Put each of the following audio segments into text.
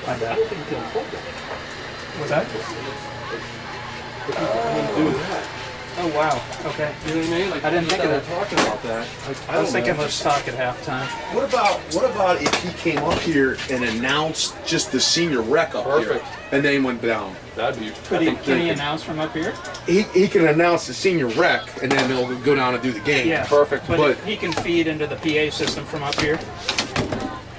My dad. What's that? What do you do with that? Oh, Oh, wow. Okay. You know what I mean? Like, I didn't think of that. Talking about that. Like, I was thinking let's talk at halftime. What about if he came up here and announced just the senior rec up Perfect. here, and then went down? That'd be. Can he announce from up here? He can announce the senior rec, and then they'll go down and do the game. Yeah. Perfect. But he can feed into the PA system from up here.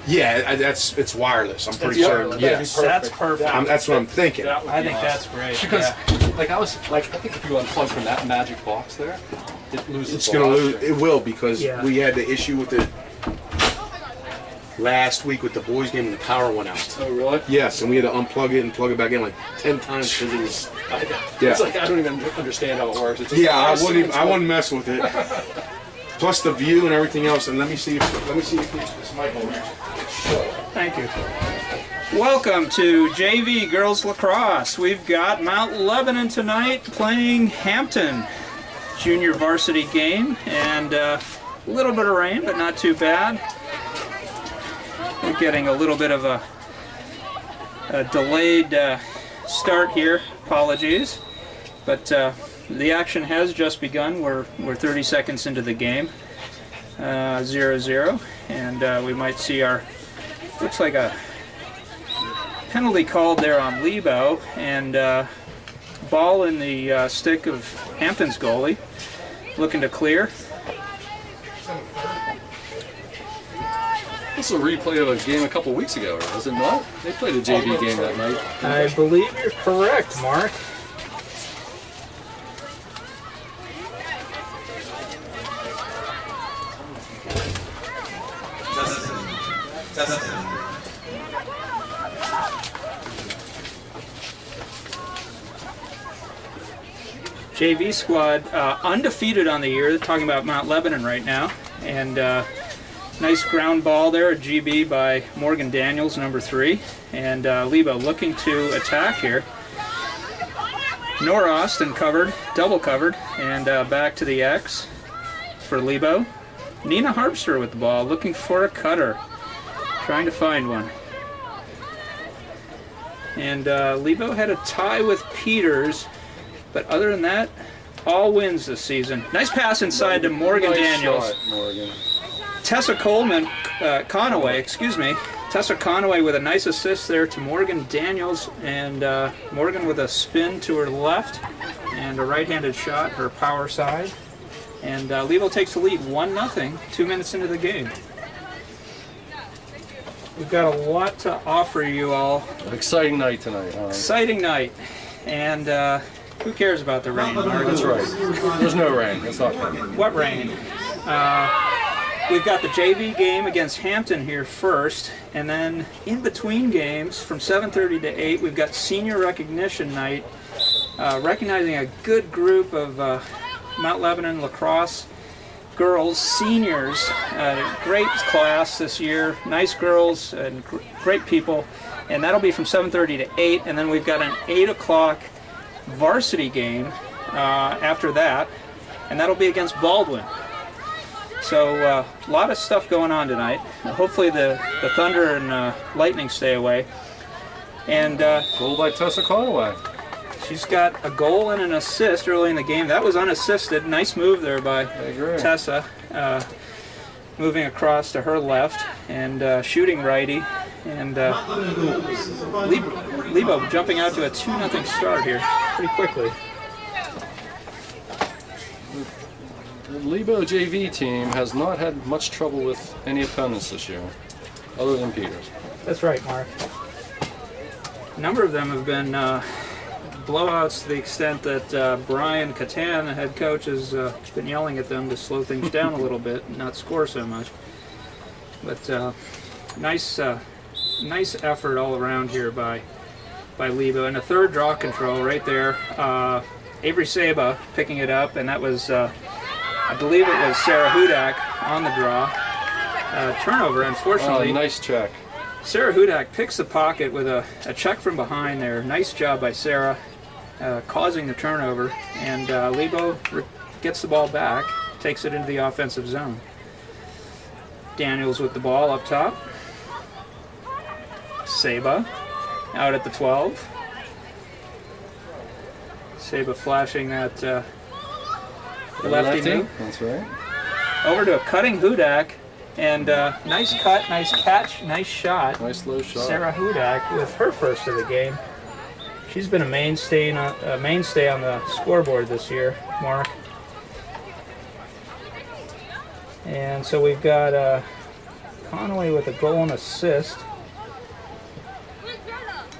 Yeah, it's wireless. I'm pretty It's sure. wireless. Yes, That's perfect. that's what I'm thinking. That would I be think awesome. that's great. Because, yeah. like, I think if you unplug from that magic box there, it loses. It's the gonna last lose. string. It will, because Yeah. we had the issue with the last week with the boys game and the power went out. Oh really? Yes, and we had to unplug it and plug it back in like 10 times because it was. Yeah. It's like I don't even understand how it works. It's just, Yeah, I wouldn't mess with it. Plus the view and everything else. And let me see if this mic will work. Thank you. Welcome to JV Girls Lacrosse. We've got Mount Lebanon tonight playing Hampton. Junior varsity game, and a little bit of rain, but not too bad. We're getting a little bit of a delayed start here. Apologies, but the action has just begun. We're 30 seconds into the game, 0-0, and we might see looks like a penalty called there on Lebo, and ball in the stick of Hampton's goalie, looking to clear. This is a replay of a game a couple weeks ago, is it not? They played a JV game that night. I believe you're correct, Mark. JV squad undefeated on the year. They're talking about Mount Lebanon right now, and nice ground ball there, a GB by Morgan Daniels, number 3, and Lebo looking to attack here. Nora Austin covered, double covered, and back to the X for Lebo. Nina Harpster with the ball, looking for a cutter, trying to find one. And Lebo had a tie with Peters, but other than that, all wins this season. Nice pass inside to Morgan Daniels. Shot, Morgan. Tessa Conaway with a nice assist there to Morgan Daniels, and Morgan with a spin to her left and a right-handed shot, her power side. And Lebo takes the lead 1-0, 2 minutes into the game. We've got a lot to offer you all. An exciting night tonight. Exciting night, and who cares about the rain, Mark? That's right. There's no rain. It's not coming. What rain? We've got the JV game against Hampton here first, and then in between games from 7:30 to 8, we've got senior recognition night, recognizing a good group of Mount Lebanon lacrosse girls, seniors. Great class this year, nice girls and great people, and that'll be from 7:30 to 8, and then we've got an 8 o'clock varsity game after that, and that'll be against Baldwin. So a lot of stuff going on tonight. Hopefully the thunder and lightning stay away. And Goal by Tessa Conaway. she's got a goal and an assist early in the game. That was unassisted. Nice move there by Tessa, moving across to her left and shooting righty. And Lebo jumping out to a 2-0 start here pretty quickly. The Lebo JV team has not had much trouble with any opponents this year, other than Peters. That's right, Mark. A number of them have been blowouts to the extent that Brian Catan, the head coach, has been yelling at them to slow things down a little bit and not score so much. But nice effort all around here by Lebo. And a third draw control right there. Avery Saba picking it up, and that was, I believe it was Sarah Hudak on the draw. Turnover, unfortunately. Oh, nice check. Sarah Hudak picks the pocket with a check from behind there. Nice job by Sarah, causing the turnover. And Lebo gets the ball back, takes it into the offensive zone. Daniels with the ball up top. Saba out at the 12. Saba flashing that lefty move. That's right. Over to a cutting Hudak, and nice cut, nice catch, nice shot. Nice low shot. Sarah Hudak with her first of the game. She's been a mainstay on the scoreboard this year, Mark. And so we've got Conway with a goal and assist.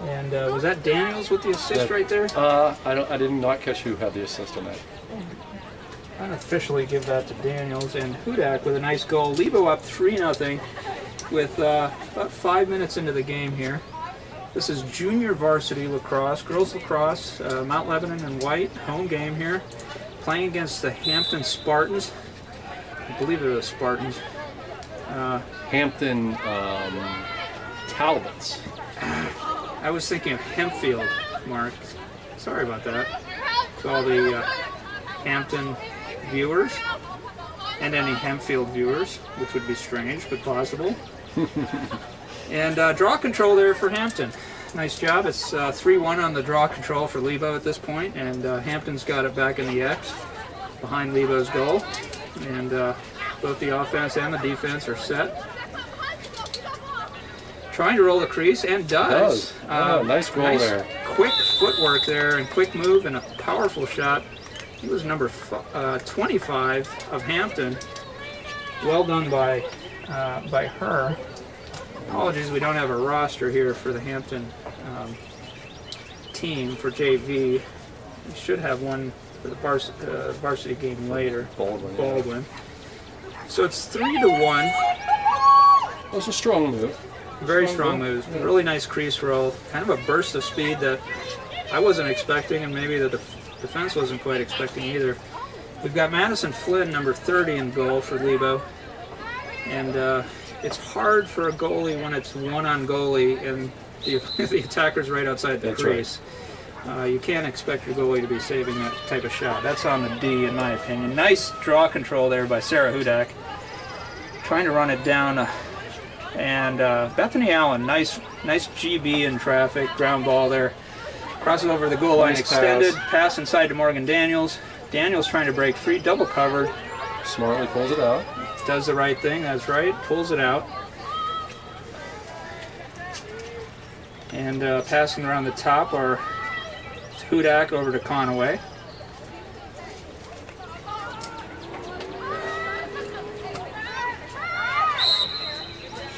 And was that Daniels with the assist right there? I did not catch who had the assist on that. Unofficially give that to Daniels, and Hudak with a nice goal. Lebo up 3-0 with about 5 minutes into the game here. This is junior varsity lacrosse, girls lacrosse, Mount Lebanon and White, home game here. Playing against the Hampton Spartans. I believe they're the Spartans. Hampton Talbots. I was thinking of Hempfield, Mark. Sorry about that. To all the Hampton viewers and any Hempfield viewers, which would be strange but possible. And draw control there for Hampton. Nice job. It's 3-1 on the draw control for Lebo at this point, and Hampton's got it back in the X behind Lebo's goal. And both the offense and the defense are set. Trying to roll the crease, and does. Oh, nice goal there. Quick footwork there, and quick move, and a powerful shot. He was number 25 of Hampton. Well done by her. Apologies, we don't have a roster here for the Hampton team for JV. We should have one for the varsity game later. Baldwin. So it's 3-1. That's a strong move. Very strong moves. Yeah. Really nice crease roll. Kind of a burst of speed that I wasn't expecting, and maybe the defense wasn't quite expecting either. We've got Madison Flynn, number 30, in goal for Lebo. And it's hard for a goalie when it's one on goalie and the attacker's right outside the crease. Right. You can't expect your goalie to be saving that type of shot. That's on the D, in my opinion. Nice draw control there by Sarah Hudak. Trying to run it down. And Bethany Allen, nice GB in traffic, ground ball there. Crosses over the goal line, Nice extended, pass inside to Morgan Daniels. Daniels trying to break free, double covered. Smartly pulls it out. Does the right thing, that's right, pulls it out. And passing around the top are Hudak over to Conway.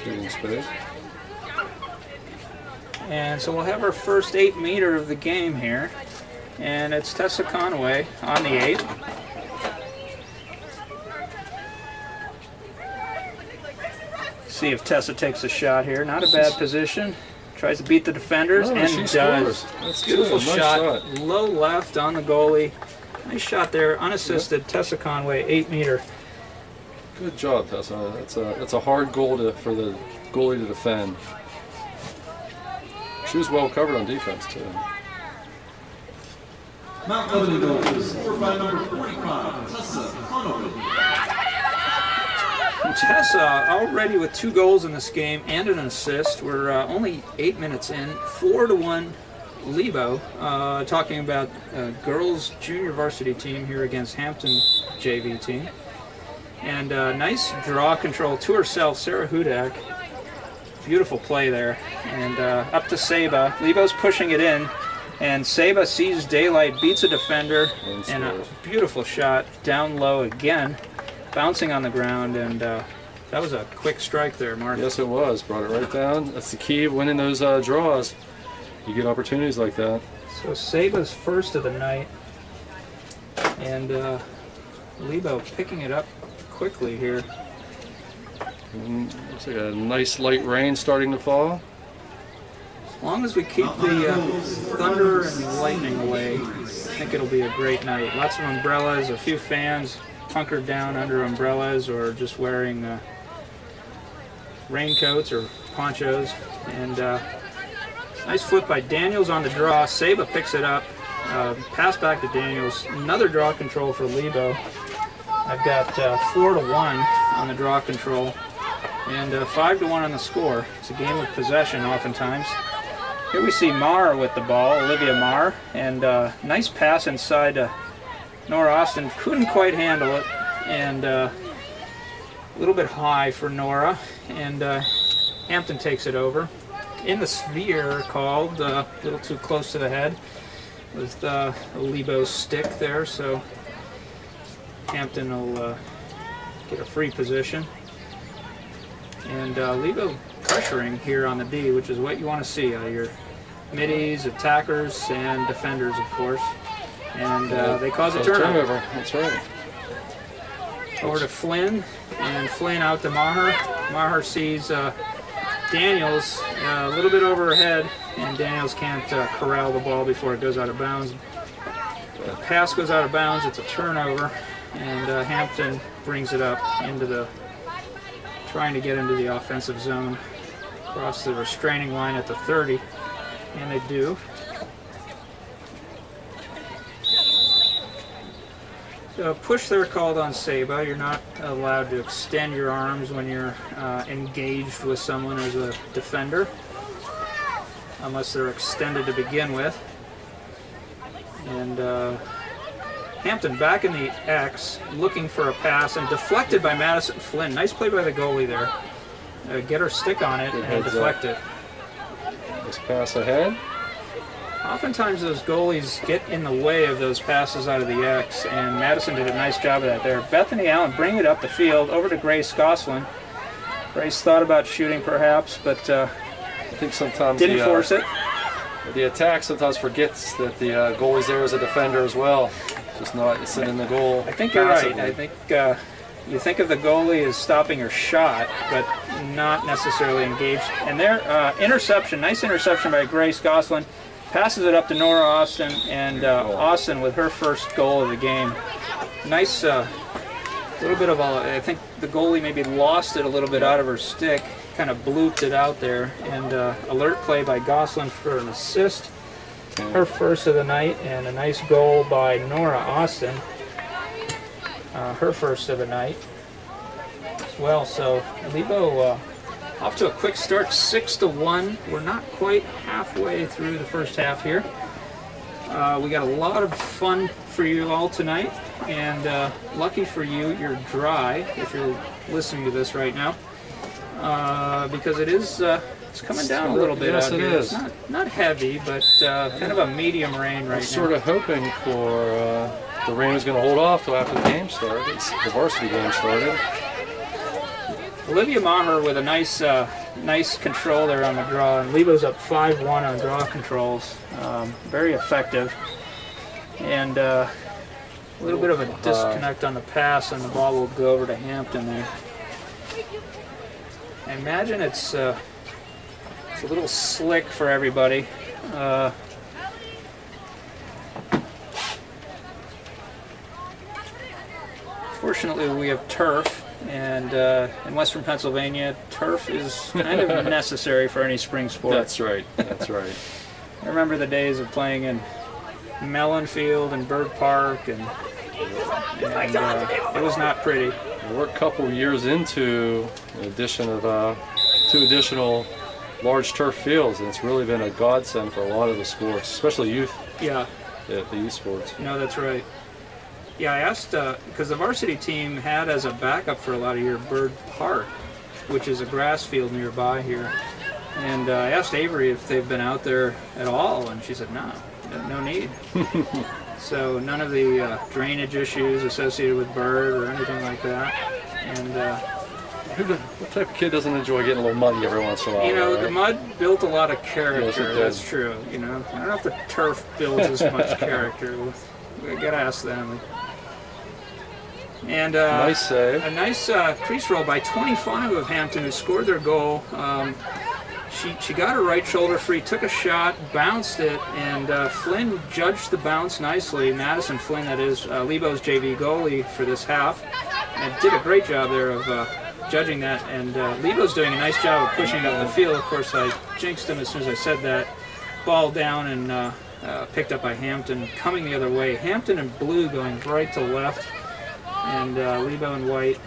Shooting space. And so we'll have our first 8-meter of the game here. And it's Tessa Conway on the 8. See if Tessa takes a shot here. Not a bad position. Tries to beat the defenders, and she does. scores. That's Beautiful good. Nice shot. Low left on the goalie. Nice shot there, unassisted. Yep. Tessa Conway, 8-meter. Good job, Tessa. That's a hard goal for the goalie to defend. She was well covered on defense too. Mount Lebanon goal is scored by number 45, Tessa Conway. Tessa already with 2 goals in this game and an assist. We're only 8 minutes in, 4-1 Lebo. Talking about girls junior varsity team here against Hampton JV team. And nice draw control to herself, Sarah Hudak. Beautiful play there. And up to Saba. Lebo's pushing it in. And Saba sees daylight, beats a defender, and a beautiful shot down low again. Bouncing on the ground, and that was a quick strike there, Mark. Yes, it was. Brought it right down. That's the key of winning those draws. You get opportunities like that. So Saba's first of the night, and Lebo picking it up quickly here. And looks like a nice light rain starting to fall. As long as we keep the thunder and lightning away, I think it'll be a great night. Lots of umbrellas, a few fans hunkered down under umbrellas or just wearing raincoats or ponchos. And nice flip by Daniels on the draw. Saba picks it up. Pass back to Daniels. Another draw control for Lebo. I've got 4-1 on the draw control and 5-1 on the score. It's a game of possession oftentimes. Here we see Marr with the ball, Olivia Marr, and nice pass inside to Nora Austin couldn't quite handle it, and a little bit high for Nora, and Hampton takes it over. In the sphere called, a little too close to the head with Lebo's stick there, so Hampton will get a free position. And Lebo pressuring here on the D, which is what you want to see out of your middies, attackers, and defenders, of course. And they cause a turnover. That's right. Over to Flynn, and Flynn out to Maher. Maher sees Daniels a little bit over her head, and Daniels can't corral the ball before it goes out of bounds. The pass goes out of bounds, it's a turnover, and Hampton brings it up into the, trying to get into the offensive zone, across the restraining line at the 30, and they do. So push there called on Saba. You're not allowed to extend your arms when you're engaged with someone as a defender, unless they're extended to begin with. And Hampton back in the X, looking for a pass, and deflected by Madison Flynn. Nice play by the goalie there. Get her stick on it and deflect it. Nice pass ahead. Oftentimes those goalies get in the way of those passes out of the X, and Madison did a nice job of that there. Bethany Allen bringing it up the field, over to Grace Goslin. Grace thought about shooting perhaps, but I think sometimes didn't force it. The attack sometimes forgets that the goalie's there as a defender as well. Just not sitting in the goal. I think you're right. I think you think of the goalie as stopping her shot, but not necessarily engaged. And there, interception, nice interception by Grace Goslin. Passes it up to Nora Austin, and Austin with her first goal of the game. Nice, little bit of I think the goalie maybe lost it a little bit out of her stick, kind of blooped it out there, and alert play by Goslin for an assist. Her first of the night, and a nice goal by Nora Austin. Her first of the night as well. So Lebo off to a quick start, 6-1. We're not quite halfway through the first half here. We got a lot of fun for you all tonight, and lucky for you, you're dry if you're listening to this right now, because it is it's coming down a little bit out here. Yes, It's not heavy, but kind of a medium rain right now. Sort of hoping for the rain is going to hold off till after the game started. The varsity game started. Olivia Maher with a nice control there on the draw, and Lebo's up 5-1 on draw controls. Very effective, and a little bit of a disconnect on the pass, and the ball will go over to Hampton there. I imagine it's a little slick for everybody. Fortunately, we have turf. And in Western Pennsylvania, turf is kind of necessary for any spring sport. That's right. That's right. I remember the days of playing in Mellon Field and Bird Park, and it was not pretty. We're a couple years into the addition of 2 additional large turf fields, and it's really been a godsend for a lot of the sports, especially youth. Yeah. The youth sports. No, that's right. Yeah, I asked, because the varsity team had as a backup for a lot of year Bird Park, which is a grass field nearby here. And I asked Avery if they've been out there at all, and she said, no need. So none of the drainage issues associated with Bird or anything like that. And what type of kid doesn't enjoy getting a little muddy every once in a while? you know, right? the mud built a lot of character. Yes, it did. That's true. You know, I don't know if the turf builds as much character. We gotta ask them. And Nice save. a nice crease roll by 25 of Hampton, who scored their goal. She got her right shoulder free, took a shot, bounced it, and Flynn judged the bounce nicely. Madison Flynn, that is, Lebo's JV goalie for this half, and did a great job there of judging that. And Lebo's doing a nice job of pushing up the field. Of course, I jinxed him as soon as I said that. Ball down and picked up by Hampton, coming the other way. Hampton in blue going right to left, and Lebo in white.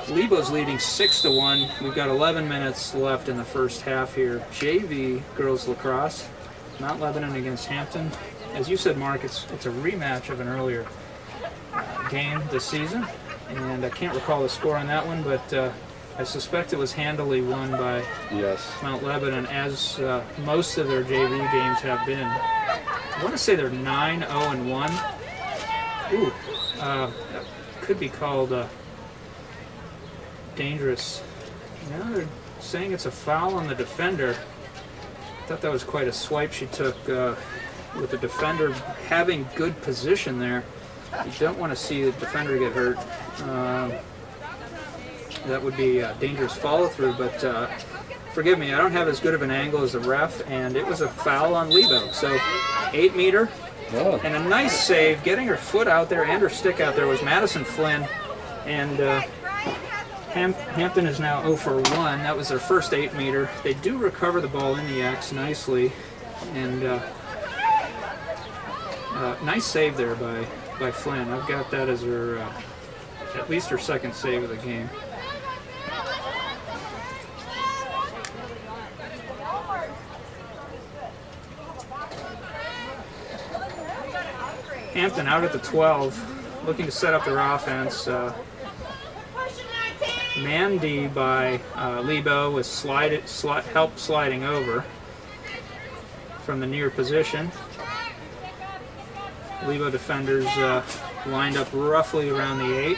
Lebo's leading 6-1. We've got 11 minutes left in the first half here. JV girls lacrosse, Mount Lebanon against Hampton. as you said, Mark, it's a rematch of an earlier game this season, and I can't recall the score on that one, but I suspect it was handily won by Yes. Mount Lebanon, as most of their JV games have been. I want to say they're 9-0-1. Ooh, that could be called dangerous. Now they're saying it's a foul on the defender. I thought that was quite a swipe she took with the defender having good position there. You don't want to see the defender get hurt. That would be a dangerous follow-through, but forgive me, I don't have as good of an angle as the ref, and it was a foul on Lebo. So 8 meter, Oh. and a nice save, getting her foot out there and her stick out there was Madison Flynn, and Hampton is now 0 for 1. That was their first 8 meter. They do recover the ball in the X nicely, and nice save there by Flynn. I've got that as her, at least her second save of the game. Hampton out at the 12, looking to set up their offense. Mandy by Lebo was help sliding over from the near position. Lebo defenders lined up roughly around the 8.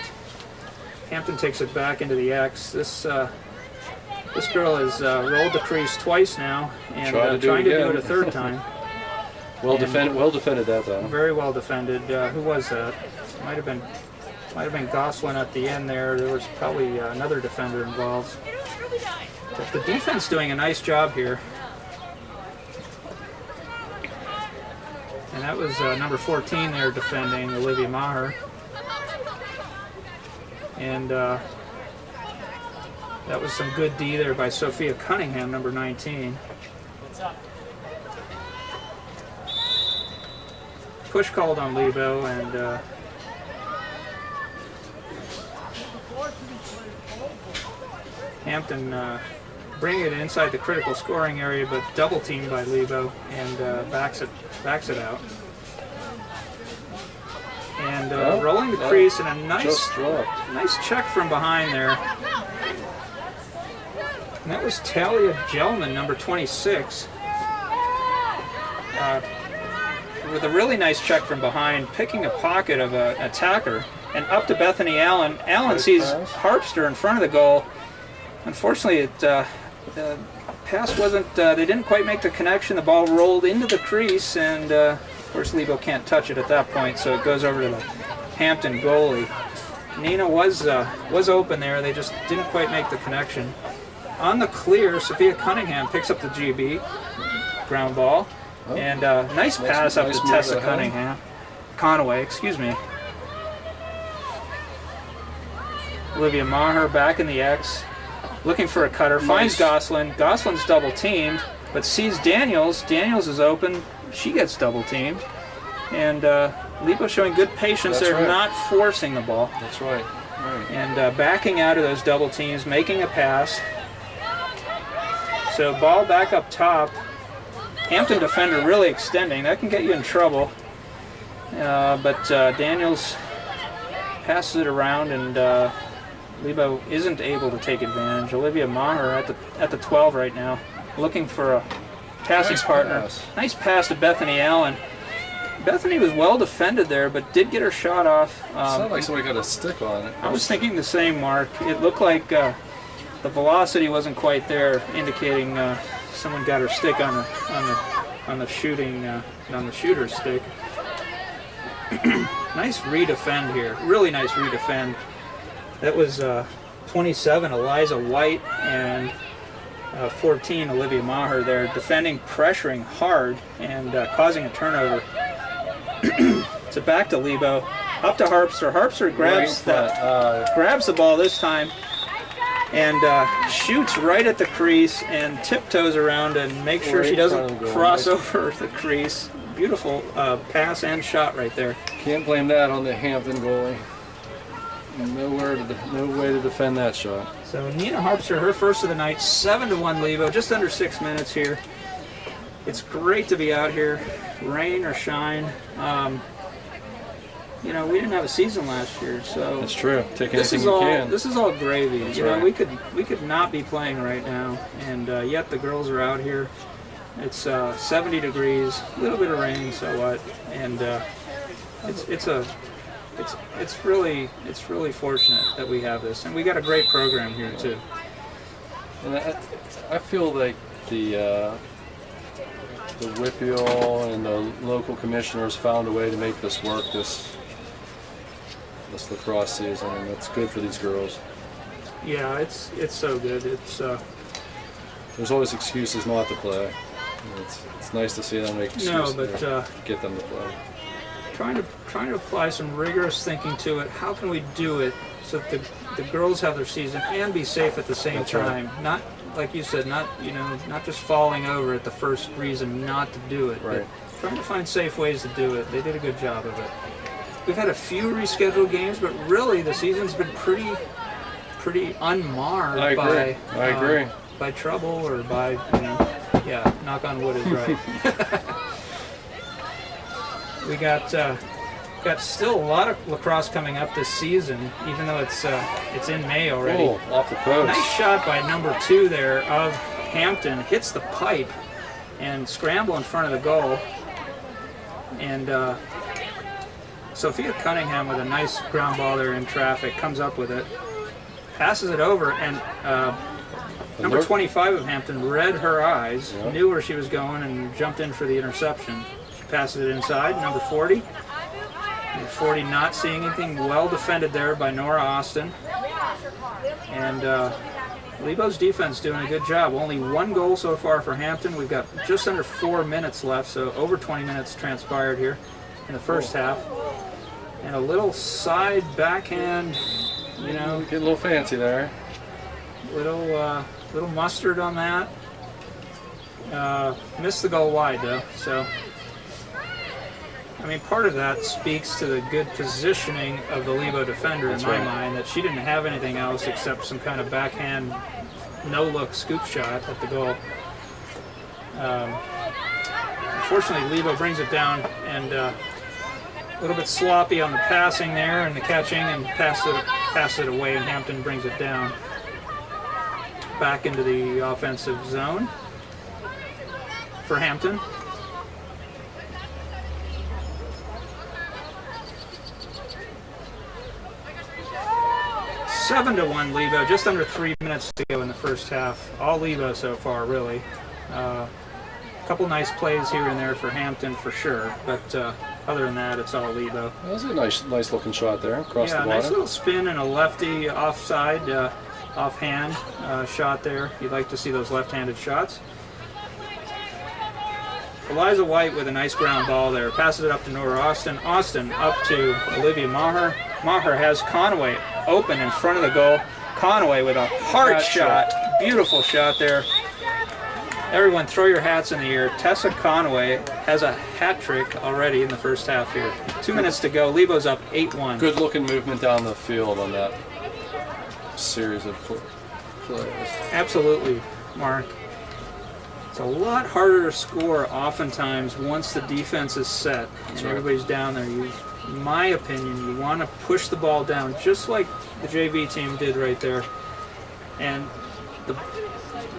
Hampton takes it back into the X. This girl has rolled the crease twice now and trying to do it a third time. Well defended that time. Very well defended. Who was that? Might have been Gosselin at the end there. There was probably another defender involved. But the defense doing a nice job here. And that was number 14 there defending, Olivia Maher. And that was some good D there by Sophia Cunningham, number 19. Push called on Lebo, and Hampton bringing it inside the critical scoring area, but double teamed by Lebo, and backs it out. And rolling the crease, and a nice check from behind there. And that was Talia Gelman, number 26. With a really nice check from behind, picking a pocket of an attacker, and up to Bethany Allen. Allen sees Harpster in front of the goal. Unfortunately, the pass wasn't, they didn't quite make the connection. The ball rolled into the crease, and of course Lebo can't touch it at that point, so it goes over to the Hampton goalie. Nina was open there, they just didn't quite make the connection. On the clear, Sophia Cunningham picks up the GB ground ball. And nice pass up to Tessa Conaway, excuse me. Olivia Maher back in the X, looking for a cutter, finds Gosselin. Gosselin's double teamed, but sees Daniels. Daniels is open, she gets double teamed. And Lebo showing good patience there, not forcing the ball. That's right. And backing out of those double teams, making a pass. So ball back up top. Hampton defender really extending. That can get you in trouble. But Daniels passes it around, and Lebo isn't able to take advantage. Olivia Maher at the 12 right now, looking for a passing partner. Nice pass to Bethany Allen. Bethany was well defended there, but did get her shot off. It sounded like somebody got a stick on it. I was thinking the same, Mark. It looked like the velocity wasn't quite there, indicating someone got her stick on the shooter's stick. Nice redefend here, really nice redefend. That was 27 Eliza White and 14 Olivia Maher there, defending, pressuring hard, and causing a turnover. So back to Lebo, up to Harpster. Harpster grabs the ball this time, and shoots right at the crease and tiptoes around and makes sure she doesn't cross over the crease. Beautiful pass and shot right there. Can't blame that on the Hampton goalie. No way to defend that shot. So Nina Harpster, her first of the night, 7-1 Lebo, just under 6 minutes here. it's great to be out here, rain or shine. You know, we didn't have a season last year, so It's true. Take this anything is you all can. this is all gravy. That's you know, right. we could not be playing right now, and yet the girls are out here. It's 70 degrees, a little bit of rain, so what? And it's really fortunate that we have this, and we got a great program here too. And I feel like the Whitfield and the local commissioners found a way to make this work this lacrosse season, and it's good for these girls. Yeah, it's so good. It's There's always excuses not to play. And it's nice to see them make excuses get them to play. trying to apply some rigorous thinking to it. How can we do it so that the girls have their season and be safe at the same That's right. time? Not like you said, not just falling over at the first reason not to do it. Right. But trying to find safe ways to do it. They did a good job of it. We've had a few rescheduled games, but really the season's been pretty unmarred I agree. by trouble or by knock on wood is right. We got still a lot of lacrosse coming up this season, even though it's in May already. Oh, off the post. Nice shot by number 2 there of Hampton. Hits the pipe and scramble in front of the goal. And Sophia Cunningham with a nice ground ball there in traffic comes up with it, passes it over, and number 25 of Hampton read her eyes, knew where she was going, and jumped in for the interception. She passes it inside. Number 40. Number 40 not seeing anything. Well defended there by Nora Austin. And Lebo's defense doing a good job. Only 1 goal so far for Hampton. We've got just under 4 minutes left, so over 20 minutes transpired here in the first half. And a little side backhand, Get a little fancy there. little mustard on that. Missed the goal wide though, so I mean part of that speaks to the good positioning of the Lebo defender in my mind, that she didn't have anything else except some kind of backhand no-look scoop shot at the goal. Unfortunately, Lebo brings it down, and a little bit sloppy on the passing there and the catching, and passes it away, and Hampton brings it down back into the offensive zone for Hampton. Seven to 1 Lebo, just under 3 minutes to go in the first half. All Lebo so far, really. A couple nice plays here and there for Hampton for sure, but other than that, it's all Lebo. That was a nice looking shot there across the Yeah, bottom. nice little spin and a lefty offside, offhand shot there. You'd like to see those left-handed shots. Eliza White with a nice ground ball there. Passes it up to Nora Austin. Austin up to Olivia Maher. Maher has Conway open in front of the goal. Conway with a hard shot. Beautiful shot there. Everyone throw your hats in the air. Tessa Conway has a hat trick already in the first half here. 2 minutes to go. Lebo's up 8-1. Good looking movement down the field on that series of plays. Absolutely, Mark. It's a lot harder to score oftentimes once the defense is set and everybody's down there. In my opinion, you want to push the ball down just like the JV team did right there. And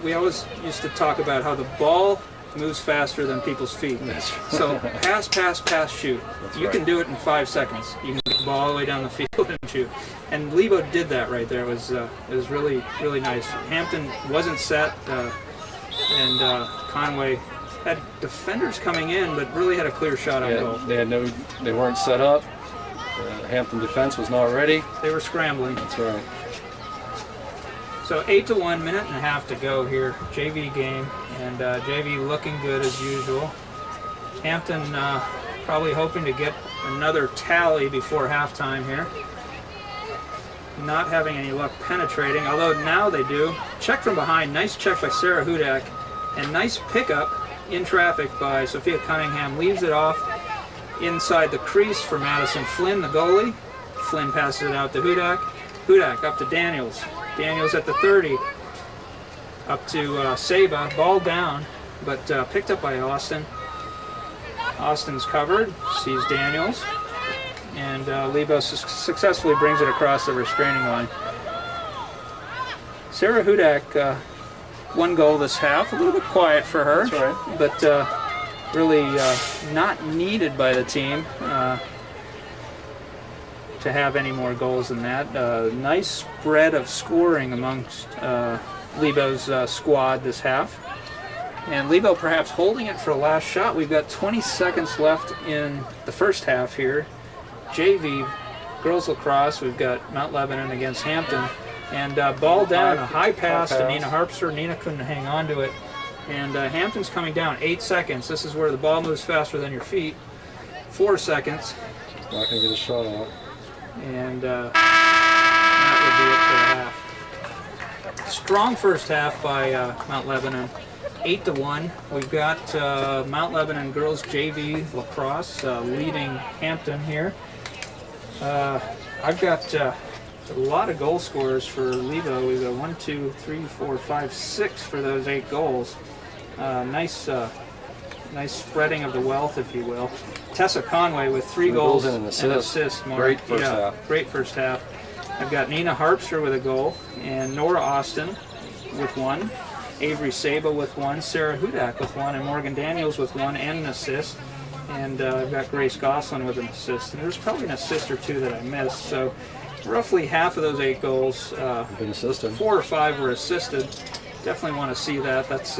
we always used to talk about how the ball moves faster than people's feet. So pass, shoot. You can do it in 5 seconds. You can get the ball all the way down the field and shoot. And Lebo did that right there. It was really, really nice. Hampton wasn't set, and Conway had defenders coming in, but really had a clear shot on goal. They weren't set up. Hampton defense was not ready. They were scrambling. That's right. So 8-1, minute and a half to go here. JV game, and JV looking good as usual. Hampton probably hoping to get another tally before halftime here. Not having any luck penetrating, although now they do. Check from behind, nice check by Sarah Hudak, and nice pickup in traffic by Sophia Cunningham. Leaves it off inside the crease for Madison Flynn, the goalie. Flynn passes it out to Hudak. Hudak up to Daniels. Daniels at the 30. Up to Saba, ball down. but picked up by Austin. Austin's covered, sees Daniels, and Lebo successfully brings it across the restraining line. Sarah Hudak, 1 goal this half, a little bit quiet for her, That's right. but really not needed by the team to have any more goals than that. Nice spread of scoring amongst Lebo's squad this half. And Lebo perhaps holding it for a last shot. We've got 20 seconds left in the first half here. JV, girls lacrosse, we've got Mount Lebanon against Hampton. And ball down, a high pass to Nina Harpster. Nina couldn't hang on to it. And Hampton's coming down, 8 seconds. This is where the ball moves faster than your feet. 4 seconds. Not going to get a shot out. And that would be it for the half. Strong first half by Mount Lebanon. 8-1. We've got Mount Lebanon girls JV lacrosse leading Hampton here. I've got a lot of goal scorers for Lebo. We've got 1, 2, 3, 4, 5, 6 for those 8 goals. Nice spreading of the wealth, if you will. Tessa Conway with 3 goals and an assist. Mark. Great first half. Great first half. I've got Nina Harpster with a goal, and Nora Austin with 1. Avery Saba with 1, Sarah Hudak with 1, and Morgan Daniels with 1 and an assist. And I've got Grace Goslin with an assist. And there's probably an assist or 2 that I missed. So roughly half of those 8 goals, Been assisted. 4 or 5 were assisted. Definitely want to see that. That's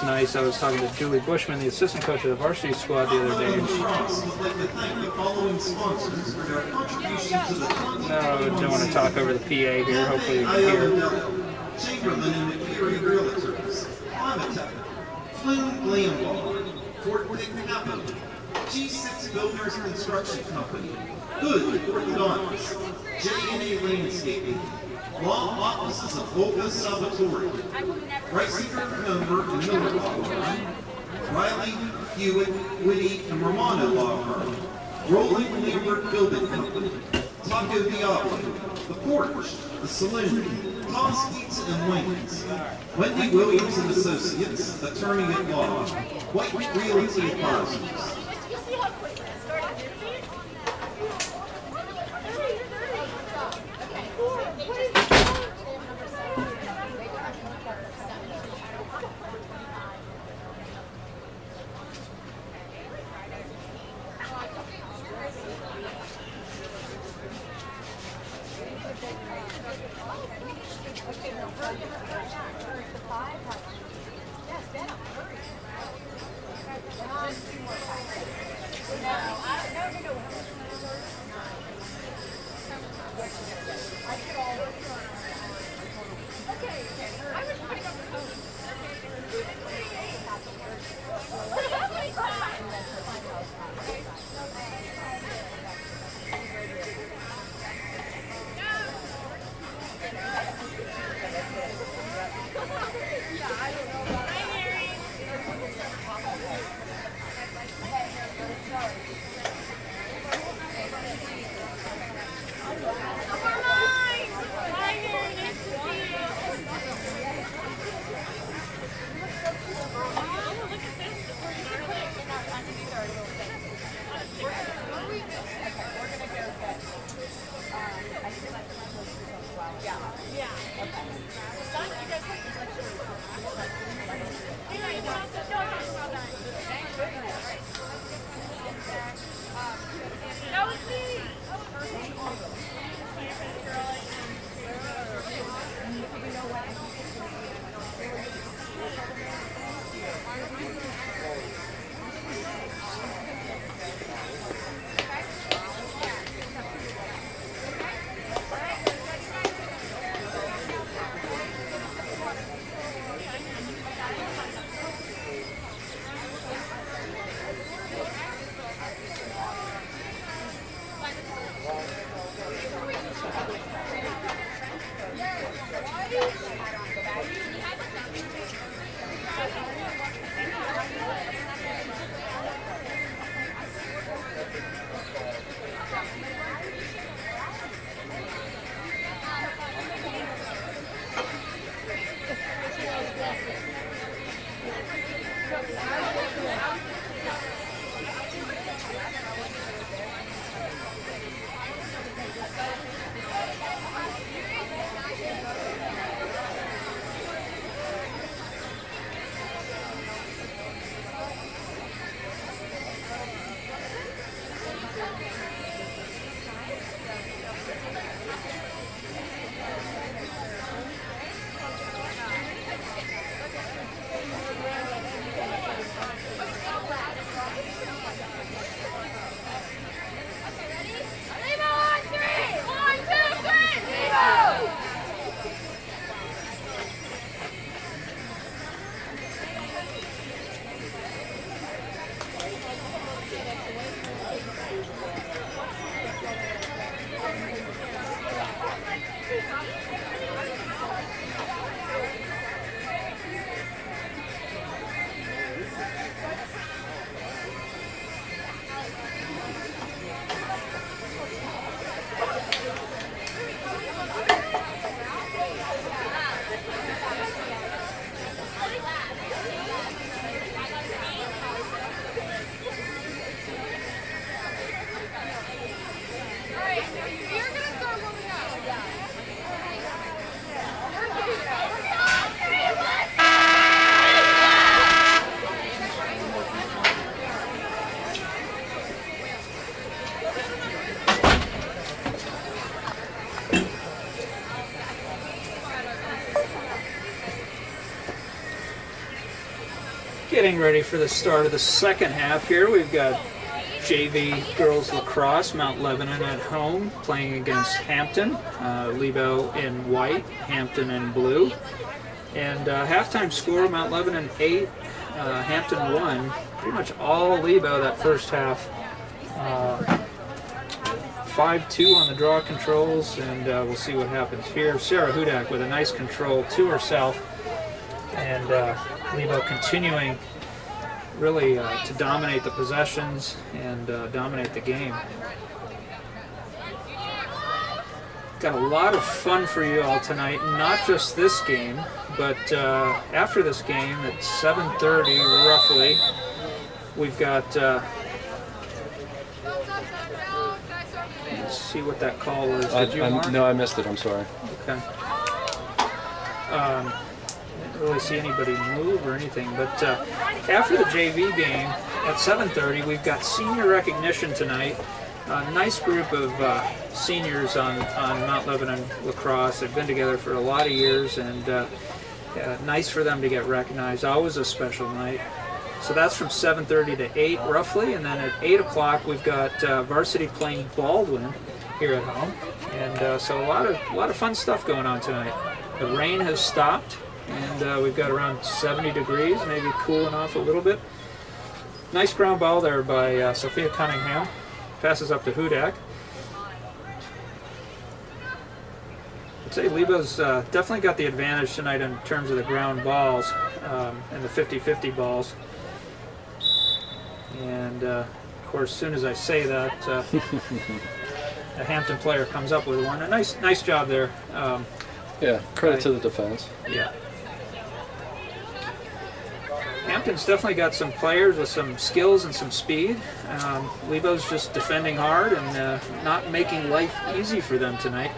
nice. I was talking to Julie Bushman, the assistant coach of the varsity squad, the other day. Lacrosse would like to thank the following sponsors for their contribution to the content. No, don't want to talk over the PA here. Hopefully you can hear. Chamberlain and McCreary Realtors, Climatech, Flynn Glambar, Fort Dick Capital, G6 Builders Construction Company, Hood Orthodontics, J&A Landscaping, Law Offices of Volga Salvatore, Reisinger, Comer, and Miller Law Firm, Riley, Hewitt, Whitty, and Romano Law Firm, Rolling Lambert Building Company, Taco Diablo, The Porch, The Saloon, Tom's Pizza and Wings, Wendy Williams and Associates, Attorney at Law, White Realty Advisors. getting ready for the start of the second half here. We've got JV girls lacrosse, Mount Lebanon at home, playing against Hampton. Lebo in white, Hampton in blue. And halftime score, Mount Lebanon 8, Hampton 1. Pretty much all Lebo that first half. 5-2 on the draw controls, and we'll see what happens here. Sarah Hudak with a nice control to herself, and Lebo continuing really to dominate the possessions and dominate the game. Got a lot of fun for you all tonight, not just this game, but after this game at 7:30 roughly, we've got, let's see what that call was. Did you, Mark? No, I missed it, I'm sorry. Okay. Didn't really see anybody move or anything, but after the JV game at 7:30, we've got senior recognition tonight. A nice group of seniors on Mount Lebanon lacrosse. They've been together for a lot of years, and nice for them to get recognized. Always a special night. So that's from 7:30 to 8 roughly, and then at 8 o'clock we've got varsity playing Baldwin here at home, and so a lot of fun stuff going on tonight. The rain has stopped, and we've got around 70 degrees, maybe cooling off a little bit. Nice ground ball there by Sophia Cunningham. Passes up to Hudak. I'd say Lebo's definitely got the advantage tonight in terms of the ground balls and the 50-50 balls. And of course, as soon as I say that, a Hampton player comes up with one. A nice job there. Yeah, credit to the defense. Yeah. Hampton's definitely got some players with some skills and some speed. Lebo's just defending hard and not making life easy for them tonight.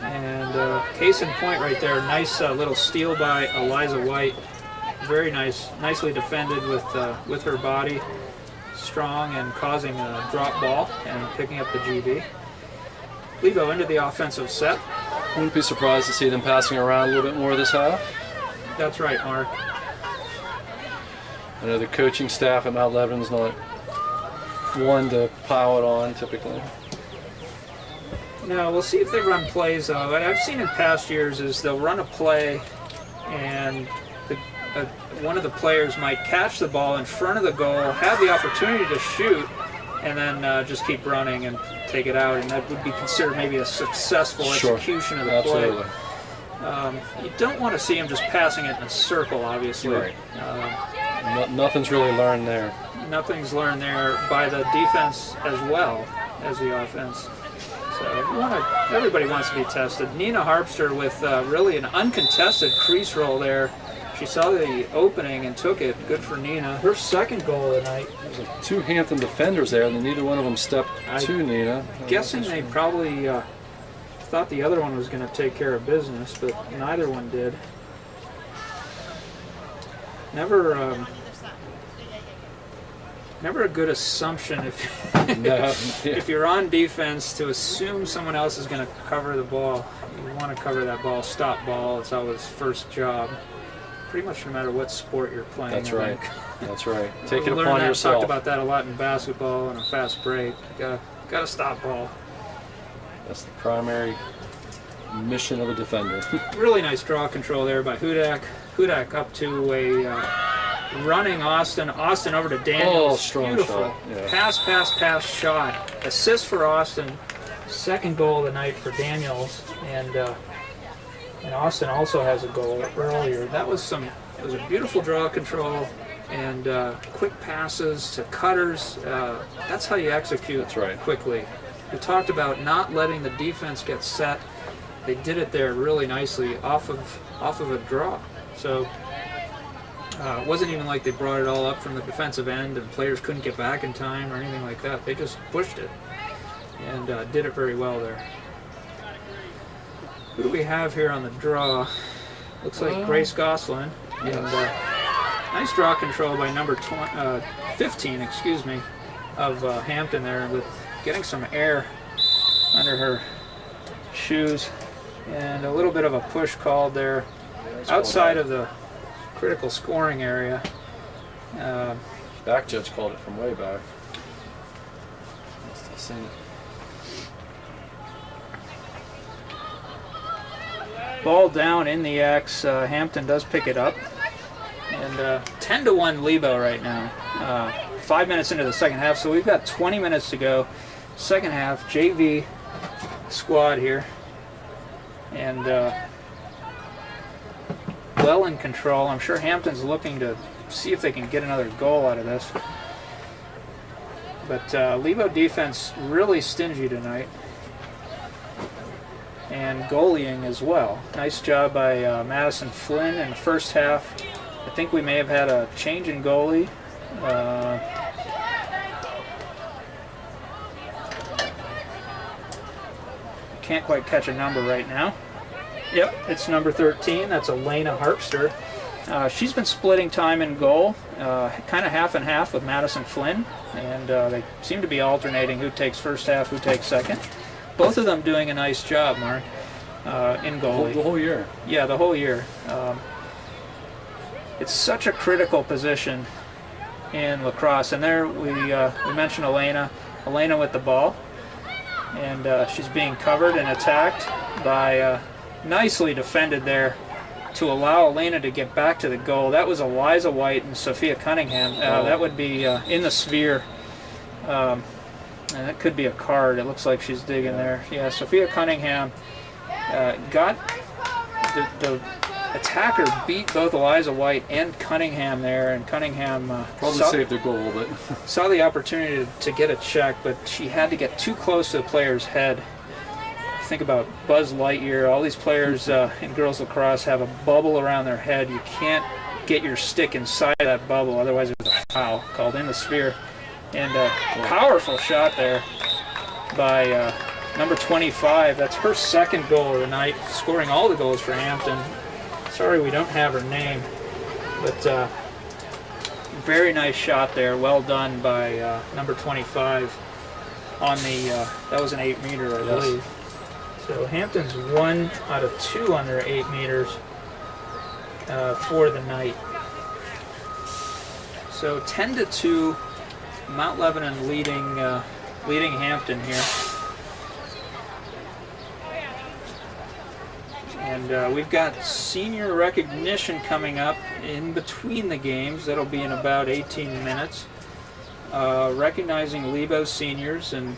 And case in point right there, nice little steal by Eliza White. Very nice, nicely defended with her body, strong and causing a drop ball and picking up the GB. Lebo into the offensive set. Wouldn't be surprised to see them passing around a little bit more this half. That's right, Mark. I know the coaching staff at Mount Lebanon's not one to pile it on typically. No, we'll see if they run plays though. What I've seen in past years is they'll run a play and one of the players might catch the ball in front of the goal, have the opportunity to shoot, and then just keep running and take it out, and that would be considered maybe a successful execution of the Absolutely. play. You don't want to see him just passing it in a circle, obviously. Right. Nothing's really learned there. Nothing's learned there by the defense as well as the offense. So everybody wants to be tested. Nina Harpster with really an uncontested crease roll there. She saw the opening and took it. Good for Nina. Her second goal of the night. There's two Hampton defenders there, and neither one of them stepped to Nina. Guessing they probably thought the other one was going to take care of business, but neither one did. Never a good assumption if you're on defense to assume someone else is going to cover the ball. You want to cover that ball, stop ball. It's always first job. Pretty much no matter what sport you're playing. That's right. That's right. Take it Learned upon that, yourself. Talked about that a lot in basketball and a fast break. Got to stop ball. That's the primary mission of a defender. Really nice draw control there by Hudak. Hudak up to a running Austin. Austin over to Daniels. Oh, strong Beautiful. shot. Yeah. Pass shot. Assist for Austin. Second goal of the night for Daniels. And Austin also has a goal earlier. It was a beautiful draw control and quick passes to cutters. That's how you execute quickly. We talked about not letting the defense get set. They did it there really nicely off of a draw. So it wasn't even like they brought it all up from the defensive end and players couldn't get back in time or anything like that. They just pushed it and did it very well there. Who do we have here on the draw? Looks like Grace Goslin. Yes. And nice draw control by number 15, excuse me, of Hampton there, with getting some air under her shoes, and a little bit of a push called there outside of the critical scoring area. Back judge called it from way back. Must have seen it. Ball down in the X. Hampton does pick it up. And 10-1 Lebo right now. 5 minutes into the second half, so we've got 20 minutes to go. Second half, JV squad here. And well in control. I'm sure Hampton's looking to see if they can get another goal out of this. But Lebo defense really stingy tonight. And goalieing as well. Nice job by Madison Flynn in the first half. I think we may have had a change in goalie. Can't quite catch a number right now. Yep, it's number 13. That's Elena Harpster. She's been splitting time in goal, kind of half and half with Madison Flynn, and they seem to be alternating who takes first half, who takes second. Both of them doing a nice job, Mark, in goalie. The whole year. Yeah, the whole year. It's such a critical position in lacrosse, and there we mentioned Elena with the ball, and she's being covered and attacked by nicely defended there to allow Elena to get back to the goal. That was Eliza White and Sophia Cunningham. That would be in the sphere, and that could be a card. It looks like she's digging there. Yeah, Sophia Cunningham got the attacker beat both Eliza White and Cunningham there, and Cunningham probably saved their goal, but saw the opportunity to get a check, but she had to get too close to the player's head. Think about Buzz Lightyear. All these players in girls lacrosse have a bubble around their head. You can't get your stick inside that bubble, otherwise there's a foul called in the sphere. And a powerful shot there by number 25. That's her second goal of the night, scoring all the goals for Hampton. Sorry we don't have her name, but very nice shot there. Well done by number 25 on the, that was an 8-meter, I believe. So Hampton's 1 out of 2 on their 8 meters for the night. So 10-2, Mount Lebanon leading Hampton here. And we've got senior recognition coming up in between the games. That'll be in about 18 minutes. Recognizing Lebo's seniors, and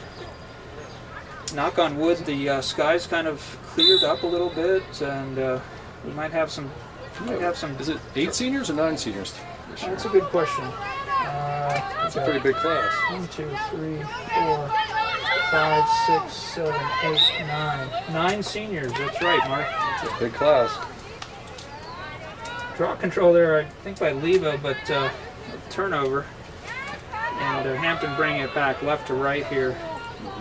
knock on wood, the skies kind of cleared up a little bit, and we might have some. Is it 8 seniors or 9 seniors this year? That's a good question. That's a pretty big class. 1, 2, 3, 4, 5, 6, 7, 8, 9. 9 seniors. That's right, Mark. It's a big class. Draw control there, I think, by Lebo, but turnover. And Hampton bringing it back left to right here.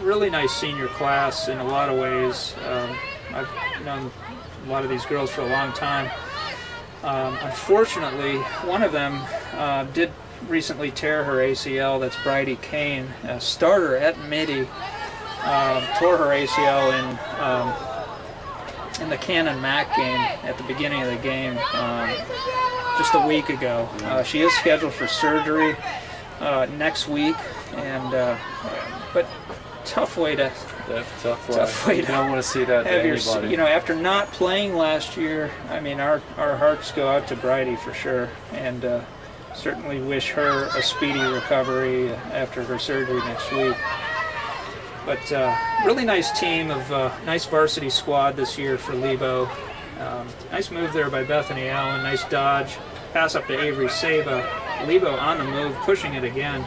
Really nice senior class in a lot of ways. I've known a lot of these girls for a long time. Unfortunately, one of them did recently tear her ACL. That's Bridie Kane, a starter at Midi. Tore her ACL in the Cannon Mac game at the beginning of the game just a week ago. She is scheduled for surgery next week, and but tough way to You don't want to see that to have your, anybody. you know, after not playing last year. I mean, our hearts go out to Bridie for sure, and certainly wish her a speedy recovery after her surgery next week. But really nice team of nice varsity squad this year for Lebo. Nice move there by Bethany Allen. Nice dodge. Pass up to Avery Saba. Lebo on the move, pushing it again.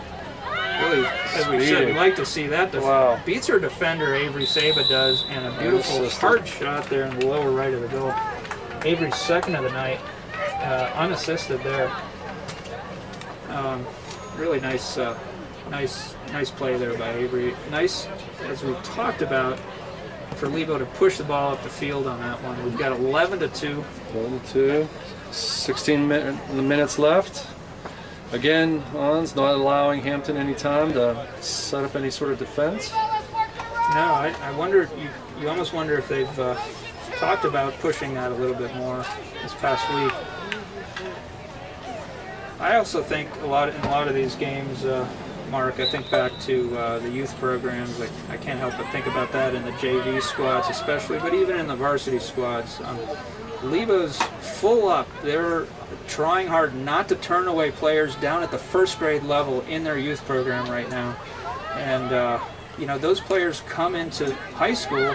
Really, as we said, we like to see that. Wow. Beats her defender, Avery Saba does, and a beautiful hard shot there in the lower right of the goal. Avery's second of the night, unassisted there. Really nice, nice play there by Avery. nice, as we talked about, for Lebo to push the ball up the field on that one. We've got 11-2. 11-2. 16 minutes left. Again, Ons not allowing Hampton any time to set up any sort of defense. No, I wonder. You almost wonder if they've talked about pushing that a little bit more this past week. I also think in a lot of these games, Mark, I think back to the youth programs. Like, I can't help but think about that in the JV squads especially, but even in the varsity squads. Lebo's full up. They're trying hard not to turn away players down at the first grade level in their youth program right now. And, you know, those players come into high school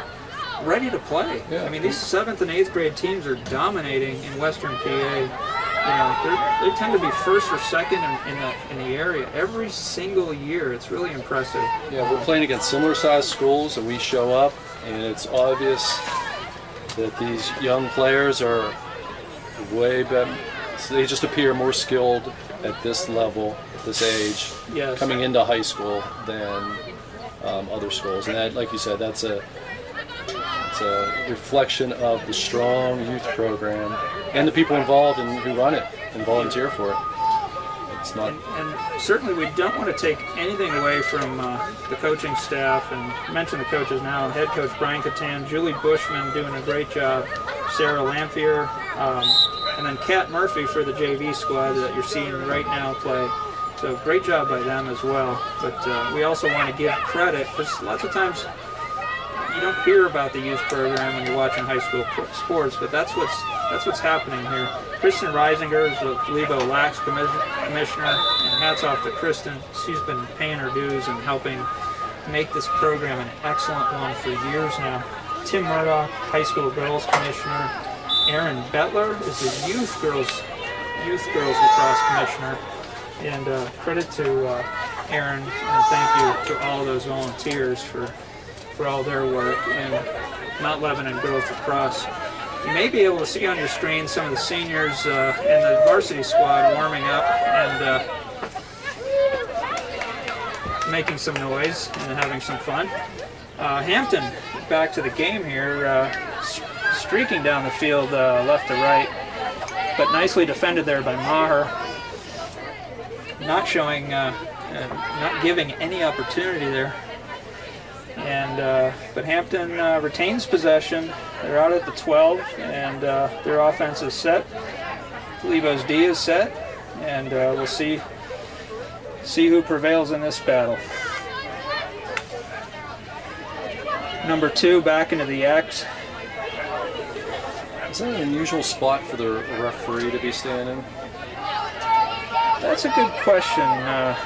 ready to play. Yeah. I mean, these 7th and 8th grade teams are dominating in Western PA. You know, they tend to be first or second in the area every single year. It's really impressive. Yeah, we're playing against similar sized schools, and we show up, and it's obvious that these young players are way better. They just appear more skilled at this level, at this age, Yes. coming into high school than other schools. And that, like you said, it's a reflection of the strong youth program and the people involved and who run it and volunteer for it. It's not. And certainly we don't want to take anything away from the coaching staff, and mention the coaches now. Head coach Brian Catan, Julie Bushman doing a great job, Sarah Lamphere, and then Kat Murphy for the JV squad that you're seeing right now play. So great job by them as well. But we also want to give credit, because lots of times you don't hear about the youth program when you're watching high school sports, but that's what's happening here. Kristen Reisinger is the Lebo Lax commissioner, and hats off to Kristen. She's been paying her dues and helping make this program an excellent one for years now. Tim Murdoch, high school girls commissioner. Erin Bettler is the youth girls lacrosse commissioner. And credit to Erin, and thank you to all those volunteers for all their work. And Mount Lebanon girls lacrosse. You may be able to see on your screen some of the seniors and the varsity squad warming up and making some noise and having some fun. Hampton back to the game here, streaking down the field left to right, but nicely defended there by Maher. Not showing, not giving any opportunity there. And but Hampton retains possession. They're out at the 12, and their offense is set. Lebo's D is set, and we'll see who prevails in this battle. Number 2 back into the X. Is that an unusual spot for the referee to be standing? That's a good question. A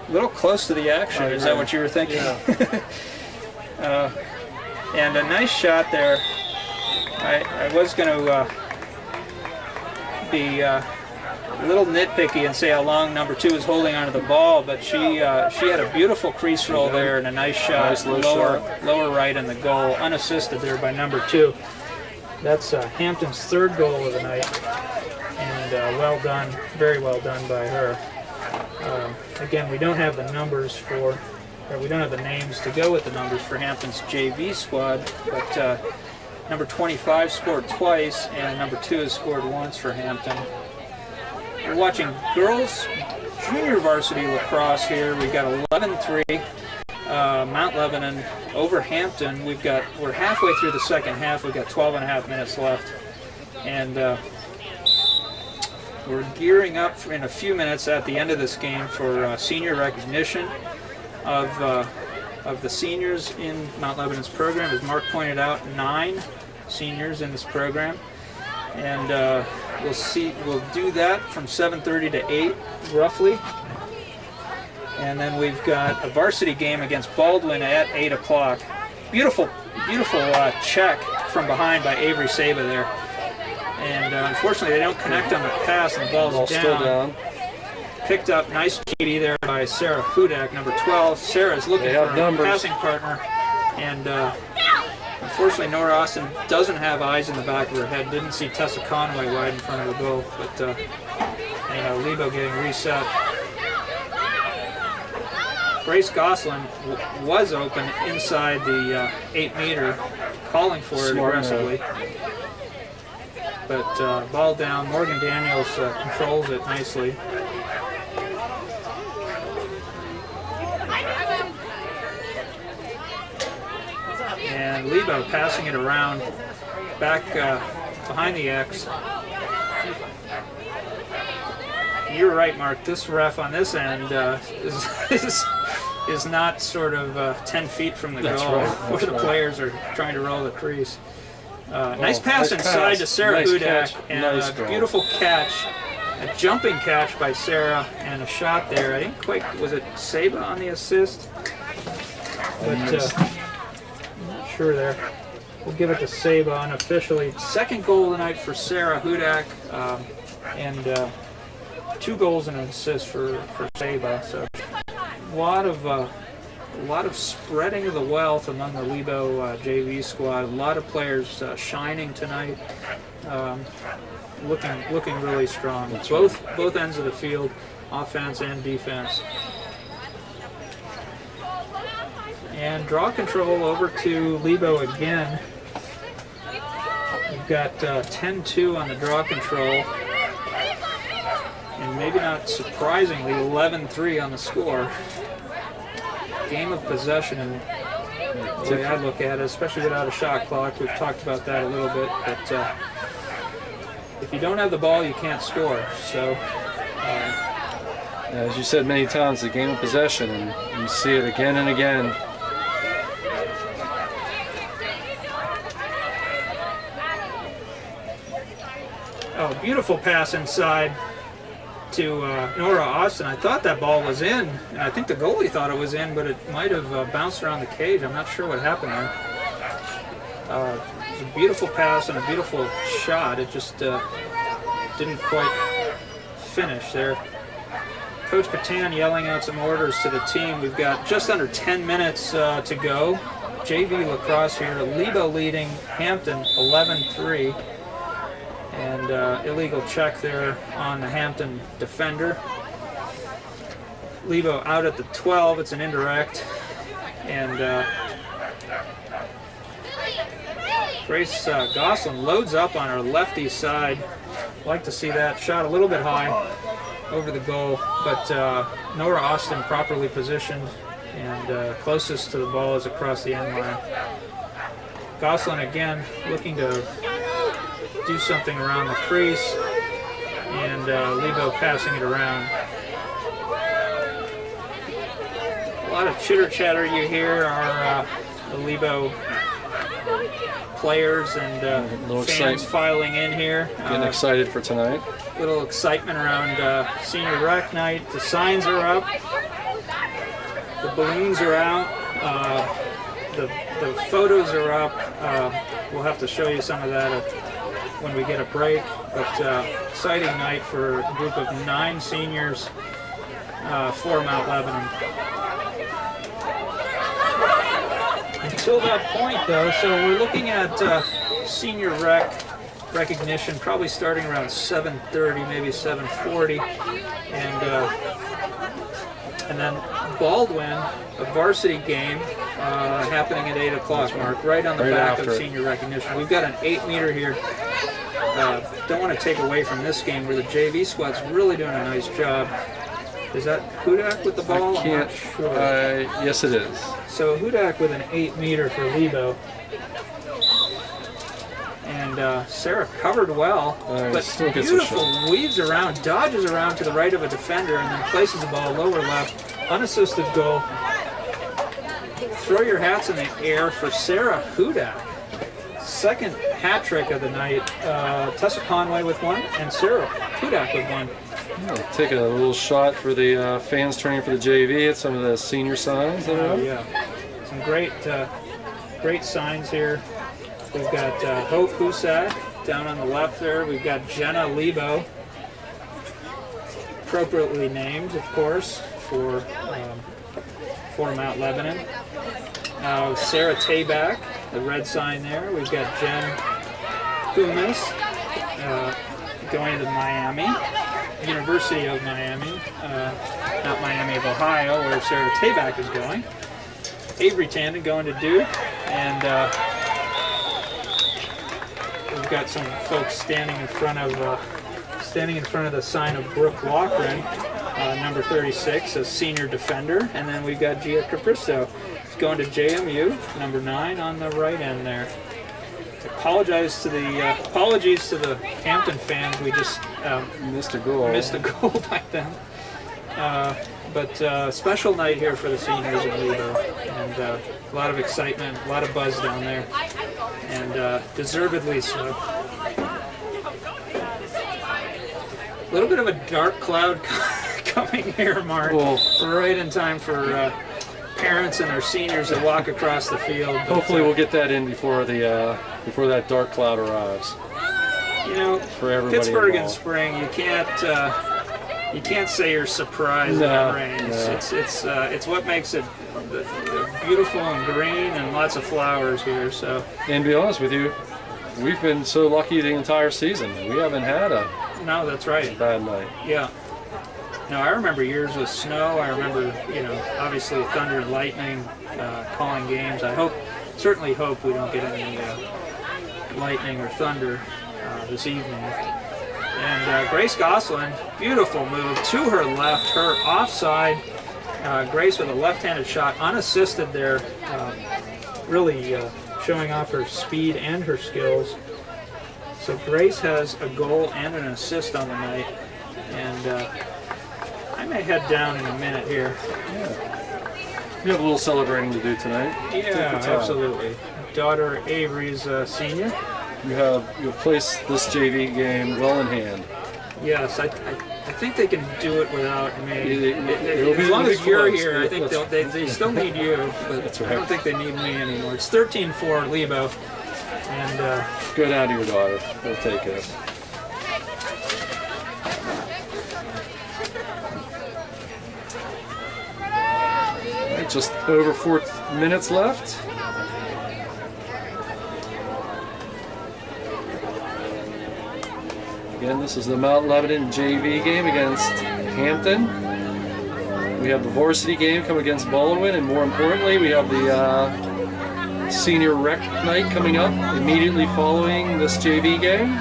little close to the action. Is that what you were thinking? Yeah. And a nice shot there. I was going to be a little nitpicky and say how long number 2 is holding onto the ball, but she had a beautiful crease roll there and a nice shot, Nice low lower right in the goal, unassisted there by number 2. That's Hampton's 3rd goal of the night, and well done, very well done by her. Again, we don't have the numbers we don't have the names to go with the numbers for Hampton's JV squad, but number 25 scored twice, and number 2 has scored once for Hampton. We're watching girls junior varsity lacrosse here. We've got 11-3, Mount Lebanon over Hampton. We're halfway through the second half. We've got 12 and a half minutes left, and we're gearing up in a few minutes at the end of this game for senior recognition of the seniors in Mount Lebanon's program. As Mark pointed out, 9 seniors in this program, and we'll do that from 7:30 to 8 roughly, and then we've got a varsity game against Baldwin at 8 o'clock. Beautiful check from behind by Avery Saba there. And unfortunately, they don't connect on the pass, and the ball's Still down. Picked up, nice TD there by Sarah Hudak, number 12. Sarah's looking for a passing partner, and unfortunately, Nora Austin doesn't have eyes in the back of her head. Didn't see Tessa Conway wide in front of the goal, but Lebo getting reset. Grace Goslin was open inside the 8-meter, calling for it aggressively. But ball down. Morgan Daniels controls it nicely. and Lebo passing it around back behind the X. You're right, Mark. This ref on this end is not sort of 10 feet from the That's goal right, where that's the right. players are trying to roll the crease. Nice pass nice inside pass. to Sarah Nice Hudak, catch. and Nice a goal. beautiful catch, a jumping catch by Sarah, and a shot there. I didn't quite, was it Saba on the assist? But I'm not sure there. We'll give it to Saba unofficially. Second goal of the night for Sarah Hudak, and 2 goals and an assist for Saba. So a lot of spreading of the wealth among the Lebo JV squad. A lot of players shining tonight, looking really strong. Both ends of the field, offense and defense. And draw control over to Lebo again. We've got 10-2 on the draw control. And maybe not surprisingly, 11-3 on the score. Game of possession, and the way I look at it, especially without a shot clock. We've talked about that a little bit, but if you don't have the ball, you can't score. So, As you said many times, the game of possession, and you see it again and again. oh, beautiful pass inside to Nora Austin. I thought that ball was in, and I think the goalie thought it was in, but it might have bounced around the cage. I'm not sure what happened there. It was a beautiful pass and a beautiful shot. It just didn't quite finish there. Coach Catan yelling out some orders to the team. We've got just under 10 minutes to go. JV Lacrosse here. Lebo leading Hampton 11-3. And illegal check there on the Hampton defender. Lebo out at the 12. It's an indirect. And Grace Gosselin loads up on her lefty side. Like to see that shot a little bit high over the goal, but Nora Austin properly positioned, and closest to the ball is across the end line. Gosselin again looking to do something around the crease, and Lebo passing it around. A lot of chitter chatter you hear are the Lebo players and fans filing in here. Getting excited for tonight. Little excitement around senior rec night. The signs are up. The balloons are out. The photos are up. We'll have to show you some of that when we get a break. But exciting night for a group of 9 seniors for Mount Lebanon. Until that point, though, so we're looking at senior recognition probably starting around 7:30, maybe 7:40, and then Baldwin, a varsity game happening at 8 o'clock, Mark, right on the back of senior recognition. We've got an 8-meter here. Don't want to take away from this game where the JV squad's really doing a nice job. Is that Hudak with the ball? I can't. I'm not sure. Yes, it is. So Hudak with an 8-meter for Lebo. And Sarah covered well, but still gets a beautiful weaves around, dodges around to the right of a defender, and then places the ball lower left. Unassisted goal. Throw your hats in the air for Sarah Hudak. Second hat trick of the night. Tessa Conway with one, and Sarah Hudak with one. Taking a little shot for the fans turning for the JV at some of the senior signs. Yeah, some great signs here. We've got Hope Husak down on the left there. We've got Jenna Lebo, appropriately named, of course, for Mount Lebanon. Sarah Tabak, the red sign there. We've got Jen Kumis going to Miami, University of Miami, not Miami of Ohio, where Sarah Tabak is going. Avery Tandon going to Duke, and we've got some folks standing in front of the sign of Brooke Loughran, number 36, a senior defender, and then we've got Gia Capristo. It's going to JMU, number 9 on the right end there. Apologies to the Hampton fans. We just Missed a goal. missed a goal by them. But special night here for the seniors in Lebo, and a lot of excitement, a lot of buzz down there, and deservedly so. A little bit of a dark cloud coming here, Mark. Well, Right in time for parents and our seniors to walk across the field. But, hopefully we'll get that in before that dark cloud arrives. You know, For everybody Pittsburgh in involved. spring, you can't say you're surprised that it rains. No. It's what makes it beautiful and green and lots of flowers here. So And to be honest with you, we've been so lucky the entire season. We haven't had a no, that's right. bad night. Yeah. No, I remember years with snow. I remember, obviously thunder and lightning calling games. Certainly hope we don't get any lightning or thunder this evening. And Grace Gosselin, beautiful move to her left, her offside. Grace with a left-handed shot, unassisted there, really showing off her speed and her skills. So Grace has a goal and an assist on the night, and I may head down in a minute here. We have a little celebrating to do tonight. Yeah, Take your time. absolutely. Daughter Avery's senior. You've placed this JV game well in hand. Yes, I think they can do it without me. It'll be As long as you're close. here, I think they still need you, but That's I don't right. think they need me anymore. It's 13-4 Lebo, and Go down to your daughter. We'll take it. All right, just over 4 minutes left. Again, this is the Mount Lebanon JV game against Hampton. We have the varsity game coming against Baldwin, and more importantly, we have the senior rec night coming up immediately following this JV game.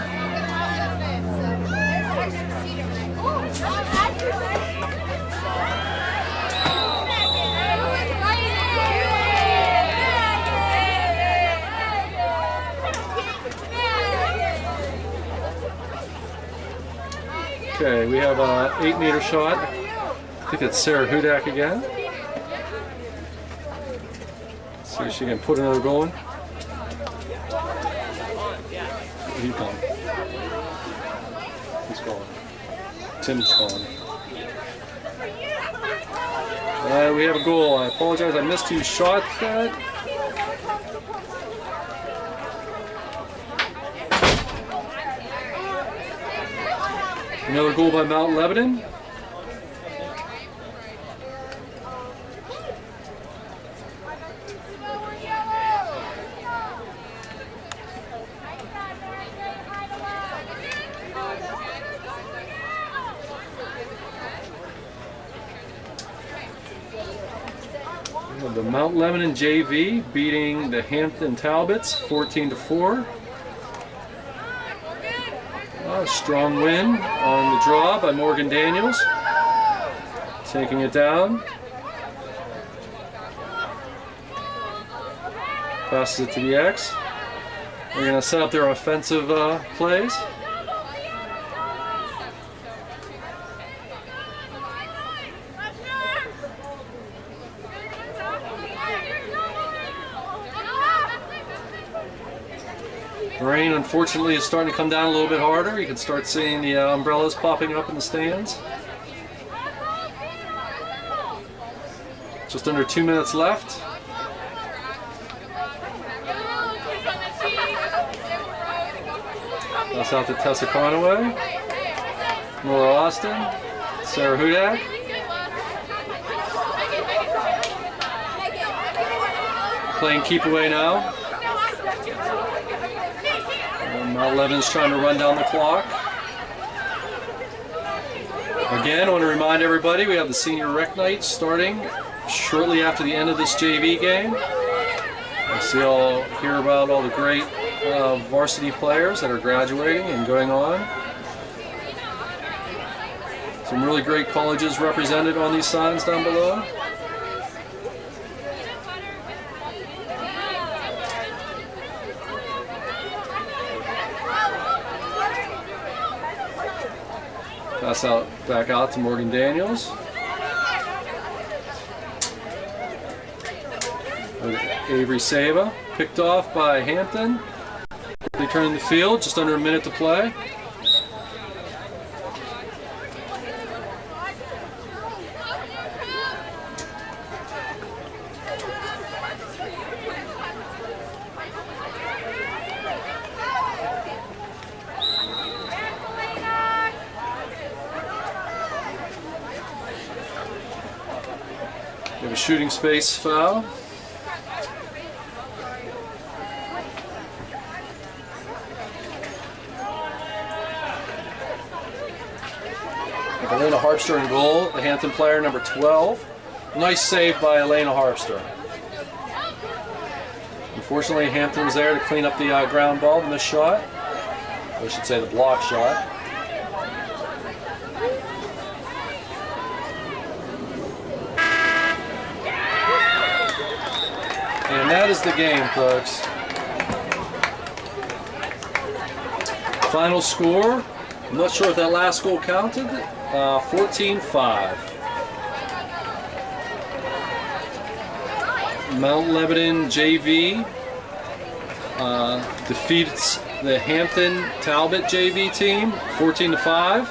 Okay, we have an 8-meter shot. I think it's Sarah Hudak again. See if she can put another goal in. He's gone. He's gone. Tim's gone. We have a goal. I apologize. I missed who shot that. Another goal by Mount Lebanon. The Mount Lebanon JV beating the Hampton Talbots 14-4. A strong win on the draw by Morgan Daniels. Taking it down. Passes it to the X. They're going to set up their offensive plays. The rain, unfortunately, is starting to come down a little bit harder. You can start seeing the umbrellas popping up in the stands. Just under 2 minutes left. That's out to Tessa Conaway. Nora Austin. Sarah Hudak. Playing keep away now. Mount Lebanon's trying to run down the clock. Again, I want to remind everybody we have the senior rec night starting shortly after the end of this JV game. So you'll hear about all the great varsity players that are graduating and going on. Some really great colleges represented on these signs down below. Pass out back out to Morgan Daniels. Avery Sava, picked off by Hampton. Returning the field, just under a minute to play. We have a shooting space foul. Elena Harpster in goal, the Hampton player, number 12. Nice save by Elena Harpster. Unfortunately, Hampton was there to clean up the ground ball in this shot. Or I should say the block shot. And that is the game, folks. Final score, I'm not sure if that last goal counted, 14-5. Mount Lebanon JV defeats the Hampton Talbot JV team 14-5.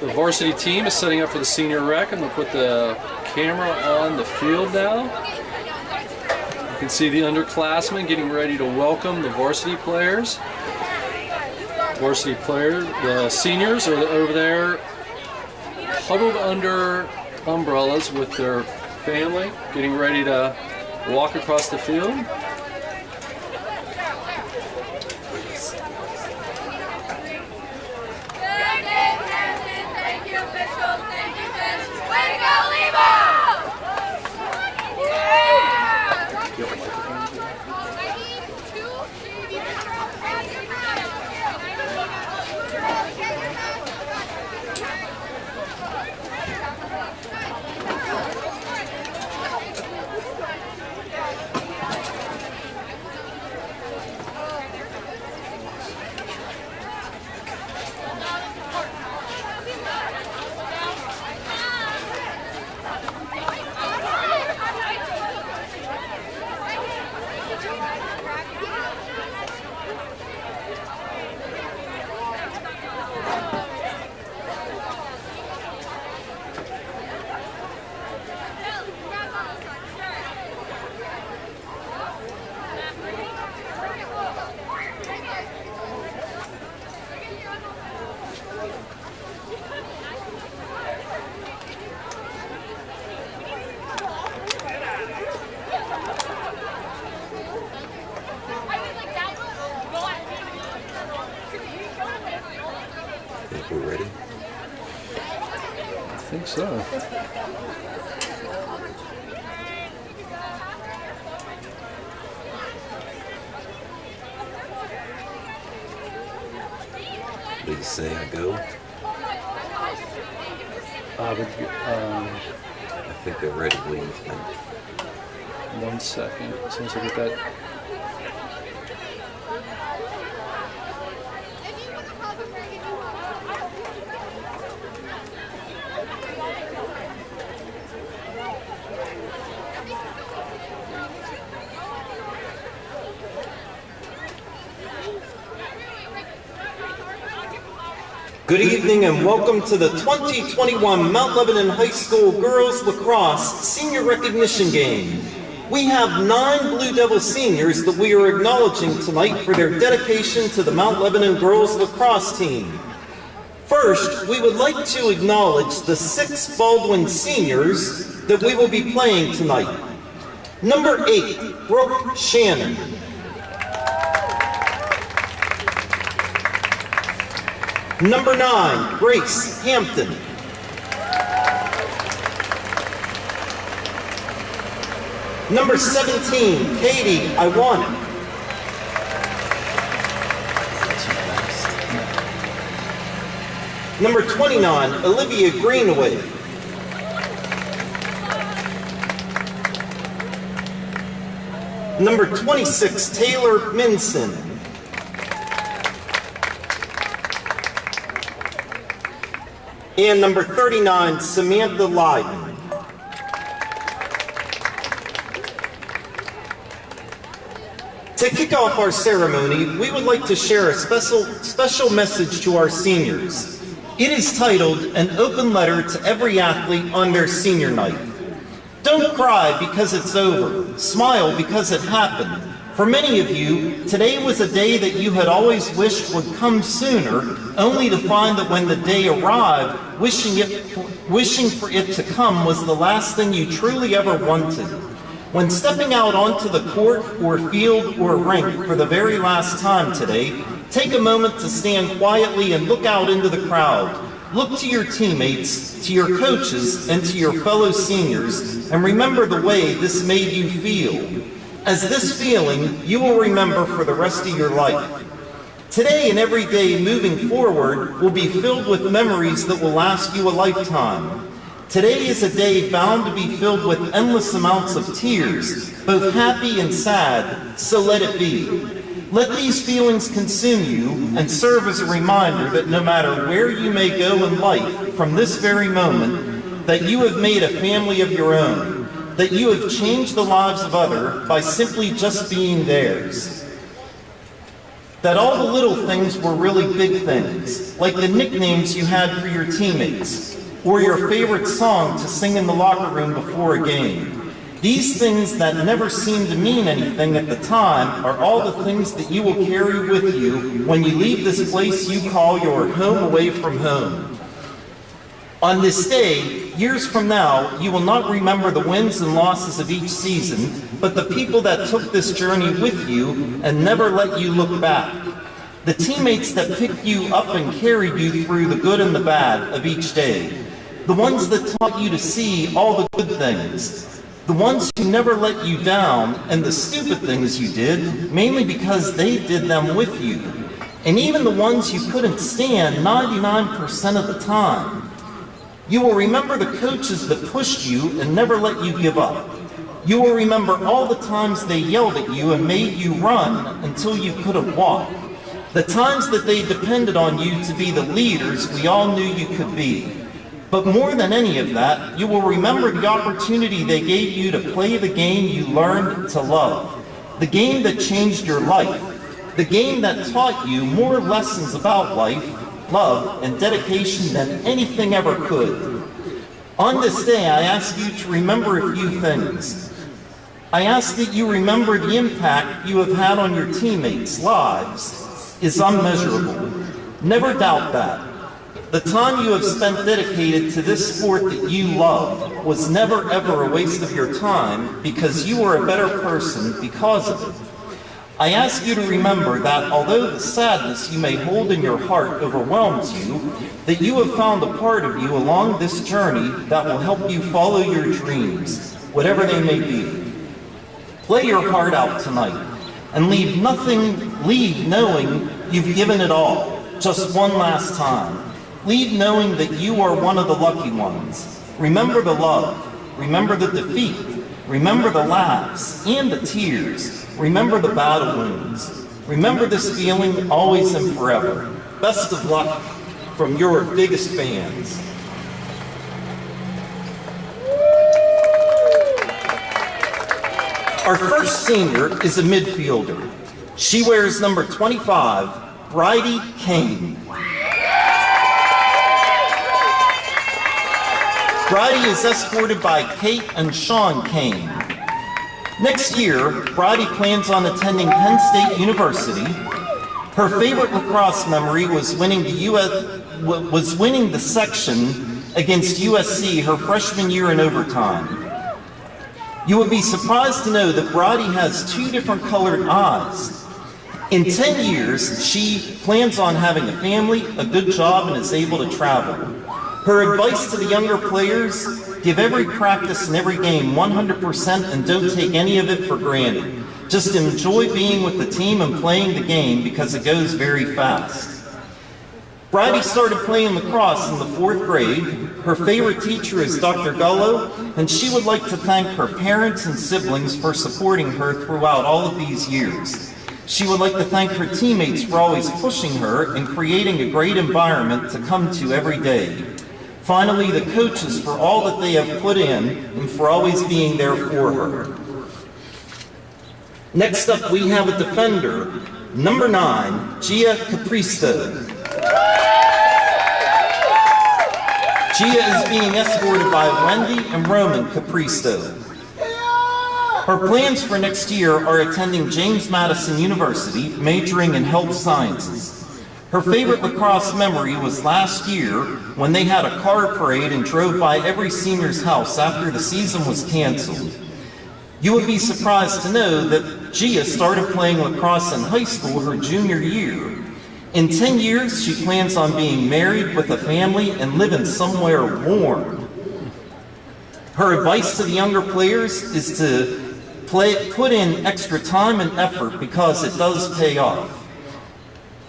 The varsity team is setting up for the senior rec. I'm going to put the camera on the field now. You can see the underclassmen getting ready to welcome the varsity players. The seniors are over there huddled under umbrellas with their family, getting ready to walk across the field. We're ready? I think so. Please say I go. I think they're ready. What do you think? 1 second. As soon as I get that. Good evening and welcome to the 2021 Mount Lebanon High School Girls Lacrosse Senior Recognition Game. We have 9 Blue Devil seniors that we are acknowledging tonight for their dedication to the Mount Lebanon Girls Lacrosse team. First, we would like to acknowledge the 6 Baldwin seniors that we will be playing tonight. Number 8, Brooke Shannon. Number 9, Grace Hampton. Number 17, Katie Iwanek. Number 29, Olivia Greenaway. Number 26, Taylor Minson. and number 39, Samantha Lyden. To kick off our ceremony, we would like to share a special message to our seniors. It is titled An Open Letter to Every Athlete on Their Senior Night. Don't cry because it's over. Smile because it happened. For many of you, today was a day that you had always wished would come sooner, only to find that when the day arrived, wishing for it to come was the last thing you truly ever wanted. When stepping out onto the court or field or rink for the very last time today, take a moment to stand quietly and look out into the crowd. Look to your teammates, to your coaches, and to your fellow seniors, and remember the way this made you feel. As this feeling, you will remember for the rest of your life. Today and every day moving forward will be filled with memories that will last you a lifetime. Today is a day bound to be filled with endless amounts of tears, both happy and sad, so let it be. Let these feelings consume you and serve as a reminder that no matter where you may go in life from this very moment, that you have made a family of your own, that you have changed the lives of others by simply just being theirs. That all the little things were really big things, like the nicknames you had for your teammates, or your favorite song to sing in the locker room before a game. These things that never seemed to mean anything at the time are all the things that you will carry with you when you leave this place you call your home away from home. On this day, years from now, you will not remember the wins and losses of each season, but the people that took this journey with you and never let you look back. The teammates that picked you up and carried you through the good and the bad of each day. The ones that taught you to see all the good things. The ones who never let you down, and the stupid things you did, mainly because they did them with you. And even the ones you couldn't stand 99% of the time. You will remember the coaches that pushed you and never let you give up. You will remember all the times they yelled at you and made you run until you couldn't walk. The times that they depended on you to be the leaders we all knew you could be. But more than any of that, you will remember the opportunity they gave you to play the game you learned to love. The game that changed your life. The game that taught you more lessons about life, love, and dedication than anything ever could. On this day, I ask you to remember a few things. I ask that you remember the impact you have had on your teammates' lives is unmeasurable. Never doubt that. The time you have spent dedicated to this sport that you love was never ever a waste of your time because you were a better person because of it. I ask you to remember that although the sadness you may hold in your heart overwhelms you, that you have found a part of you along this journey that will help you follow your dreams, whatever they may be. Play your heart out tonight and leave knowing you've given it all, just one last time. Leave knowing that you are one of the lucky ones. Remember the love. Remember the defeat. Remember the laughs and the tears. Remember the battle wounds. Remember this feeling always and forever. Best of luck from your biggest fans. Our first senior is a midfielder. She wears number 25, Bridie Kane. Bridie is escorted by Kate and Sean Kane. Next year, Bridie plans on attending Penn State University. Her favorite lacrosse memory was winning the section against USC her freshman year in overtime. You would be surprised to know that Bridie has 2 different colored eyes. In 10 years, she plans on having a family, a good job, and is able to travel. Her advice to the younger players, give every practice and every game 100% and don't take any of it for granted. Just enjoy being with the team and playing the game because it goes very fast. Bridie started playing lacrosse in the 4th grade. Her favorite teacher is Dr. Gullo, and she would like to thank her parents and siblings for supporting her throughout all of these years. She would like to thank her teammates for always pushing her and creating a great environment to come to every day. Finally, the coaches for all that they have put in and for always being there for her. Next up, we have a defender, number 9, Gia Capristo. Gia is being escorted by Wendy and Roman Capristo. Her plans for next year are attending James Madison University, majoring in health sciences. Her favorite lacrosse memory was last year when they had a car parade and drove by every senior's house after the season was canceled. You would be surprised to know that Gia started playing lacrosse in high school her junior year. In 10 years, she plans on being married with a family and living somewhere warm. Her advice to the younger players is to put in extra time and effort because it does pay off.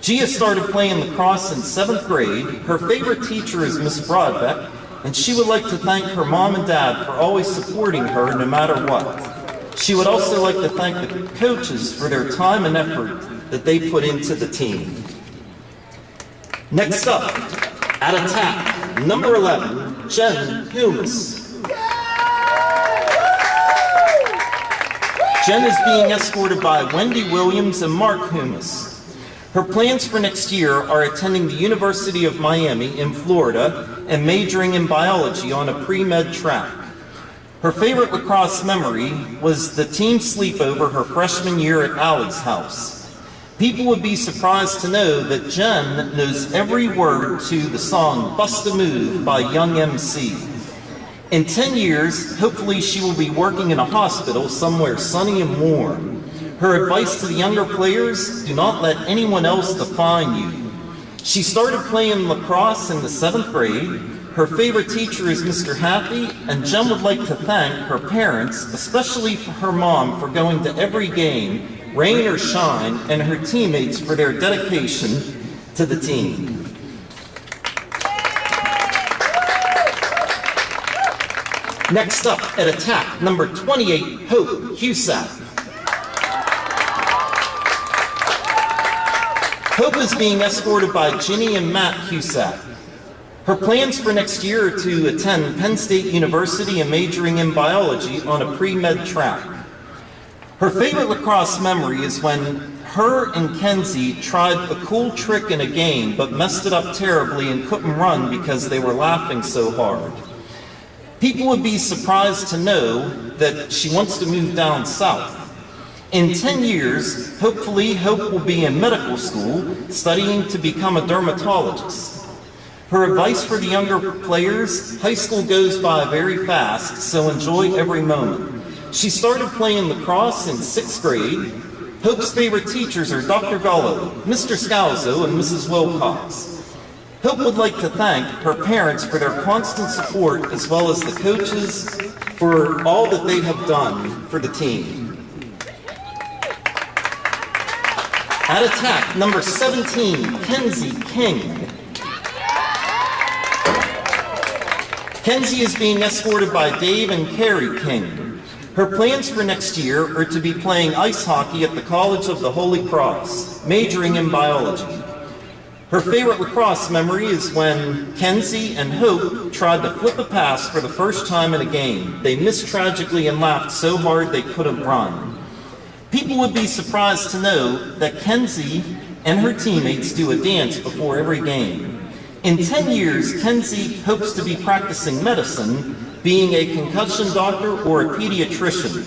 Gia started playing lacrosse in 7th grade. Her favorite teacher is Miss Broadbeck, and she would like to thank her mom and dad for always supporting her no matter what. She would also like to thank the coaches for their time and effort that they put into the team. Next up, at attack, number 11, Jen Humus. Jen is being escorted by Wendy Williams and Mark Humus. Her plans for next year are attending the University of Miami in Florida and majoring in biology on a pre-med track. Her favorite lacrosse memory was the team sleepover her freshman year at Allie's house. People would be surprised to know that Jen knows every word to the song Bust a Move by Young MC. In 10 years, hopefully she will be working in a hospital somewhere sunny and warm. Her advice to the younger players, do not let anyone else define you. She started playing lacrosse in the 7th grade. Her favorite teacher is Mr. Happy, and Jen would like to thank her parents, especially her mom, for going to every game, rain or shine, and her teammates for their dedication to the team. Next up at attack, number 28, Hope Husak. Hope is being escorted by Ginny and Matt Husak. Her plans for next year are to attend Penn State University and majoring in biology on a pre-med track. Her favorite lacrosse memory is when her and Kenzie tried a cool trick in a game but messed it up terribly and couldn't run because they were laughing so hard. People would be surprised to know that she wants to move down south. In 10 years, hopefully Hope will be in medical school studying to become a dermatologist. Her advice for the younger players, high school goes by very fast, so enjoy every moment. She started playing lacrosse in 6th grade. Hope's favorite teachers are Dr. Gallo, Mr. Scalzo, and Mrs. Wilcox. Hope would like to thank her parents for their constant support as well as the coaches for all that they have done for the team. At attack, number 17, Kenzie King. Kenzie is being escorted by Dave and Carrie King. Her plans for next year are to be playing ice hockey at the College of the Holy Cross, majoring in biology. Her favorite lacrosse memory is when Kenzie and Hope tried to flip a pass for the first time in a game. They missed tragically and laughed so hard they couldn't run. People would be surprised to know that Kenzie and her teammates do a dance before every game. In 10 years, Kenzie hopes to be practicing medicine, being a concussion doctor or a pediatrician.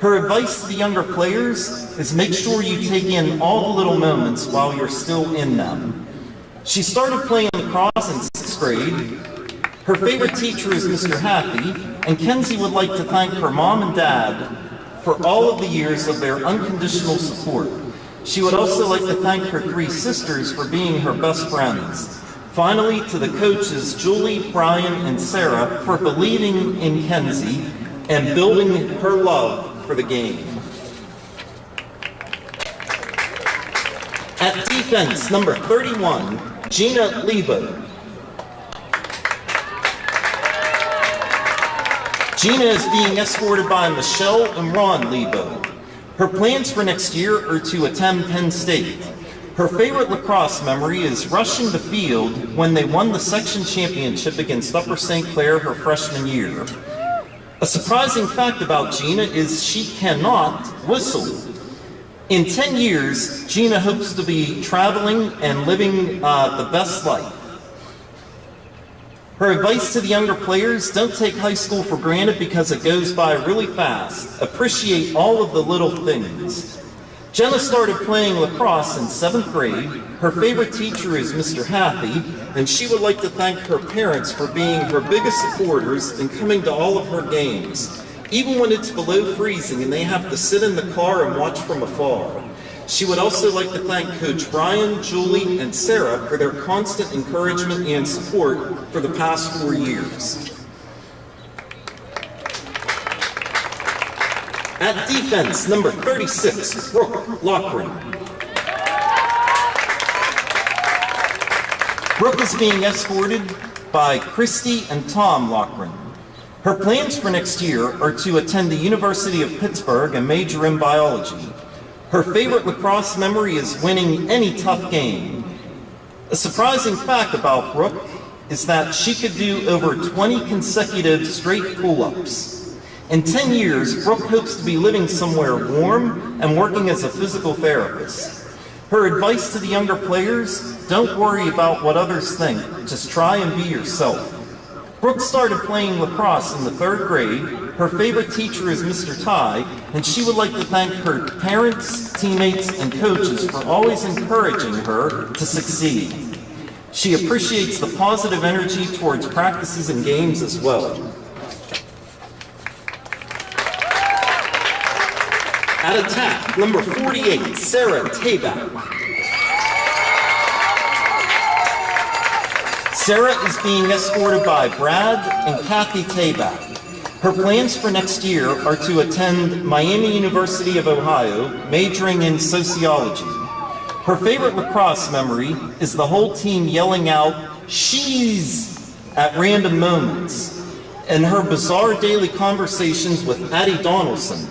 Her advice to the younger players is make sure you take in all the little moments while you're still in them. She started playing lacrosse in 6th grade. Her favorite teacher is Mr. Happy, and Kenzie would like to thank her mom and dad for all of the years of their unconditional support. She would also like to thank her 3 sisters for being her best friends. Finally, to the coaches, Julie, Brian, and Sarah, for believing in Kenzie and building her love for the game. At defense, number 31, Gina Lebo. Gina is being escorted by Michelle and Ron Lebo. Her plans for next year are to attend Penn State. Her favorite lacrosse memory is rushing the field when they won the section championship against Upper St. Clair her freshman year. A surprising fact about Gina is she cannot whistle. In 10 years, Gina hopes to be traveling and living the best life. Her advice to the younger players: don't take high school for granted because it goes by really fast. Appreciate all of the little things. Jenna started playing lacrosse in 7th grade. Her favorite teacher is Mr. Hathey, and she would like to thank her parents for being her biggest supporters and coming to all of her games, even when it's below freezing and they have to sit in the car and watch from afar. She would also like to thank Coach Brian, Julie, and Sarah for their constant encouragement and support for the past 4 years. At defense, number 36, Brooke Lochran. Brooke is being escorted by Christy and Tom Lochran. Her plans for next year are to attend the University of Pittsburgh and major in biology. Her favorite lacrosse memory is winning any tough game. A surprising fact about Brooke is that she could do over 20 consecutive straight pull-ups. In 10 years, Brooke hopes to be living somewhere warm and working as a physical therapist. Her advice to the younger players: don't worry about what others think, just try and be yourself. Brooke started playing lacrosse in the 3rd grade. Her favorite teacher is Mr. Ty, and she would like to thank her parents, teammates, and coaches for always encouraging her to succeed. She appreciates the positive energy towards practices and games as well. At attack, number 48, Sarah Tabak. Sarah is being escorted by Brad and Kathy Tabak. Her plans for next year are to attend Miami University of Ohio, majoring in sociology. Her favorite lacrosse memory is the whole team yelling out, "She's!" at random moments, and her bizarre daily conversations with Addie Donaldson.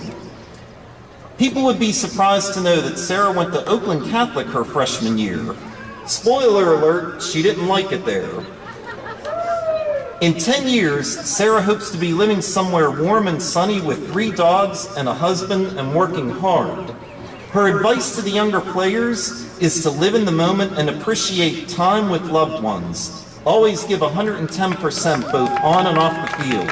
People would be surprised to know that Sarah went to Oakland Catholic her freshman year. Spoiler alert, she didn't like it there. In 10 years, Sarah hopes to be living somewhere warm and sunny with 3 dogs and a husband and working hard. Her advice to the younger players is to live in the moment and appreciate time with loved ones. Always give 110% both on and off the field.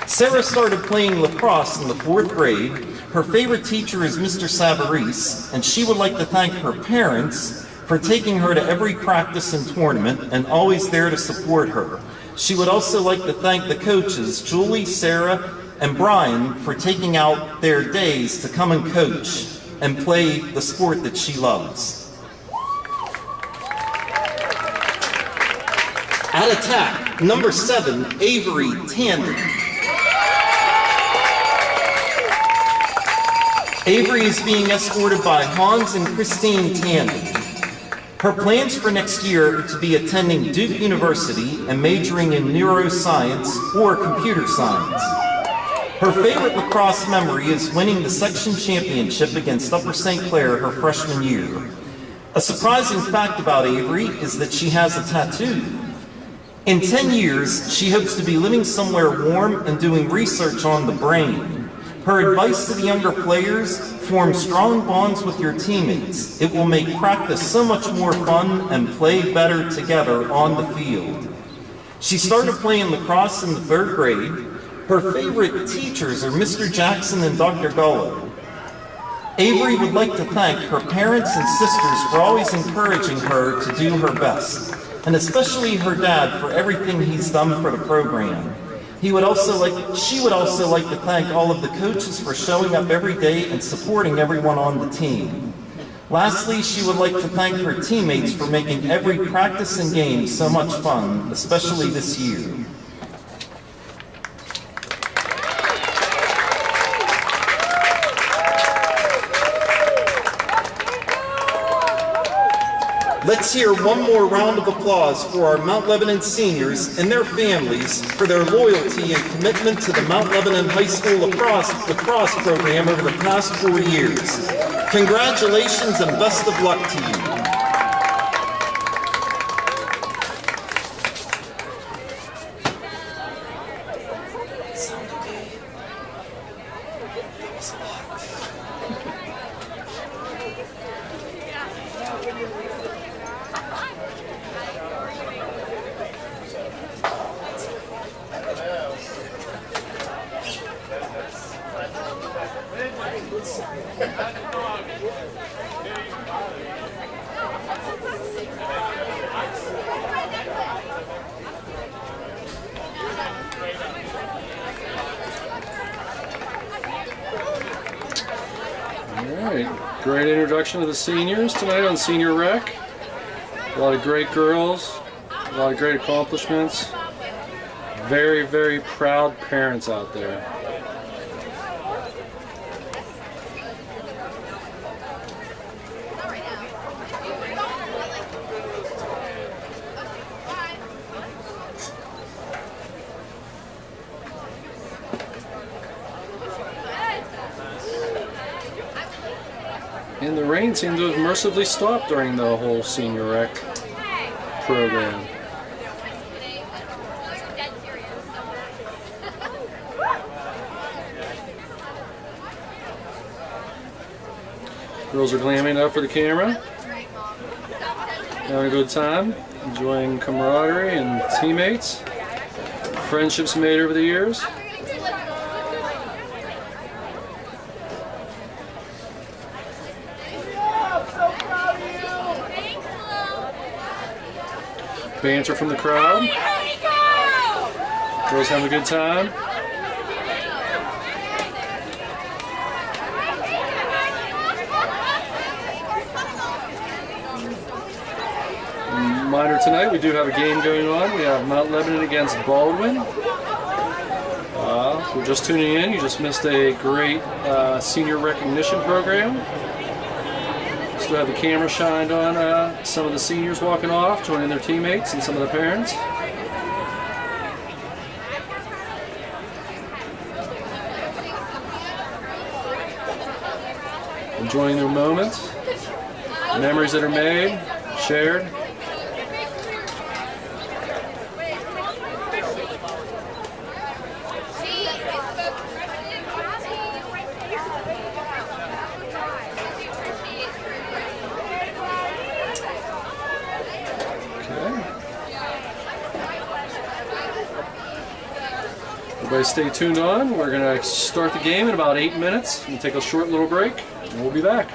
Sarah started playing lacrosse in the 4th grade. Her favorite teacher is Mr. Savarese, and she would like to thank her parents for taking her to every practice and tournament and always there to support her. She would also like to thank the coaches, Julie, Sarah, and Brian, for taking out their days to come and coach and play the sport that she loves. At attack, number 7, Avery Tandon. Avery is being escorted by Hans and Christine Tandon. Her plans for next year are to be attending Duke University and majoring in neuroscience or computer science. Her favorite lacrosse memory is winning the section championship against Upper St. Clair her freshman year. A surprising fact about Avery is that she has a tattoo. In 10 years, she hopes to be living somewhere warm and doing research on the brain. Her advice to the younger players: form strong bonds with your teammates. It will make practice so much more fun and play better together on the field. She started playing lacrosse in the 3rd grade. Her favorite teachers are Mr. Jackson and Dr. Gullo. Avery would like to thank her parents and sisters for always encouraging her to do her best, and especially her dad for everything he's done for the program. She would also like to thank all of the coaches for showing up every day and supporting everyone on the team. Lastly, she would like to thank her teammates for making every practice and game so much fun, especially this year. Let's hear one more round of applause for our Mount Lebanon seniors and their families for their loyalty and commitment to the Mount Lebanon High School lacrosse program over the past 4 years. Congratulations and best of luck to you. Alright, great introduction to the seniors tonight on Senior Rec. A lot of great girls, a lot of great accomplishments. Very, very proud parents out there. And the rain seemed to have mercifully stopped during the whole Senior Rec program. Girls are glamming up for the camera, having a good time, enjoying camaraderie and teammates, friendships made over the years. Banter from the crowd. Girls having a good time. Reminder tonight, we do have a game going on. We have Mount Lebanon against Baldwin. If you're just tuning in, you just missed a great senior recognition program. Still have the camera shined on some of the seniors walking off, joining their teammates and some of the parents. Enjoying their moments, memories that are made, shared. Everybody stay tuned on. We're going to start the game in about 8 minutes. We'll take a short little break and we'll be back.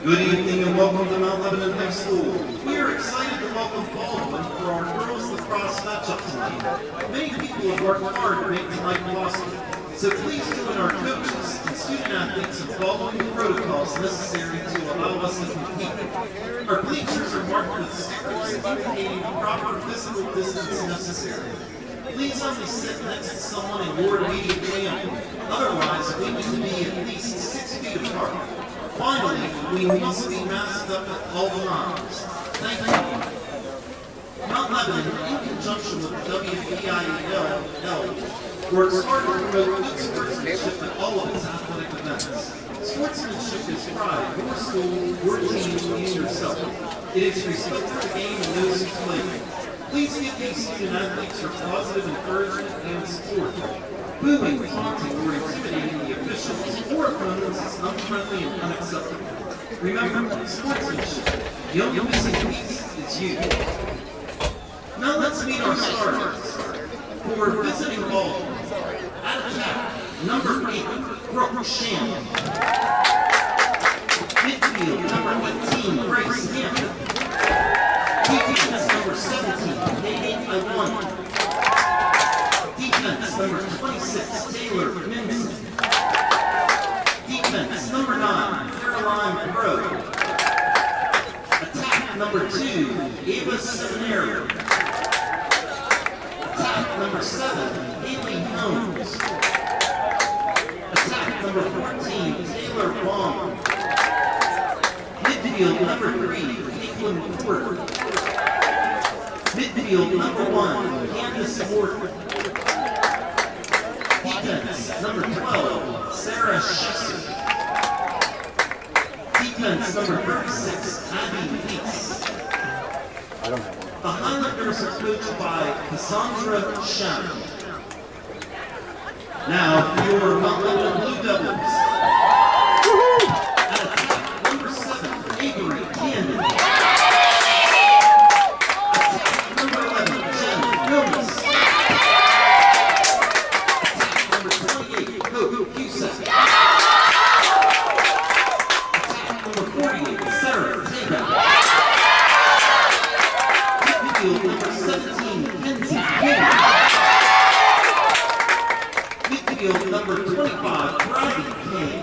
Good evening and welcome to Mount Lebanon High School. We are excited to welcome Baldwin for our girls lacrosse matchup tonight. Many people have worked hard to make tonight possible, so please join our coaches and student athletes in following the protocols necessary to allow us to compete. Our bleachers are marked with stickers indicating the proper physical distance necessary. Please only sit next to someone in your immediate family. Otherwise, we need to be at least 6 feet apart. Finally, we must be masked up at all times. Thank you. Mount Lebanon, in conjunction with WBIL, works hard to promote good sportsmanship at all of its athletic events. Sportsmanship is pride in your school, your team, and yourself. It is respect for the game and those who play. Please give these student athletes your positive encouragement and support. Booing, taunting, or intimidating the officials or opponents violence is unfriendly and unacceptable. Remember, sportsmanship, the only missing piece is you. Now let's meet our starters. For visiting Baldwin, at attack, number 8, Brooke Shannon. Midfield, number 18, Grace Hampton. Defense, number 17, Katie Iwan. Defense, number 26, Taylor Minson. Defense, number 9, Caroline Crow. Attack, number 2, Ava Seminary. Attack, number 7, Haley Holmes. Attack, number 14, Taylor Wong. Midfield, number 3, Caitlin Porter. Midfield, number 1, Candace Morton. Defense, number 12, Sarah Schusser. Defense, number 36, Abby Leaks. I don't have one. The Highlanders are coached by Cassandra Shannon. Now, for your Baldwin Blue Devils. At attack, number 7, Avery Camden. Attack, number 11, Jen Gomez. Attack, number 28, Hope Cusack. Attack, number 48, Sarah Taylor. Midfield, number 17, Kenzie King. Midfield, number 25, Bradley King.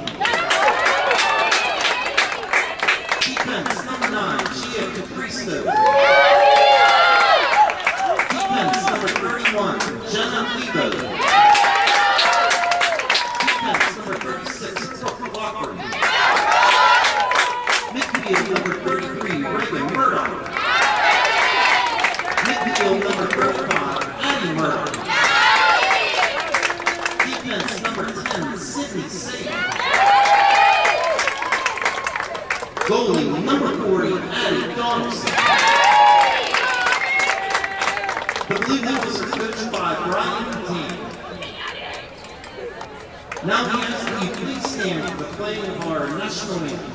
Defense, number 9, Gia Capristo. Defense, number 31, Jenna Lebo. Defense, number 36, Brooke Walker. Midfield, number 33, Reagan Murdoch. Midfield, number 35, Addie Murdoch. Defense, number 10, Sydney Saban. Goalie, number 40, Addie Donaldson. The Blue Devils are coached by Brian Dean. Now we ask that you please stand for the playing of our national anthem.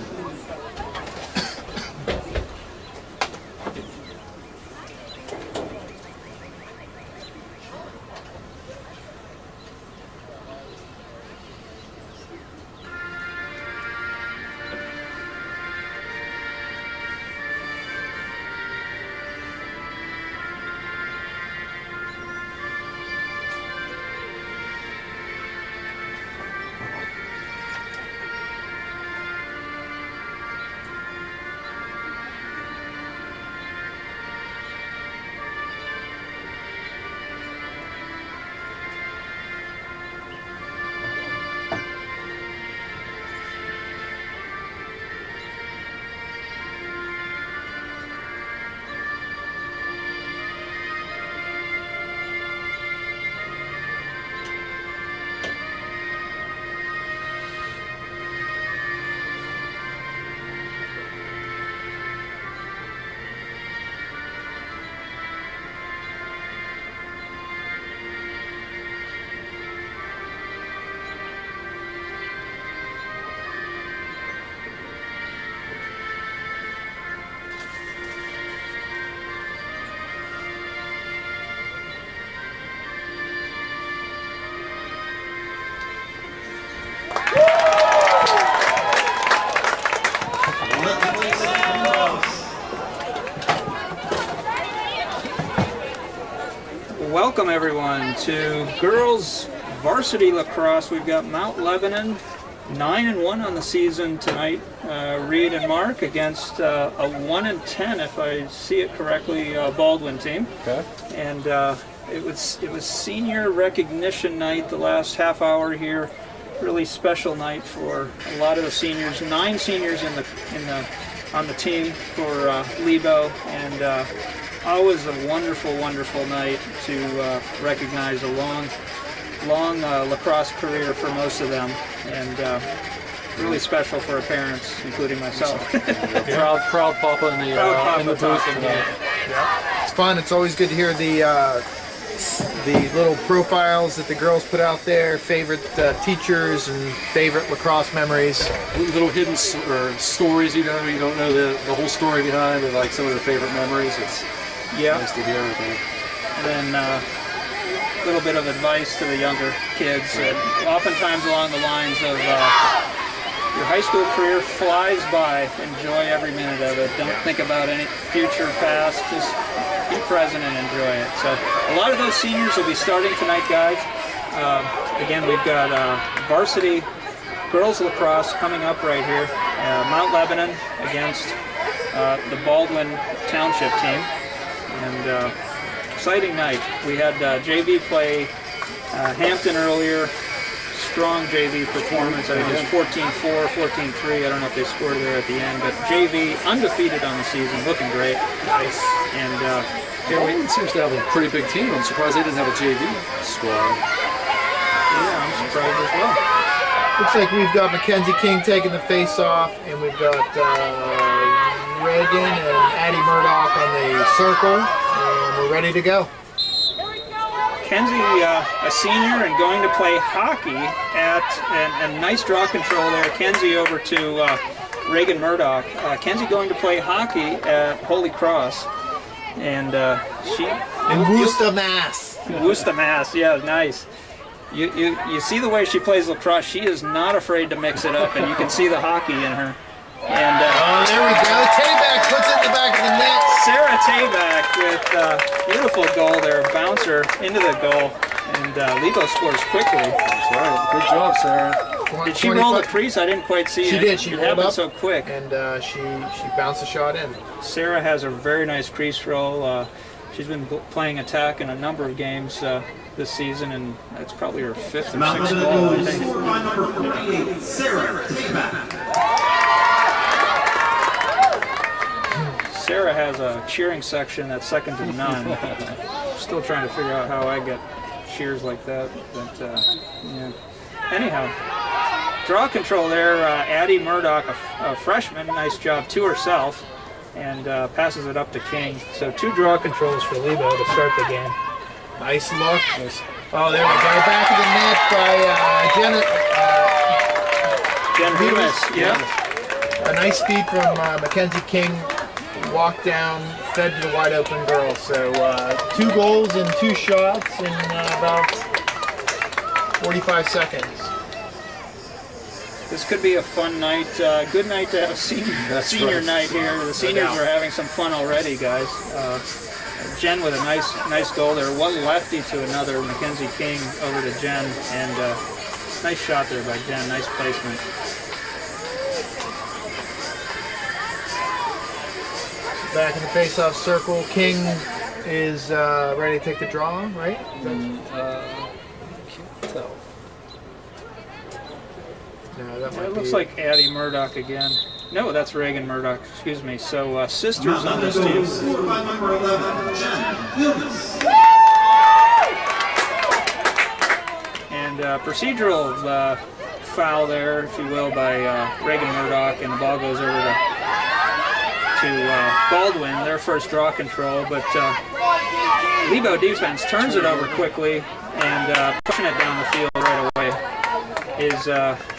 Welcome everyone to girls varsity lacrosse. We've got Mount Lebanon 9-1 on the season tonight. Reed and Mark against a 1-10, if I see it correctly, Baldwin team. Okay. And it was senior recognition night. The last half hour here, really special night for a lot of the seniors. 9 seniors on the team for Lebo, and always a wonderful, wonderful night to recognize a long lacrosse career for most of them, and really special for our parents, including myself. Proud papa in the booth tonight. It's fun. It's always good to hear the the little profiles that the girls put out there, favorite teachers and favorite lacrosse memories. Little hidden or stories, you don't know the whole story behind, and like some of their favorite memories. It's nice to hear everything. And then a little bit of advice to the younger kids, oftentimes along the lines of your high school career flies by, enjoy every minute of it, don't think about any future, past, just be present and enjoy it. So a lot of those seniors will be starting tonight, guys. Again, we've got varsity girls lacrosse coming up right here. Mount Lebanon against the Baldwin Township team. And exciting night. We had JV play Hampton earlier. Strong JV performance. I think it was 14-4, 14-3. I don't know if they scored there at the end, but JV undefeated on the season, looking great. Nice. And Baldwin seems to have a pretty big team. I'm surprised they didn't have a JV squad. yeah, I'm surprised as well. Looks like we've got Mackenzie King taking the face off, and we've got Reagan and Addie Murdoch on the circle, and we're ready to go. Kenzie, a senior and going to play hockey and nice draw control there. Kenzie over to Reagan Murdoch. Kenzie going to play hockey at Holy Cross. And she... In Worcester, Mass. Worcester, Mass, yeah, nice. You see the way she plays lacrosse. She is not afraid to mix it up, and you can see the hockey in her. And oh, there we go. Tayback puts it in the back of the net. Sarah Tayback with beautiful goal there, bouncer into the goal, and Lebo scores quickly. That's right. Good job, Sarah. Did she roll the crease? I didn't quite see it. She did. She it rolled happened up so quick. And she bounced the shot in. Sarah has a very nice crease roll. She's been playing attack in a number of games this season, and that's probably her fifth or Mount sixth Lebanon goal, I goes think. scored by number 48, Sarah Tayback. Sarah has a cheering section that's second to none. Still trying to figure out how I get cheers like that, but yeah. Anyhow, draw control there. Addie Murdoch, a freshman, nice job to herself, and passes it up to King. So 2 draw controls for Lebo to start the game. Nice look. Nice. Oh, there we go. Back of the net by Jen Remus, yeah. A nice feed from Mackenzie King. Walk down, fed to the wide open girl. So 2 goals and 2 shots in about 45 seconds. This could be a fun night. Good night to have senior night here. The seniors are having some fun already, guys. Jen with a nice goal there. One lefty to another. Mackenzie King over to Jen, and nice shot there by Jen. Nice placement. Back in the face-off circle. King is ready to take the draw, right? Can't tell. No, that might It be looks like Addie Murdoch again. No, that's Reagan Murdoch. Excuse me. So sisters on this team. Scored by number 11, Jen Loomis. And procedural foul there, if you will, by Reagan Murdoch, and the ball goes over to Baldwin, their first draw control, but Lebo defense turns it over quickly and pushing it down the field right away is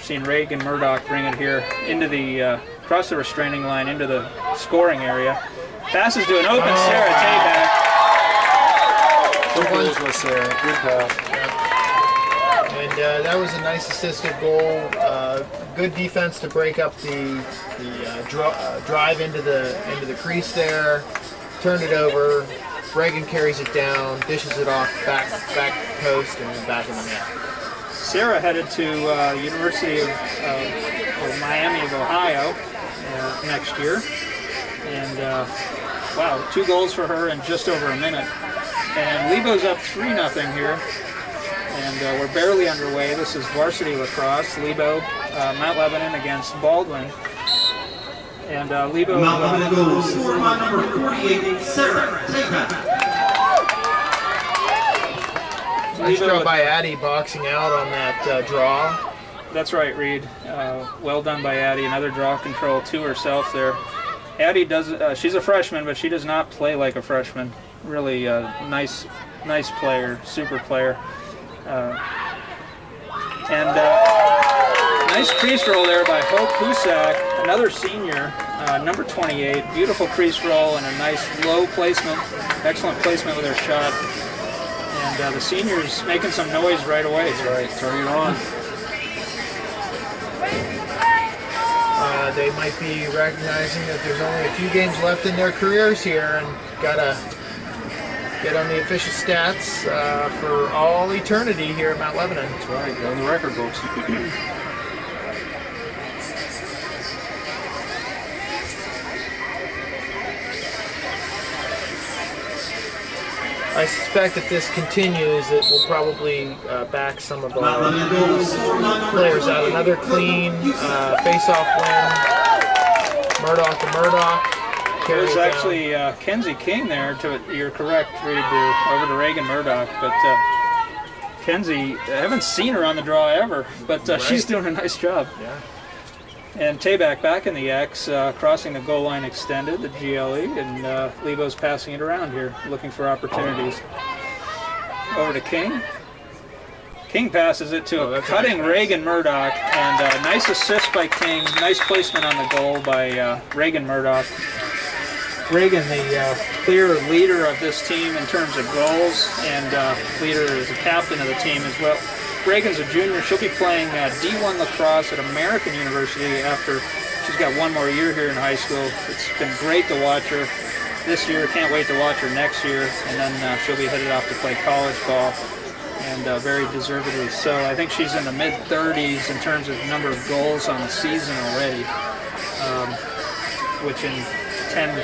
seeing Reagan Murdoch bring it here into the across the restraining line into the scoring area. Passes to an open Sarah Tayback. Good goals by Sarah. Good pass. And that was a nice assisted goal. Good defense to break up the drive into the crease there. Turned it over. Reagan carries it down, dishes it off back post, and then back in the net. Sarah headed to University of Miami of Ohio next year, and wow, 2 goals for her in just over a minute. And Lebo's up 3-0 here. And we're barely underway. This is varsity lacrosse. Lebo, Mount Lebanon against Baldwin. And Lebo... Mount Lebanon goes scored by number 48, Sarah Tayback. Nice job by Addie boxing out on that draw. That's right, Reed. Well done by Addie. Another draw control to herself there. Addie does... she's a freshman, but she does not play like a freshman. Really nice nice player, super player. Nice crease roll there by Hope Husak, another senior, number 28. Beautiful crease roll and a nice low placement, excellent placement with her shot. And the seniors making some noise right away. That's right, turn it on. They might be recognizing that there's only a few games left in their careers here and gotta get on the official stats for all eternity here at Mount Lebanon. That's right, go in the record books. I suspect if this continues, it will probably back some of our players out. Another clean face-off win. Murdoch to Murdoch. There's actually Kenzie King there. You're correct, Reed, over to Reagan Murdoch. But Kenzie, I haven't seen her on the draw ever, but she's doing a nice job. Yeah. And Tabak back in the X, crossing the goal line extended, the GLE, and Lebo's passing it around here, looking for opportunities. Over to King. King passes it to a cutting Reagan Murdoch, and nice assist by King. Nice placement on the goal by Reagan Murdoch. Reagan, the clear leader of this team in terms of goals, and leader as a captain of the team as well. Reagan's a junior. She'll be playing D1 lacrosse at American University after she's got one more year here in high school. It's been great to watch her this year. Can't wait to watch her next year. And then she'll be headed off to play college ball, and very deservedly so. I think she's in the mid-30s in terms of number of goals on the season already, which in 10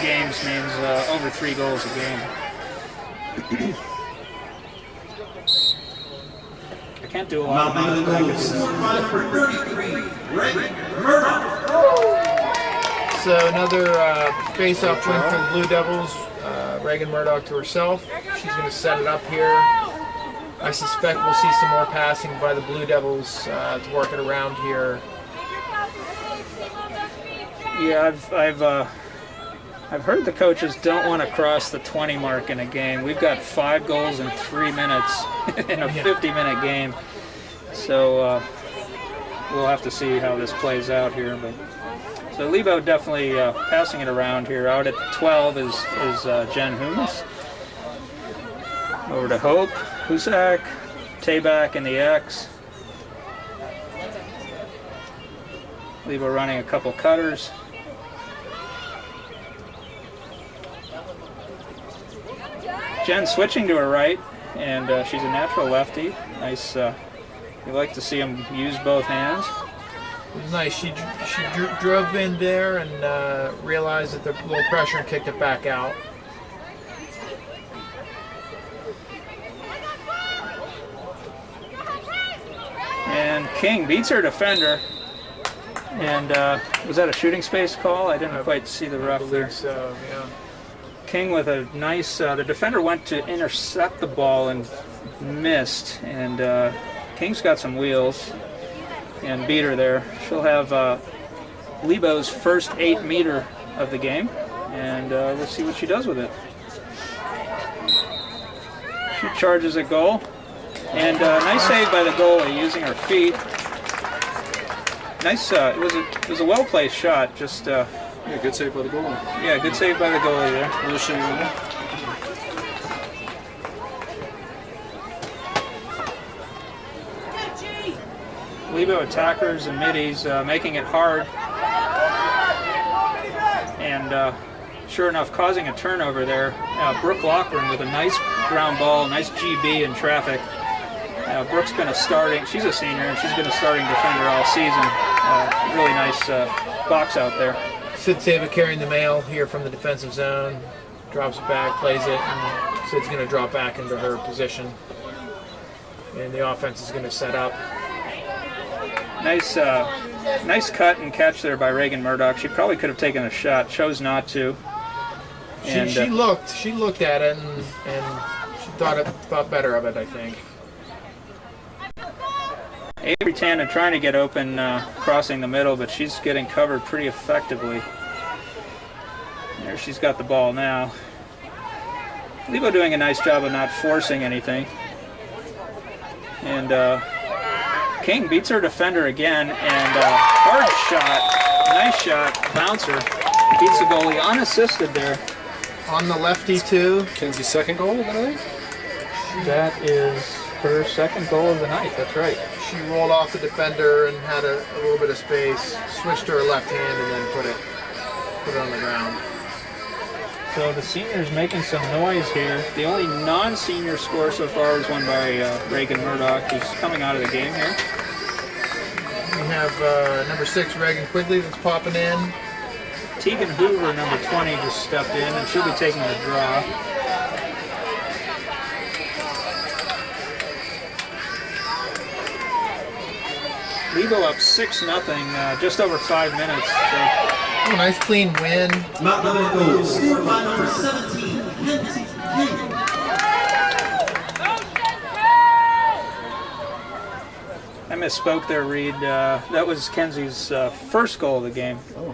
games means over 3 goals a game. I can't do a lot of things. So another face-off win for the Blue Devils. Reagan Murdoch to herself. She's going to set it up here. I suspect we'll see some more passing by the Blue Devils to work it around here. Yeah, I've heard the coaches don't want to cross the 20 mark in a game. We've got 5 goals in 3 minutes in a 50-minute game. So we'll have to see how this plays out here. But so Lebo definitely passing it around here. Out at 12 is Jen Humes. Over to Hope, Husak, Tabak in the X. Lebo running a couple cutters. Jen switching to her right, and she's a natural lefty. Nice. You like to see them use both hands. It was nice. She drove in there and realized that the little pressure and kicked it back out. And King beats her defender. And was that a shooting space call? I didn't quite see the ref there. So, yeah. King with a nice, the defender went to intercept the ball and missed, and King's got some wheels and beat her there. She'll have Lebo's first 8-meter of the game, and we'll see what she does with it. She charges a goal, and nice save by the goalie using her feet. Nice, it was a well-placed shot, just Yeah, good save by the goalie. yeah, good save by the goalie there. We'll show you that. Lebo attackers and middies making it hard, and sure enough causing a turnover there. Brooke Loughran with a nice ground ball, nice GB in traffic. Brooke's been she's a senior, and she's been a starting defender all season. Really nice box out there. Sid Sava carrying the mail here from the defensive zone. Drops it back, plays it, and Sid's going to drop back into her position. And the offense is going to set up. Nice cut and catch there by Reagan Murdoch. She probably could have taken a shot, chose not to. And She looked at it and she thought better of it, I think. Avery Tannen trying to get open, crossing the middle, but she's getting covered pretty effectively. There she's got the ball now. Lebo doing a nice job of not forcing anything. And King beats her defender again, and hard shot, nice shot, bouncer, beats the goalie unassisted there. On the lefty too. Kenzie's second goal of the night? That is her second goal of the night, that's right. She rolled off the defender and had a little bit of space, switched to her left hand, and then put it on the ground. So the seniors making some noise here. The only non-senior score so far was won by Reagan Murdoch, who's coming out of the game here. We have number 6, Reagan Quigley, that's popping in. Tegan Hoover, number 20, just stepped in, and she'll be taking the draw. Lebo up 6-0, just over 5 minutes. So. Oh, nice clean win. Mount Lebanon goal, scored by number 17, Kenzie King. I misspoke there, Reed. That was Kenzie's first goal of the game. Oh.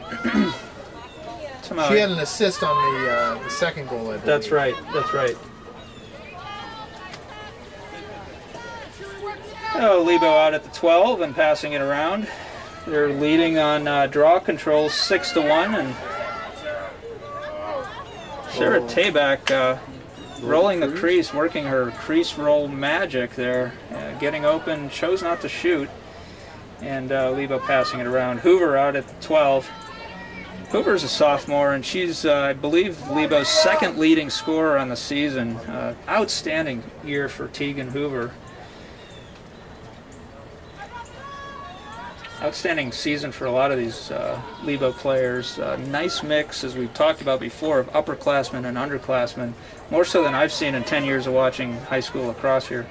She had an assist on the second goal, I believe. That's right, that's right. Oh, Lebo out at the 12 and passing it around. They're leading on draw control 6-1, and Sarah Tabak rolling the crease, working her crease roll magic there, getting open, chose not to shoot, and Lebo passing it around. Hoover out at the 12. Hoover's a sophomore, and she's, I believe, Lebo's second leading scorer on the season. Outstanding year for Tegan Hoover. Outstanding season for a lot of these Lebo players. Nice mix, as we've talked about before, of upperclassmen and underclassmen, more so than I've seen in 10 years of watching high school lacrosse here.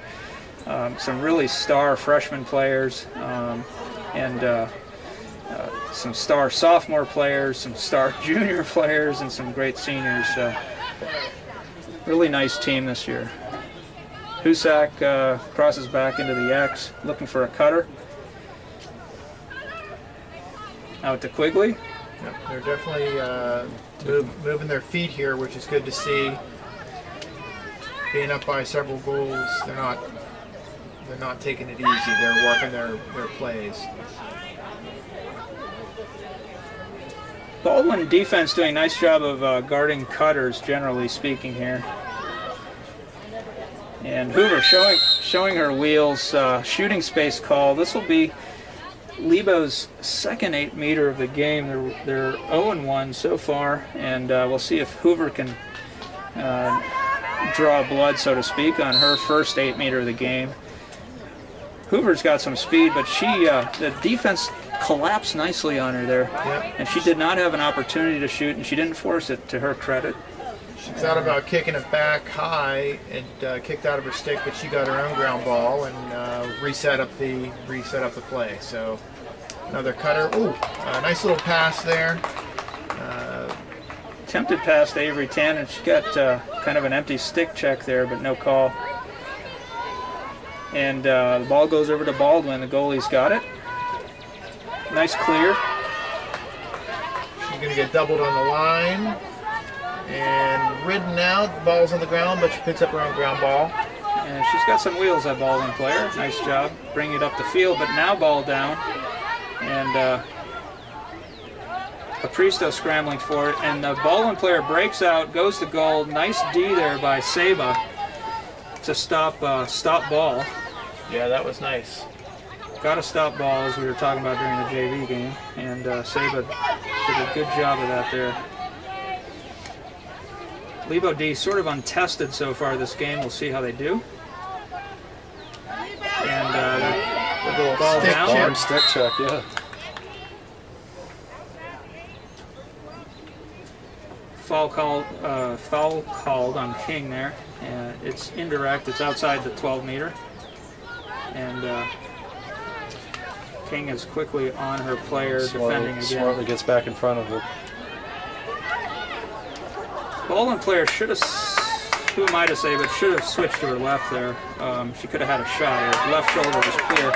Some really star freshman players, and some star sophomore players, some star junior players, and some great seniors. Really nice team this year. Husak crosses back into the X, looking for a cutter. Out to Quigley. Yep, they're definitely moving their feet here, which is good to see. Being up by several goals, they're not taking it easy. They're working their plays. Baldwin defense doing a nice job of guarding cutters, generally speaking here. And Hoover showing her wheels, shooting space call. This will be Lebo's second 8-meter of the game. They're 0-1 so far, and we'll see if Hoover can draw blood, so to speak, on her first 8-meter of the game. Hoover's got some speed, but the defense collapsed nicely on her there, yep. And she did not have an opportunity to shoot, and she didn't force it, to her credit. She thought about kicking it back high and kicked out of her stick, but she got her own ground ball and reset up the play. So another cutter. Ooh, nice little pass there. Attempted pass to Avery Tannen. She got kind of an empty stick check there, but no call. And the ball goes over to Baldwin. The goalie's got it. Nice clear. She's going to get doubled on the line. And ridden out, the ball's on the ground, but she picks up her own ground ball. And she's got some wheels, that Baldwin player. Nice job bringing it up the field, but now ball down. And Apristo scrambling for it. And the Baldwin player breaks out, goes to goal. Nice D there by Saba to stop ball. Yeah, that was nice. Got to stop ball, as we were talking about during the JV game. And Saba did a good job of that there. Lebo D sort of untested so far this game. We'll see how they do. And the ball down. Stick check, yeah. Foul called on King there. It's indirect. It's outside the 12-meter. And King is quickly on her player, defending again. Smartly gets back in front of her. Baldwin player should have, who am I to say, but should have switched to her left there. She could have had a shot. Her left shoulder was clear.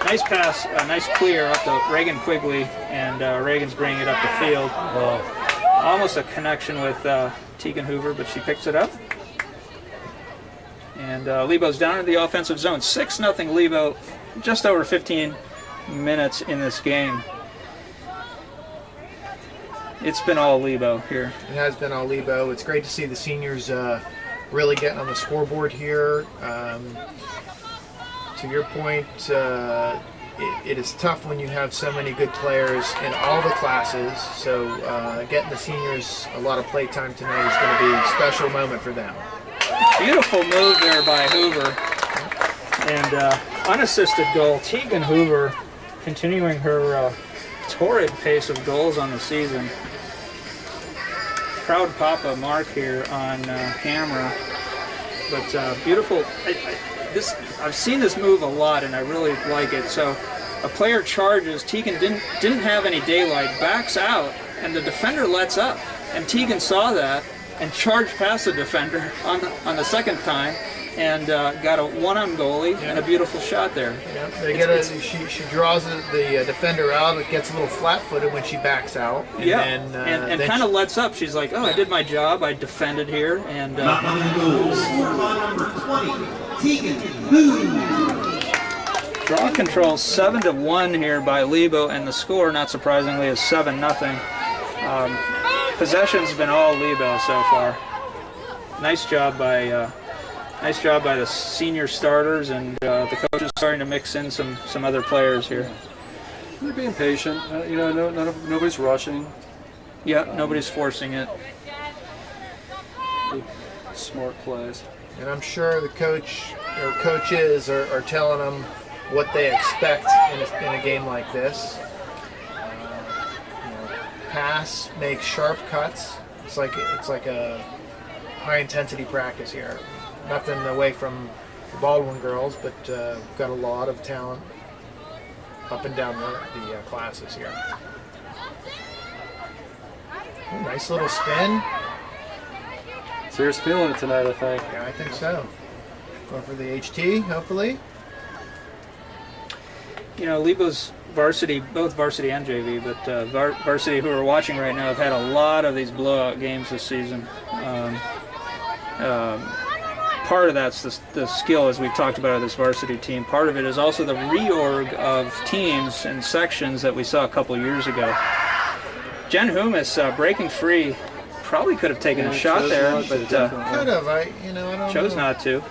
Nice pass, nice clear up to Reagan Quigley, and Reagan's bringing it up the field. Almost a connection with Tegan Hoover, but she picks it up. And Lebo's down in the offensive zone. 6-0 Lebo, just over 15 minutes in this game. It's been all Lebo here. It has been all Lebo. It's great to see the seniors really getting on the scoreboard here. To your point, it is tough when you have so many good players in all the classes. So getting the seniors a lot of play time tonight is going to be a special moment for them. Beautiful move there by Hoover. And unassisted goal. Tegan Hoover continuing her torrid pace of goals on the season. Proud Papa Mark here on camera. But beautiful. I've seen this move a lot, and I really like it. So a player charges. Tegan didn't have any daylight, backs out, and the defender lets up. And Tegan saw that and charged past the defender on the second time, and got a one-on goalie and a beautiful shot there. Yeah, she draws the defender out. It gets a little flat-footed when she backs out. And and kind of lets up. She's like, oh, I did my job. I defended here. And Not on goal. Scored by number 20, Tegan Boo. draw control 7-1 here by Lebo, and the score, not surprisingly, is 7-0. Possession's been all Lebo so far. Nice job by the senior starters, and the coach is starting to mix in some other players here. They're being patient. Nobody's rushing. Yeah, nobody's forcing it. Good, smart plays. And I'm sure the coach or coaches are telling them what they expect in a game like this. Pass, make sharp cuts. It's like a high intensity practice here. Nothing away from the Baldwin girls, but got a lot of talent up and down the classes here. Ooh, nice little spin. Sarah's feeling it tonight, I think. Yeah, I think so. Going for the HT, hopefully. You know, Lebo's varsity, both varsity and JV, but varsity who are watching right now have had a lot of these blowout games this season. Part of that's the skill, as we've talked about, of this varsity team. Part of it is also the reorg of teams and sections that we saw a couple years ago. Jen Humis breaking free, probably could have taken a shot there, but Could have. I don't chose know. not to.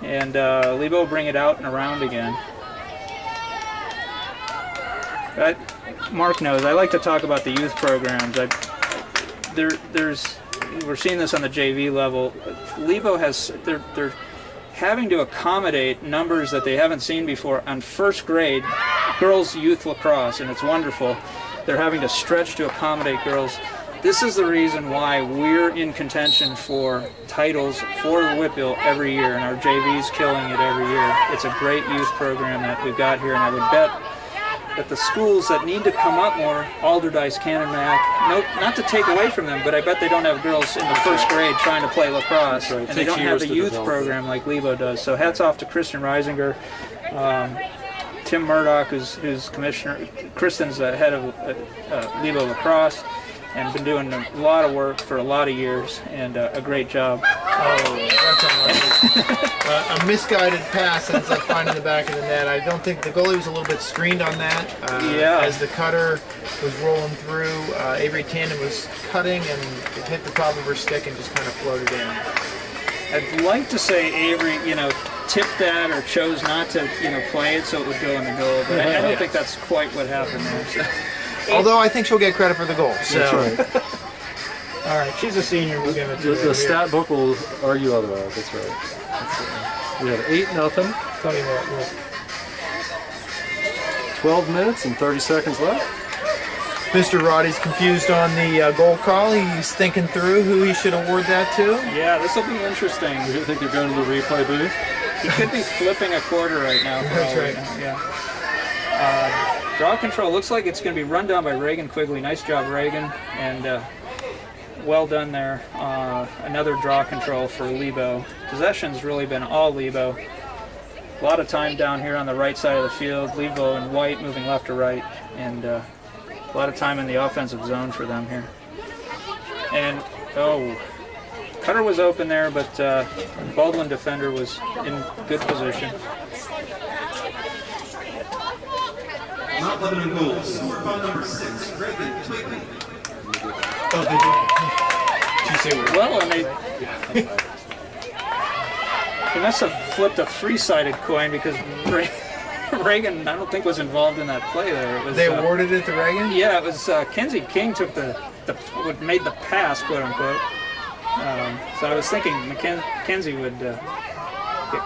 And Lebo bring it out and around again. Mark knows I like to talk about the youth programs. We're seeing this on the JV level. Lebo they're having to accommodate numbers that they haven't seen before on first grade girls youth lacrosse, and it's wonderful. They're having to stretch to accommodate girls. This is the reason why we're in contention for titles for the Whitbill every year, and our JV's killing it every year. It's a great youth program that we've got here, and I would bet that the schools that need to come up more, Alderdice, Canonmac, not to take away from them, but I bet they don't have girls in the first grade trying to play lacrosse, right. and they don't have a youth program like Lebo does. So hats off to Kristen Reisinger, Tim Murdoch, who's commissioner. Kristen's the head of Lebo Lacrosse, and been doing a lot of work for a lot of years, and a great job. Oh, that's unlucky. A misguided pass ends up finding the back of the net. I don't think the goalie was a little bit screened on that. As the cutter was rolling through, Avery Tandon was cutting, and it hit the top of her stick and just kind of floated in. I'd like to say Avery, tipped that or chose not to, play it so it would go in the goal, but I don't think that's quite what happened there. So. Although I think she'll get credit for the goal. So. That's right. All right, she's a senior. We'll give it to her. The stat book will argue otherwise. That's right. We have 8-0. Tell you what, 12 minutes and 30 seconds left. Mr. Roddy's confused on the goal call. He's thinking through who he should award that to. yeah, this will be interesting. You think they're going to the replay booth? He could be flipping a quarter right now. That's probably. right. Yeah. Draw control looks like it's going to be run down by Reagan Quigley. Nice job, Reagan, and well done there. Another draw control for Lebo. Possession's really been all Lebo. A lot of time down here on the right side of the field. Lebo and White moving left to right, and a lot of time in the offensive zone for them here. And Cutter was open there, but Baldwin defender was in good position. Mount Lebanon goal, scored by number 6, Reagan Twiggy. Oh, did you say we're Well, and they must have flipped a three-sided coin because Reagan, I don't think, was involved in that play there. It was, they awarded it to Reagan? Yeah, it was Kenzie King took made the pass, quote unquote. So I was thinking Kenzie would get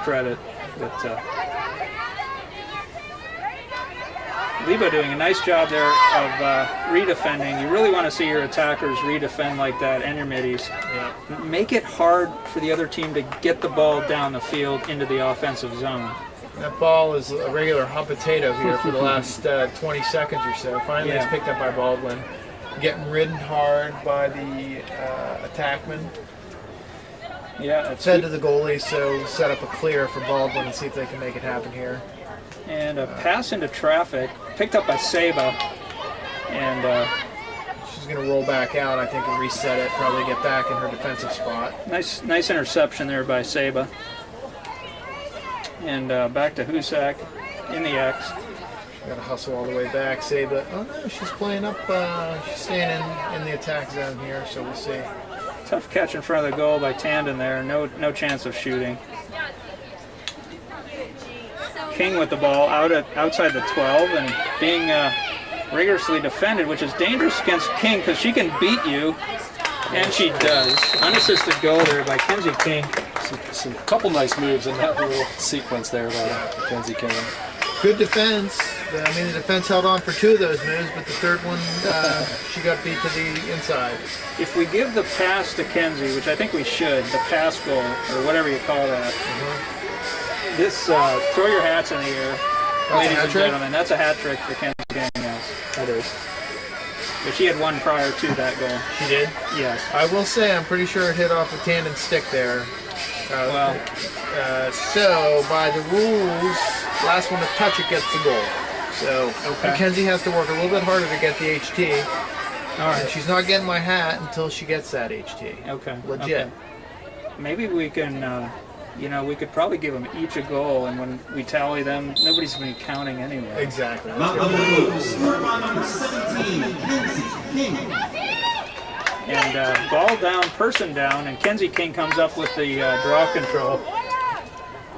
credit, but Lebo doing a nice job there of redefending. You really want to see your attackers redefend like that and your middies. Yeah. Make it hard for the other team to get the ball down the field into the offensive zone. That ball is a regular hot potato here for the last 20 seconds or so. Finally, Yeah. it's picked up by Baldwin. Getting ridden hard by the attackman. Yeah, it's Said to the goalie, so set up a clear for Baldwin and see if they can make it happen here. and a pass into traffic, picked up by Saba, and She's going to roll back out, I think, and reset it. Probably get back in her defensive spot. nice interception there by Saba. And back to Husak in the X. Got to hustle all the way back. Saba. Oh no, she's playing up. She's staying in the attack zone here, so we'll see. Tough catch in front of the goal by Tandon there. No chance of shooting. King with the ball outside the 12 and being rigorously defended, which is dangerous against King because she can beat you, and she does. Unassisted goal there by Kenzie King. Some couple nice moves in that little sequence there by Kenzie King. Good defense. I mean, the defense held on for 2 of those moves, but the third one, she got beat to the inside. If we give the pass to Kenzie, which I think we should, the pass goal, or whatever you call that, this, throw your hats in the air, ladies hat and trick? gentlemen. That's a hat trick for Kenzie King, yes. That is. But she had one prior to that goal. She did? Yes. I will say, I'm pretty sure it hit off the tandem stick there. Well, So, by the rules, last one to touch it gets the goal. So, Okay. Mackenzie has to work a little bit harder to get the HT. all And right. she's not getting my hat until she gets that HT. Okay. Legit. Okay. Maybe we can, we could probably give them each a goal, and when we tally them, nobody's going to be counting anyway. Exactly. Mount Lebanon goal, scored by number 17, Kenzie King. And ball down, person down, and Kenzie King comes up with the draw control.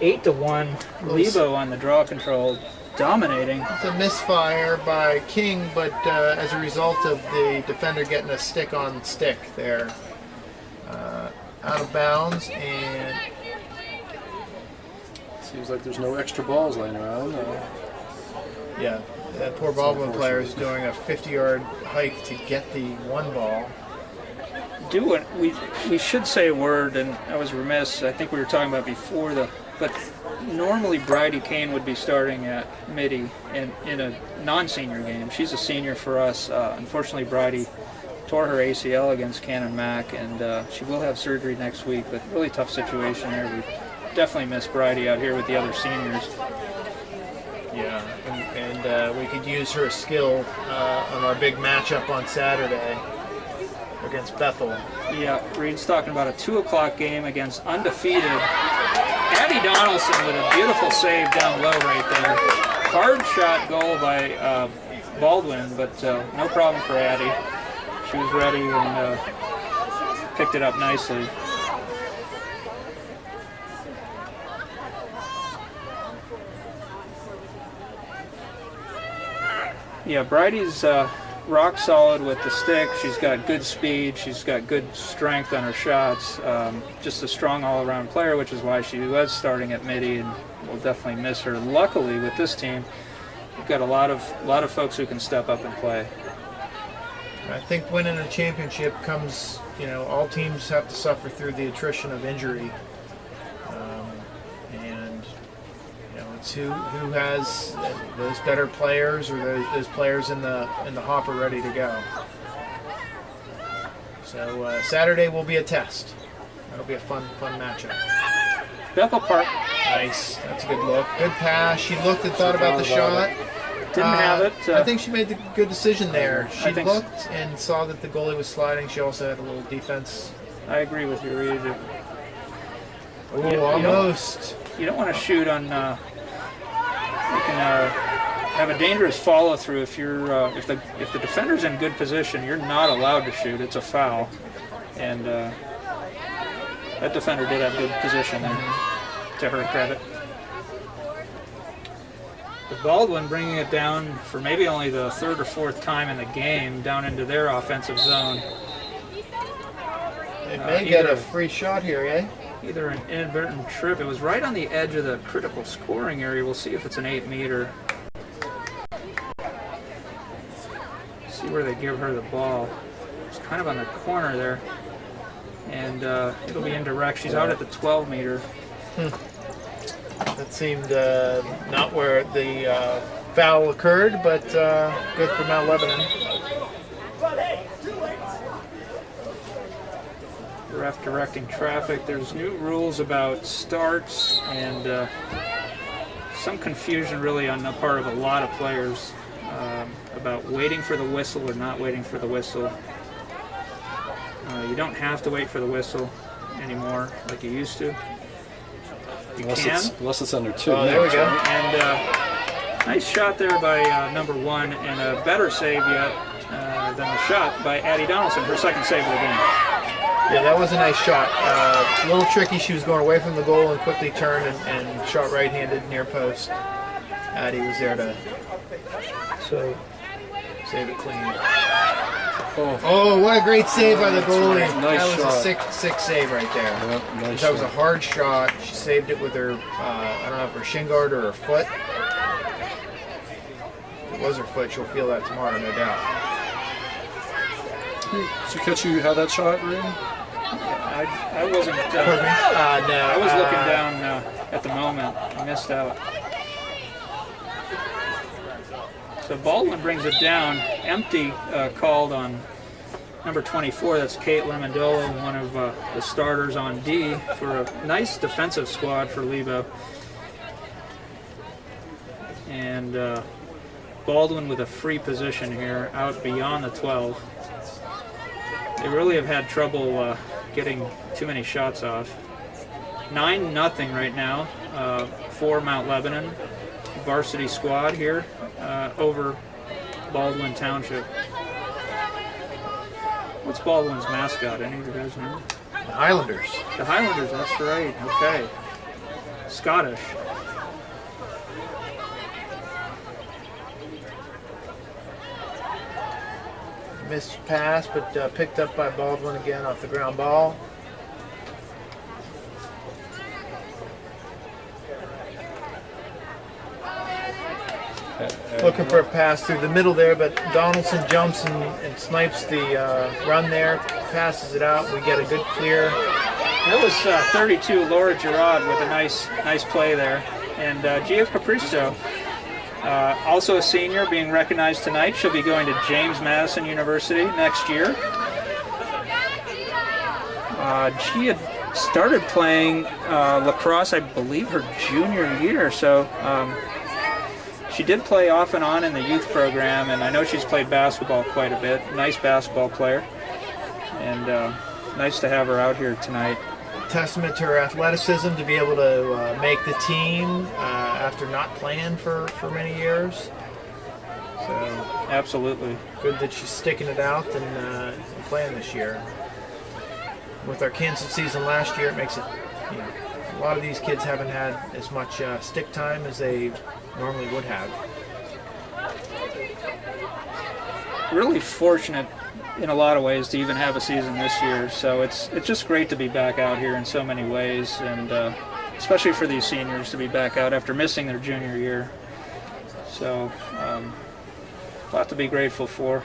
8-1, Lebo on the draw control, dominating. It's a misfire by King, but as a result of the defender getting a stick on stick there. Out of bounds, and Seems like there's no extra balls laying around. yeah, that poor Baldwin player is doing a 50-yard hike to get the one ball. We should say a word, and I was remiss. I think we were talking about before but normally Bridie Kane would be starting at midi in a non-senior game. She's a senior for us. Unfortunately, Bridie tore her ACL against Cannon Mac, and she will have surgery next week. But really tough situation there. We definitely miss Bridie out here with the other seniors. Yeah, and we could use her skill on our big matchup on Saturday against Bethel. Yeah, Reed's talking about a 2 o'clock game against undefeated Addie Donaldson with a beautiful save down low right there. Hard shot goal by Baldwin, but no problem for Addie. She was ready and picked it up nicely. Yeah, Bridie's rock solid with the stick. She's got good speed. She's got good strength on her shots. Just a strong all-around player, which is why she was starting at midi, and we'll definitely miss her. Luckily, with this team, we've got a lot of folks who can step up and play. I think winning a championship comes, all teams have to suffer through the attrition of injury. And, it's who has those better players or those players in the hopper ready to go. So Saturday will be a test. That'll be a fun matchup. Bethel Park Nice. That's a good look. Good pass. She looked and thought about the shot. didn't have it. I think she made the good decision there. She I think so. looked and saw that the goalie was sliding. She also had a little defense I agree with you, Reed. Oh, almost. You don't want to shoot on. You can have a dangerous follow through if you're if the defender's in good position. You're not allowed to shoot. It's a foul, and that defender did have good position there, to her credit. But Baldwin bringing it down for maybe only the third or fourth time in the game down into their offensive zone. They may get a free shot here, eh? Either an inadvertent trip. It was right on the edge of the critical scoring area. We'll see if it's an 8-meter. See where they give her the ball. It's kind of on the corner there. And it'll be indirect. She's out at the 12-meter. That seemed not where the foul occurred, but good for Mount Lebanon. Ref directing traffic. There's new rules about starts and some confusion really on the part of a lot of players about waiting for the whistle or not waiting for the whistle. You don't have to wait for the whistle anymore like you used to. You can. Unless it's under 2 Oh, there we go. And nice shot there by number 1, and a better save yet than the shot by Addie Donaldson, her second save of the game. Yeah, that was a nice shot. A little tricky. She was going away from the goal and quickly turned and shot right-handed near post. Addie was there to save it clean. Oh, what a great save by the goalie. Nice that was shot. a sick save right there. Yep, nice That was a shot. hard shot. She saved it with her, I don't know if her shin guard or her foot. If it was her foot, she'll feel that tomorrow, no doubt. Did she catch you how that shot, Ray? I wasn't. Pardon me? No. I was looking down at the moment. I missed out. So Baldwin brings it down. Empty called on number 24. That's Kate Lemondola, one of the starters on D for a nice defensive squad for Lebo. And Baldwin with a free position here out beyond the 12. They really have had trouble getting too many shots off. 9-0 right now for Mount Lebanon. Varsity squad here over Baldwin Township. What's Baldwin's mascot? Any of you guys know? The Highlanders. The Highlanders, that's right. Okay. Scottish. Missed pass, but picked up by Baldwin again off the ground ball. Looking for a pass through the middle there, but Donaldson jumps and snipes the run there, passes it out. We get a good clear. That was 32 Laura Gerard with a nice play there. And Gia Capristo, also a senior, being recognized tonight. She'll be going to James Madison University next year. She had started playing lacrosse, I believe, her junior year. So she did play off and on in the youth program, and I know she's played basketball quite a bit. Nice basketball player. And nice to have her out here tonight. Testament to her athleticism to be able to make the team after not playing for many years. So Absolutely. good that she's sticking it out and playing this year. With our Kansas season last year, it makes it, a lot of these kids haven't had as much stick time as they normally would have. Really fortunate in a lot of ways to even have a season this year. So it's just great to be back out here in so many ways, and especially for these seniors to be back out after missing their junior year. So a lot to be grateful for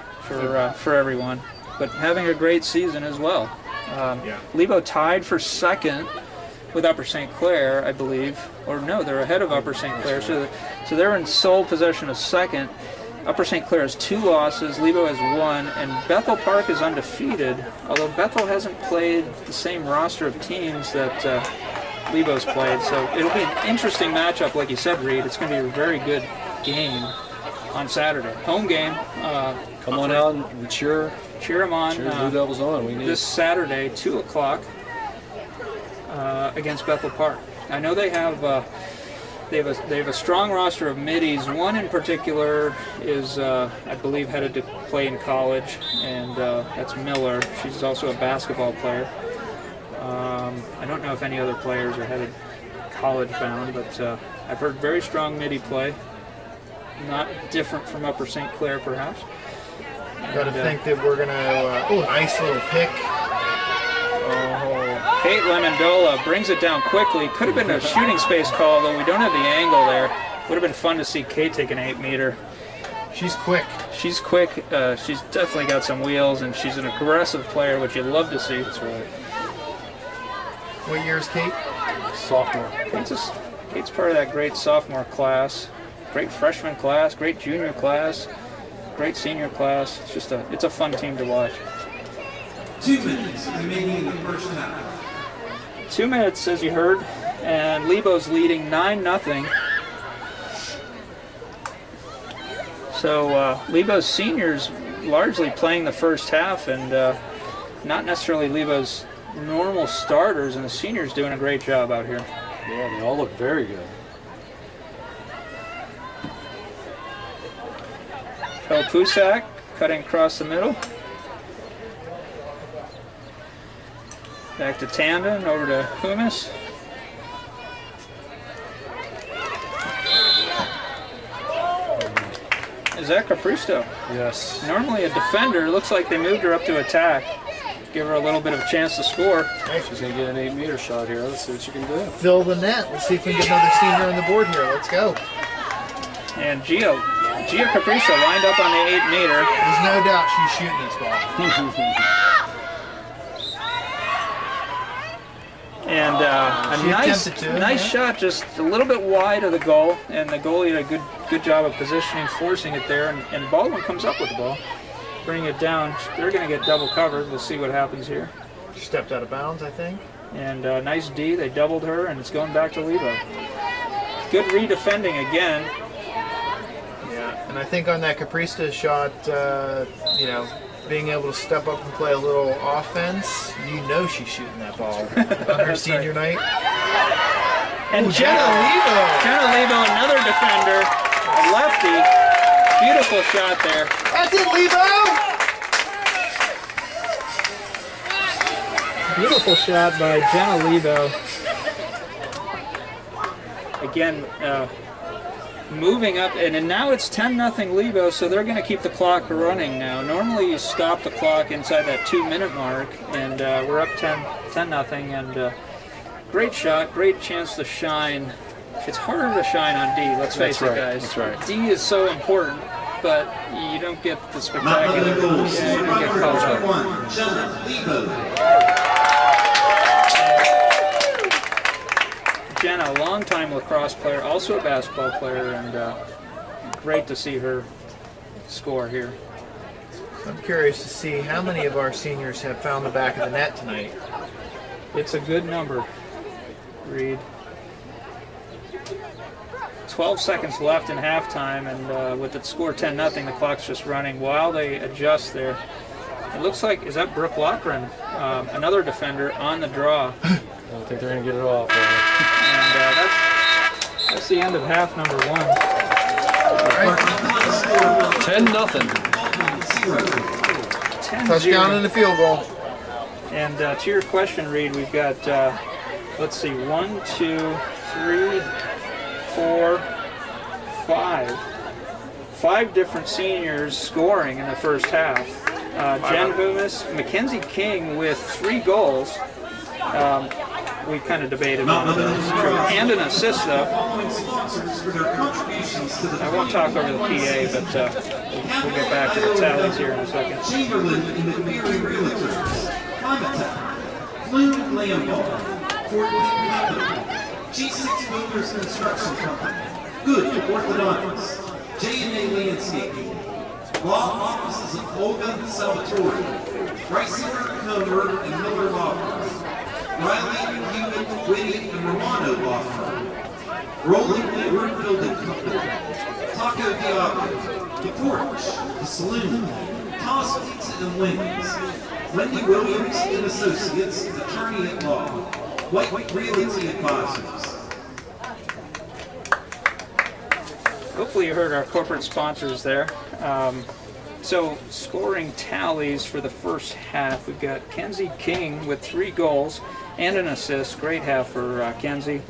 everyone, but having a great season as well. Lebo tied for second with Upper St. Clair, I believe, or no, they're ahead of Upper St. Clair, so they're in sole possession of second. Upper St. Clair has 2 losses, Lebo has 1, and Bethel Park is undefeated, although Bethel hasn't played the same roster of teams that Lebo's played, so it'll be an interesting matchup, like you said, Reed. It's going to be a very good game. on Saturday. Home game. Come on out and cheer them on. Blue Devils on. We need This Saturday, 2 o'clock, against Bethel Park. I know they have a strong roster of middies. One in particular is, I believe, headed to play in college, and that's Miller. She's also a basketball player. I don't know if any other players are headed college bound, but I've heard very strong midi play. Not different from Upper St. Clair, perhaps. Got to think that we're going to, nice little pick. Oh, Kate Lemondola brings it down quickly. Could have been a shooting space call, though we don't have the angle there. Would have been fun to see Kate take an 8-meter. she's quick. She's quick. She's definitely got some wheels, and she's an aggressive player, which you love to see. That's right. What year is Kate? Sophomore. Kate's part of that great sophomore class, great freshman class, great junior class, great senior class. It's a fun team to watch. 2 minutes remaining in the first half. 2 minutes, as you heard, and Lebo's leading 9-0. So Lebo's seniors largely playing the first half, and not necessarily Lebo's normal starters, and the seniors doing a great job out here. Yeah, they all look very good. El Pusak cutting across the middle. Back to Tandon, over to Humis. Is that Capristo? Yes. Normally a defender. Looks like they moved her up to attack. Give her a little bit of a chance to score. She's going to get an 8-meter shot here. Let's see what she can do. Fill the net. Let's see if we can get another senior on the board here. Let's go. And Gia Capristo lined up on the 8-meter. There's no doubt she's shooting this ball. And a nice shot, just a little bit wide of the goal, and the goalie did a good job of positioning, forcing it there, and Baldwin comes up with the ball, bring it down. They're going to get double covered. We'll see what happens here. She stepped out of bounds, I think. And nice D. They doubled her, and it's going back to Lebo. Good redefending again. Yeah, and I think on that Caprista shot, being able to step up and play a little offense, she's shooting that ball on her senior night. And Jenna Lebo, another defender, a lefty. Beautiful shot there. That's it, Lebo! Beautiful shot by Jenna Lebo. Again, moving up, and now it's 10-0 Lebo, so they're going to keep the clock running now. Normally you stop the clock inside that 2-minute mark, and we're up 10-0, and great shot, great chance to shine. It's harder to shine on D, let's face it, guys. That's right. D is so important, but you don't get the spectacular. You don't get called up. Jenna Lebo. Jenna, a longtime lacrosse player, also a basketball player, and great to see her score here. I'm curious to see how many of our seniors have found the back of the net tonight. It's a good number, Reed. 12 seconds left in halftime, and with the score 10-0, the clock's just running while they adjust there. It looks like, is that Brooke Lochran, another defender on the draw? I don't think they're going to get it off. And that's the end of half number one. 10-0. 10-0. Touchdown and a field goal. And to your question, Reed, we've got, let's see, 1, 2, 3, 4, 5. 5 different seniors scoring in the first half. Jen Humis, Mackenzie King with 3 goals. We kind of debated on those. And an assist, though. I won't talk over the PA, but we'll get back to the tallies here in a second. Chamberlain in the Cleary Realtors. Climatech. Flume Lambar. Fort Lee Capital. G6 Builders Construction Company. Good Orthodontics. J&A Landscaping. Law offices of Olga Salvatore. Reisinger, Comer, and Miller Law Firm. Riley, Hewitt, Whitty, and Romano Law Firm. Rolling Wood Building Company. Taco Diablo, The Porch, The Saloon, Toss Pizza and Wings, Wendy Williams and Associates, Attorney at Law, White Realty Advisors. Hopefully you heard our corporate sponsors there. So scoring tallies for the first half, we've got Kenzie King with 3 goals and an assist. Great half for Kenzie.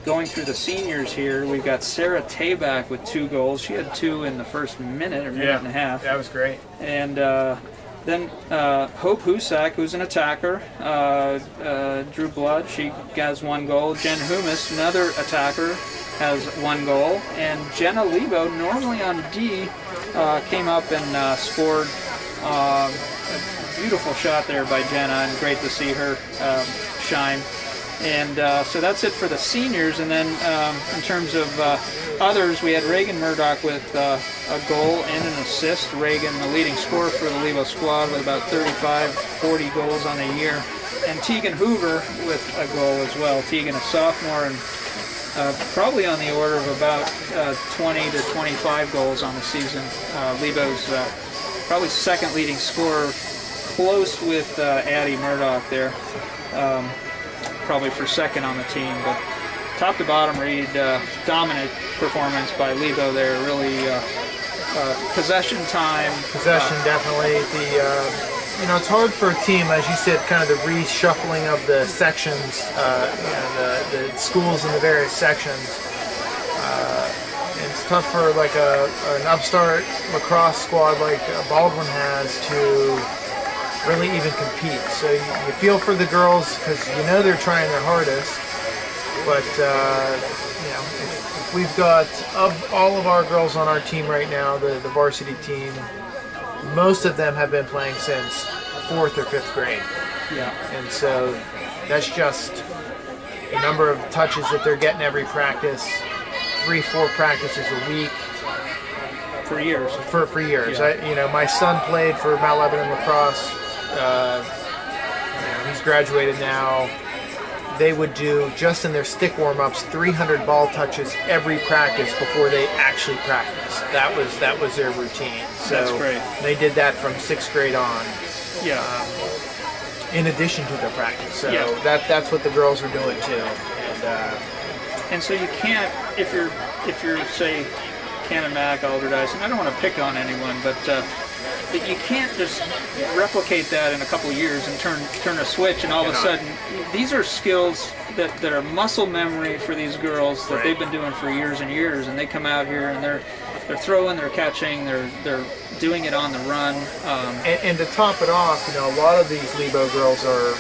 Going through the seniors here, we've got Sarah Tabak with 2 goals. She had 2 in the first minute or minute and a half. That was great. And then Hope Husak, who's an attacker, drew blood. She has 1 goal. Jen Humis, another attacker, has 1 goal. And Jenna Lebo, normally on D, came up and scored a beautiful shot there by Jenna, and great to see her shine. And so that's it for the seniors. And then in terms of others, we had Reagan Murdoch with a goal and an assist. Reagan, the leading scorer for the Lebo squad, with about 35, 40 goals on the year. And Tegan Hoover with a goal as well. Tegan, a sophomore, and probably on the order of about 20 to 25 goals on the season. Lebo's probably second leading scorer, close with Addie Murdoch there. Probably for second on the team, but top to bottom read, dominant performance by Lebo there. Really possession time. Possession, definitely. It's hard for a team, as you said, kind of the reshuffling of the sections, the schools in the various sections. It's tough for like an upstart lacrosse squad like Baldwin has to really even compete. So you feel for the girls because they're trying their hardest. But if we've got, of all of our girls on our team right now, the varsity team, most of them have been playing since 4th or 5th grade. Yeah. And so that's just the number of touches that they're getting every practice, 3-4 practices a week. For years. For years. Yeah. My son played for Mount Lebanon Lacrosse. He's graduated now. They would do, just in their stick warm-ups, 300 ball touches every practice before they actually practiced. That was their routine. So that's great. They did that from 6th grade on. Yeah. In addition to their practice. So yeah. that's what the girls are doing too. And so you can't, if you're say Canamac, Alderdice, and I don't want to pick on anyone, but you can't just replicate that in a couple of years and turn a switch and all of a sudden, these are skills that are muscle memory for these girls that they've been doing for years and years, and they come out here and they're throwing, they're catching, they're doing it on the run. And to top it off, a lot of these Lebo girls are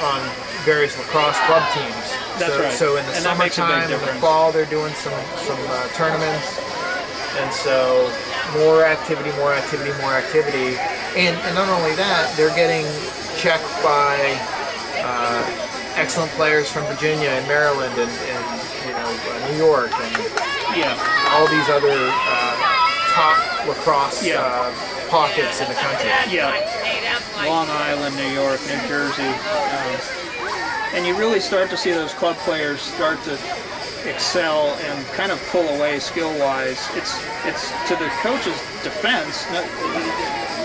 on various lacrosse club teams. That's right. So in the summertime, in the fall, they're doing some tournaments, and so more activity. And not only that, they're getting checked by excellent players from Virginia and Maryland and New York and all these other top lacrosse pockets in the country. Yeah, Long Island, New York, New Jersey. And you really start to see those club players start to excel and kind of pull away skill-wise. It's to the coach's defense,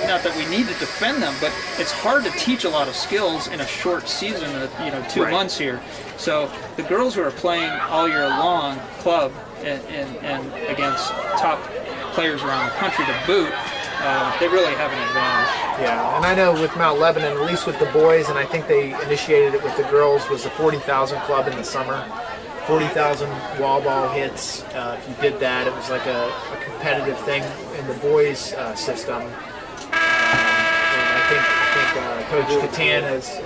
not that we need to defend them, but it's hard to teach a lot of skills in a short season of 2 months here. So the girls who are playing all year long club and against top players around the country to boot, they really have an advantage. Yeah, and I know with Mount Lebanon, at least with the boys, and I think they initiated it with the girls, was the 40,000 club in the summer. 40,000 wall ball hits. If you did that, it was like a competitive thing in the boys' system. And I think Coach Catan has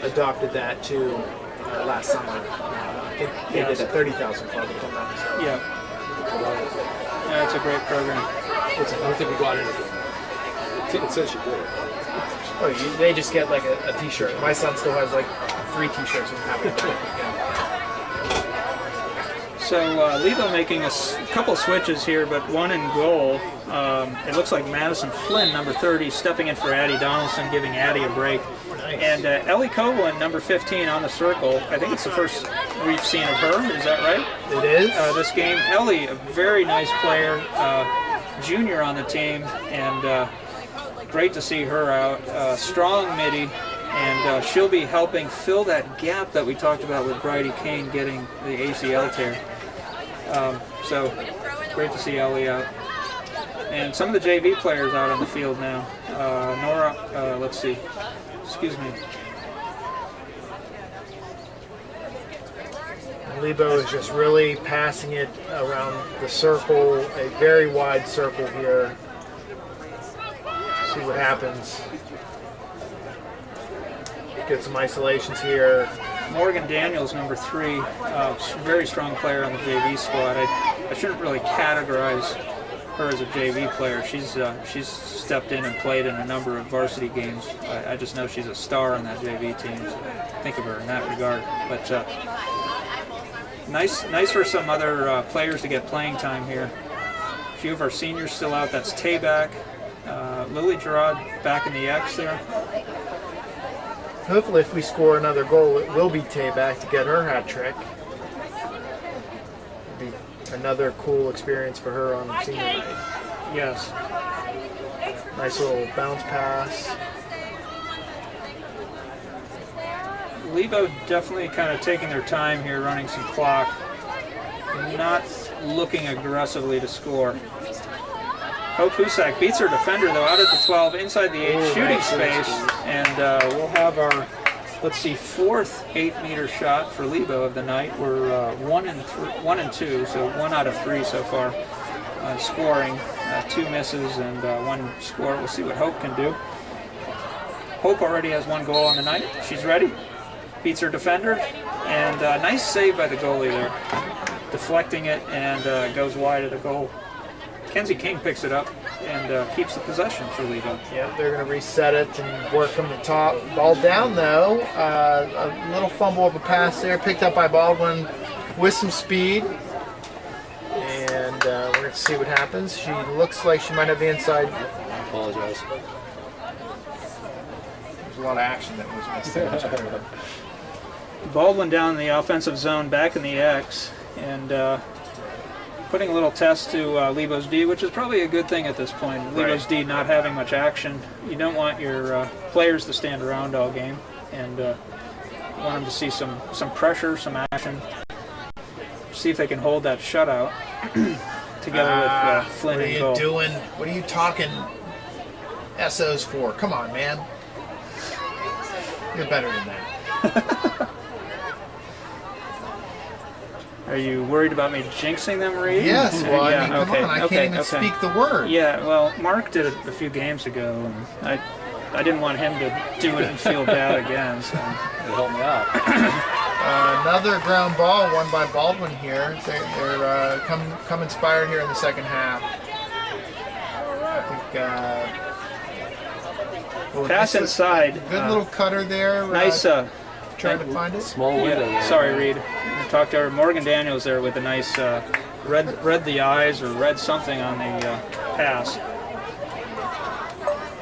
adopted that too last summer. I think they did a 30,000 club, if I'm not mistaken. Yeah, it's a great program. I don't think we got anything. It says you did it. Oh, they just get like a T-shirt. My son still has like 3 T-shirts from having that. So Lebo making a couple switches here, but one in goal. It looks like Madison Flynn, number 30, stepping in for Addie Donaldson, giving Addie a break. Nice. And Ellie Copeland, number 15, on the circle. I think it's the first we've seen of her. Is that right? It is. This game, Ellie, a very nice player, junior on the team, and great to see her out. Strong midi, and she'll be helping fill that gap that we talked about with Bridie Kane getting the ACL tear. So great to see Ellie out. And some of the JV players out on the field now. Nora, let's see. Excuse me. Lebo is just really passing it around the circle, a very wide circle here. See what happens. Get some isolations here. Morgan Daniels, number 3, very strong player on the JV squad. I shouldn't really categorize her as a JV player. She's stepped in and played in a number of varsity games. I just know she's a star on that JV team. So think of her in that regard. But nice for some other players to get playing time here. A few of our seniors still out. That's Tabak, Lily Gerard back in the X there. Hopefully if we score another goal, it will be Tabak to get her hat trick. It'll be another cool experience for her on senior night. Yes. Nice little bounce pass. Lebo definitely kind of taking their time here, running some clock. Not looking aggressively to score. Hope Husak beats her defender, though, out at the 12, inside the 8 shooting space. And we'll have our, let's see, 4th 8-meter shot for Lebo of the night. We're 1 and 2, so 1 out of 3 so far scoring. 2 misses and 1 score. We'll see what Hope can do. Hope already has 1 goal on the night. She's ready. Beats her defender. And nice save by the goalie there. Deflecting it and goes wide of the goal. Kenzie King picks it up and keeps the possession for Lebo. Yep, they're going to reset it and work from the top. Ball down, though. A little fumble of a pass there, picked up by Baldwin with some speed. And we're going to see what happens. She looks like she might have the inside. I apologize. There's a lot of action that was missed there. Baldwin down in the offensive zone, back in the X, and putting a little test to Lebo's D, which is probably a good thing at this point. Lebo's D not having much action. You don't want your players to stand around all game, and you want them to see some pressure, some action. See if they can hold that shutout together with Flynn and goal. What are you doing? What are you talking SOs for? Come on, man. You're better than that. Are you worried about me jinxing them, Reed? Yes, well, I mean, come okay, on, I okay, can't even okay. speak the word. Yeah, well, Mark did it a few games ago, and I didn't want him to do it and feel bad again, so. It'll help me out. Another ground ball won by Baldwin here. They're come inspired here in the second half. I think Pass inside. good little cutter there. Nice. Trying to find it. Small window. Yeah, sorry, Reed. I talked to Morgan Daniels there with a nice read the eyes or read something on the pass.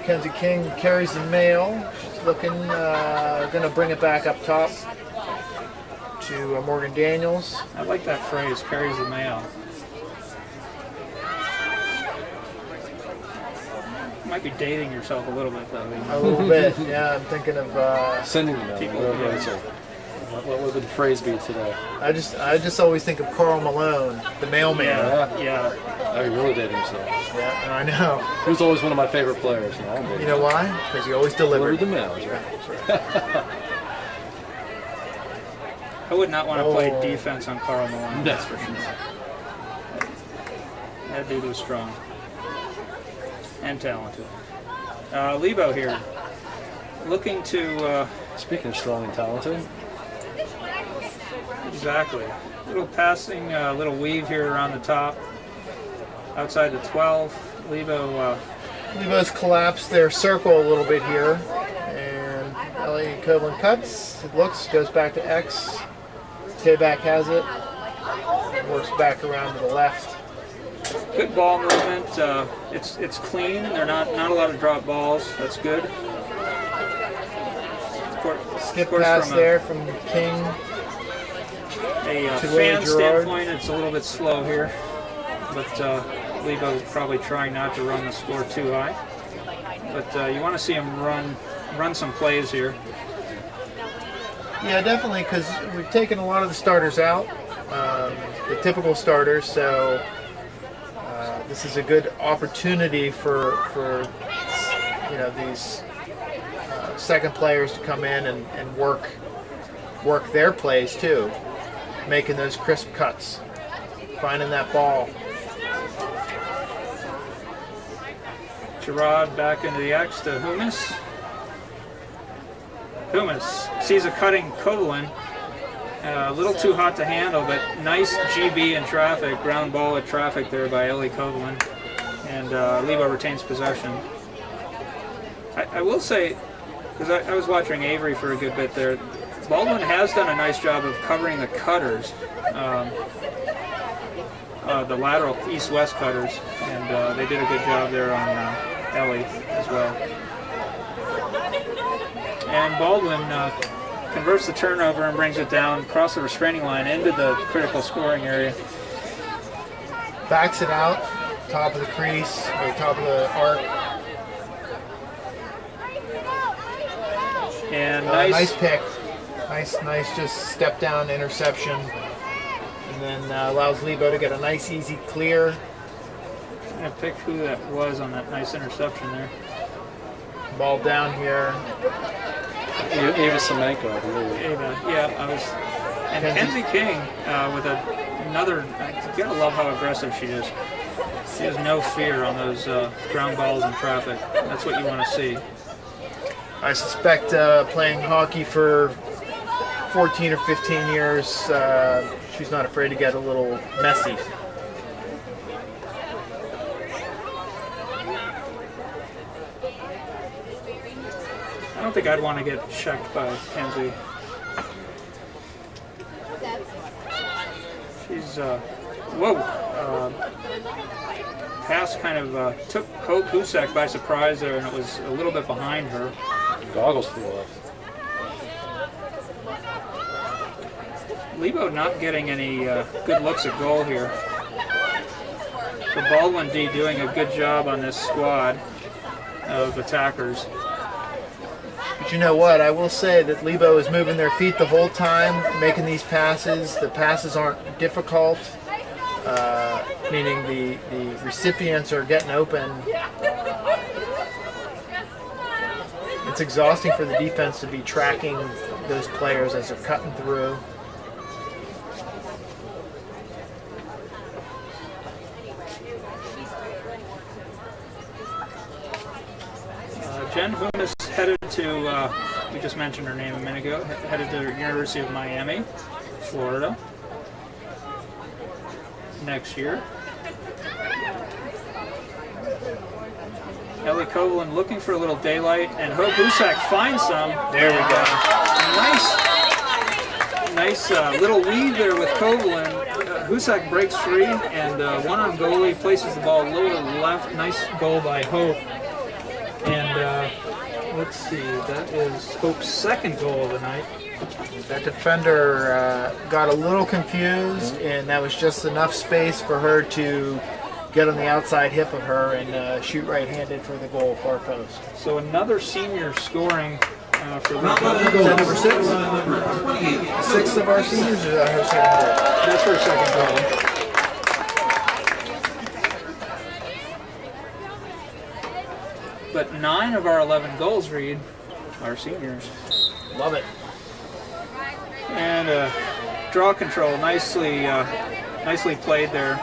Kenzie King carries the mail. She's looking, going to bring it back up top to Morgan Daniels. I like that phrase, carries the mail. You might be dating yourself a little bit, though. A little bit, yeah. I'm thinking of Sending the mail. People, Whatever yeah. it's a- What would the phrase be today? I just always think of Carl Malone, the mailman. Yeah. Oh, you're really dating yourself. Yeah, I know. He was always one of my favorite players. No, I'm dating You know why? Because he always Delivered delivered. the mail. Right? I would not want to play Oh. defense on Carl Malone, No. that's for sure. That dude was strong. And talented. Lebo here. Looking to... Speaking of strong and talented, exactly. Little passing, little weave here around the top. Outside the 12. Lebo's collapsed their circle a little bit here. And Ellie Copeland cuts. It looks, goes back to X. Tabak has it. Works back around to the left. Good ball movement. It's clean. They're not a lot of drop balls. That's good. Skip pass there from King. A to fan Gerard. standpoint, it's a little bit slow here, but Lebo is probably trying not to run the score too high. But you want to see him run some plays here. Yeah, definitely, because we've taken a lot of the starters out, the typical starters. So this is a good opportunity for these second players to come in and work their plays too, making those crisp cuts, finding that ball. Gerard back into the X to Humus. Humus sees a cutting Kovlin. A little too hot to handle, but nice GB in traffic, ground ball at traffic there by Ellie Kovlin. And Lebo retains possession. I will say, because I was watching Avery for a good bit there, Baldwin has done a nice job of covering the cutters, the lateral east-west cutters, and they did a good job there on Ellie as well. And Baldwin converts the turnover and brings it down across the restraining line into the critical scoring area. Backs it out, top of the crease, or top of the arc. And nice pick. Nice just step down interception. And then allows Lebo to get a nice easy clear. I'm going to pick who that was on that nice interception there. Ball down here. Ava Semenko, I believe. Ava, yeah, I was. And Kenzie King with another. You gotta love how aggressive she is. She has no fear on those ground balls in traffic. That's what you want to see. I suspect playing hockey for 14 or 15 years, she's not afraid to get a little messy. I don't think I'd want to get checked by Kenzie. She's, pass kind of took Hope Husek by surprise there, and it was a little bit behind her. Goggles flew up. Lebo not getting any good looks at goal here. So Baldwin D doing a good job on this squad of attackers. But you know what? I will say that Lebo is moving their feet the whole time, making these passes. The passes aren't difficult, meaning the recipients are getting open. It's exhausting for the defense to be tracking those players as they're cutting through. Jen Humis headed to, we just mentioned her name a minute ago, headed to the University of Miami, Florida, next year. Ellie Kovlin looking for a little daylight, and Hope Husek finds some. There we go. Nice little weave there with Kovlin. Husek breaks free, and one on goalie places the ball lower left. Nice goal by Hope. And let's see, that is Hope's second goal of the night. That defender got a little confused, and that was just enough space for her to get on the outside hip of her and shoot right-handed for the goal, far post. So another senior scoring for Is that number 6? 6 of our seniors, or is that her second goal? That's her second goal. But 9 of our 11 goals, Reed, are seniors. Love it. And draw control, nicely played there.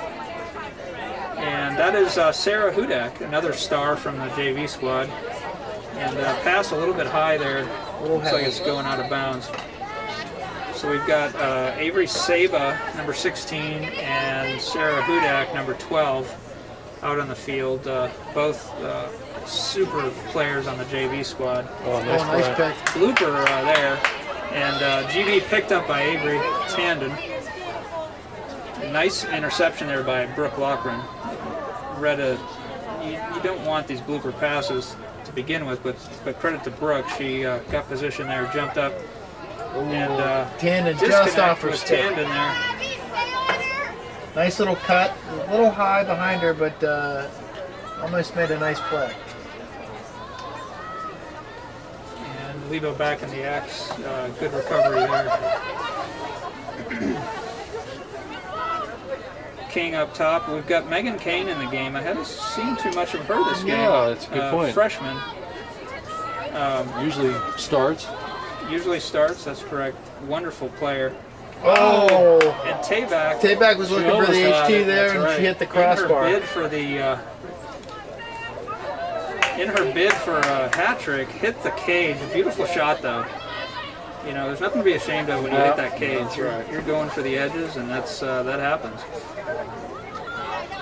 And that is Sarah Hudak, another star from the JV squad. And pass a little bit high there. Looks like it's going out of bounds. So we've got Avery Saba, number 16, and Sarah Hudak, number 12, out on the field. Both super players on the JV squad. Oh, nice pick. Blooper there. And GB picked up by Avery Tandon. Nice interception there by Brooke Loughran. You don't want these blooper passes to begin with, but credit to Brooke. She got position there, jumped up, and Tandon just off her with stick. Tandon there. Nice little cut, a little high behind her, but almost made a nice play. And Lebo back in the X. Good recovery there. King up top. We've got Megan Kane in the game. I haven't seen too much of her this game. Yeah, that's a good point. Freshman. Usually starts. Usually starts, that's correct. Wonderful player. Oh! And Tabak. Tabak was looking for the almost had HT it, there, that's and right. she hit the crossbar. In her bid for a hat trick, hit the cage. A beautiful shot, though. You know, there's nothing to be ashamed of when you hit that cage. That's right. You're going for the edges, and that happens.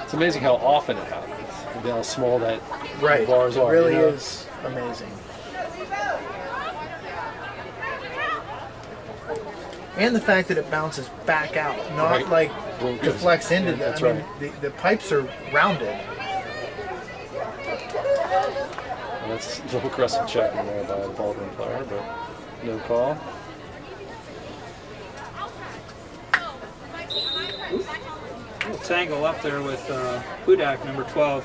It's amazing how often it happens, and how small that Right. bars It are. really you know? is amazing. And the fact that it bounces back out, not Right. like Broken. deflects into Yeah, that. that's I mean, the pipes are rounded. And that's a little aggressive checking there by the Baldwin player, but no call. Little tangle up there with Hudak, number 12.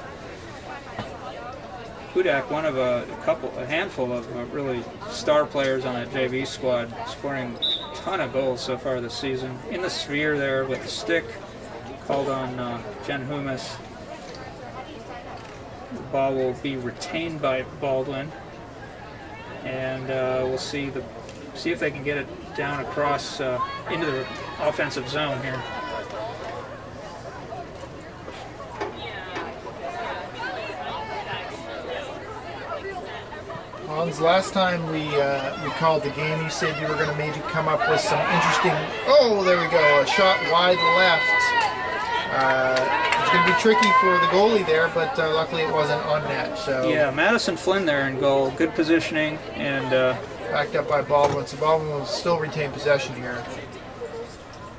Hudak, one of a handful of really star players on that JV squad, scoring a ton of goals so far this season. In the sphere there with the stick, called on Jen Humas. The ball will be retained by Baldwin, and we'll see if they can get it down across into the offensive zone here. Hans, last time we called the game, you said you were going to maybe come up with some interesting. Oh, there we go, a shot wide left. It's going to be tricky for the goalie there, but luckily it wasn't on net. So Yeah, Madison Flynn there in goal. Good positioning, and backed up by Baldwin. So Baldwin will still retain possession here.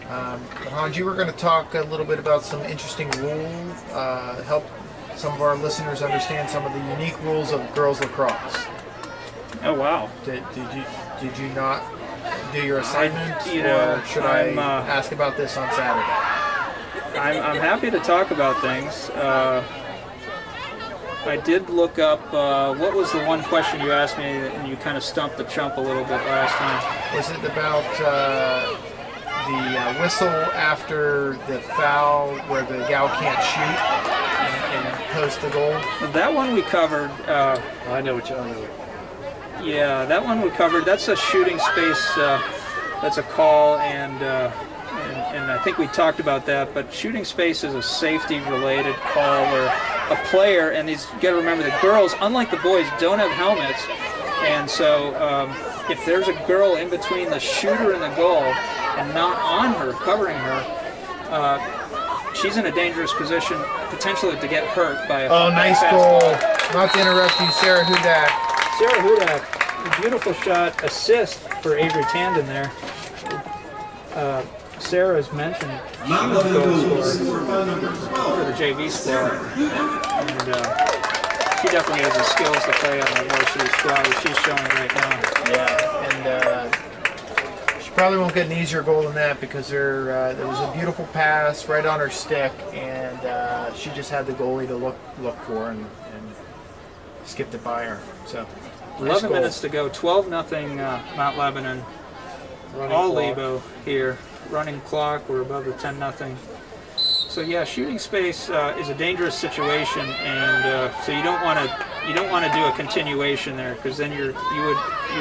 Hans, you were going to talk a little bit about some interesting rules, help some of our listeners understand some of the unique rules of girls lacrosse. oh wow. Did you not do your assignment, know, or should I I'm, ask about this on Saturday? I'm happy to talk about things. I did look up, what was the one question you asked me and you kind of stumped the chump a little bit last time? Was it about the whistle after the foul where the gal can't shoot and post the goal? That one we covered. I know what you know. Yeah, that one we covered. That's a shooting space. That's a call, and I think we talked about that. But shooting space is a safety-related call where a player, and these you got to remember the girls, unlike the boys, don't have helmets, and so if there's a girl in between the shooter and the goal and not on her, covering her, she's in a dangerous position potentially to get hurt by a Nice fast goal. ball. Not to interrupt you, Sarah Hudak. Sarah Hudak, beautiful shot, assist for Avery Tandon there. Sarah's mentioned she was a goal scorer for the JV squad, and she definitely has the skills to play on the varsity squad as she's showing right now. Yeah, and she probably won't get an easier goal than that because there was a beautiful pass right on her stick, and she just had the goalie to look for and skipped it by her. So, nice 11 goal. minutes to go, 12-0 Mount Lebanon. Running All clock. Lebo here. Running clock, we're above the 10-0. So yeah, shooting space is a dangerous situation, and so you don't want to do a continuation there, because then you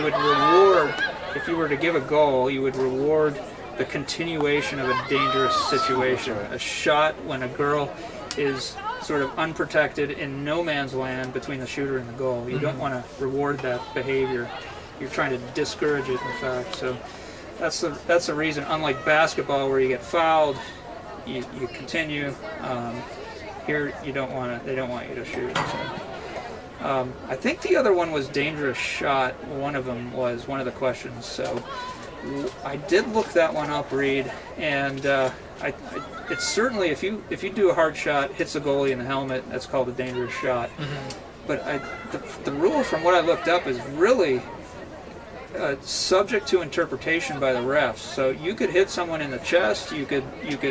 would reward, if you were to give a goal, you would reward the continuation of a dangerous situation. A shot when a girl is sort of unprotected in no man's land between the shooter and the goal. You don't want to reward that behavior. You're trying to discourage it, in fact. So that's the reason. Unlike basketball, where you get fouled, you continue. Here, they don't want you to shoot. So, I think the other one was dangerous shot. One of them was one of the questions. So I did look that one up, Reed, and it's certainly if you do a hard shot, hits the goalie in the helmet, that's called a dangerous shot. But the rule from what I looked up is really subject to interpretation by the refs. So you could hit someone in the chest, you could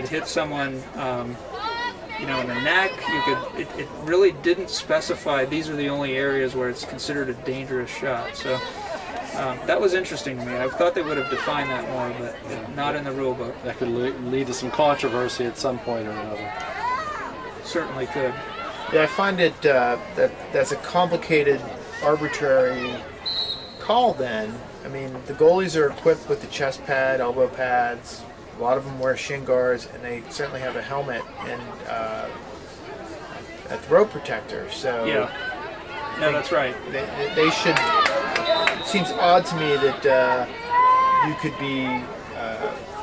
hit someone in the neck. It really didn't specify these are the only areas where it's considered a dangerous shot. So that was interesting to me. I thought they would have defined that more, but not in the rule book. That could lead to some controversy at some point or another. Certainly could. Yeah, I find it that's a complicated, arbitrary call then. I mean, the goalies are equipped with the chest pad, elbow pads. A lot of them wear shin guards, and they certainly have a helmet and a throat protector. So Yeah. No, that's right. they should. It seems odd to me that you could be,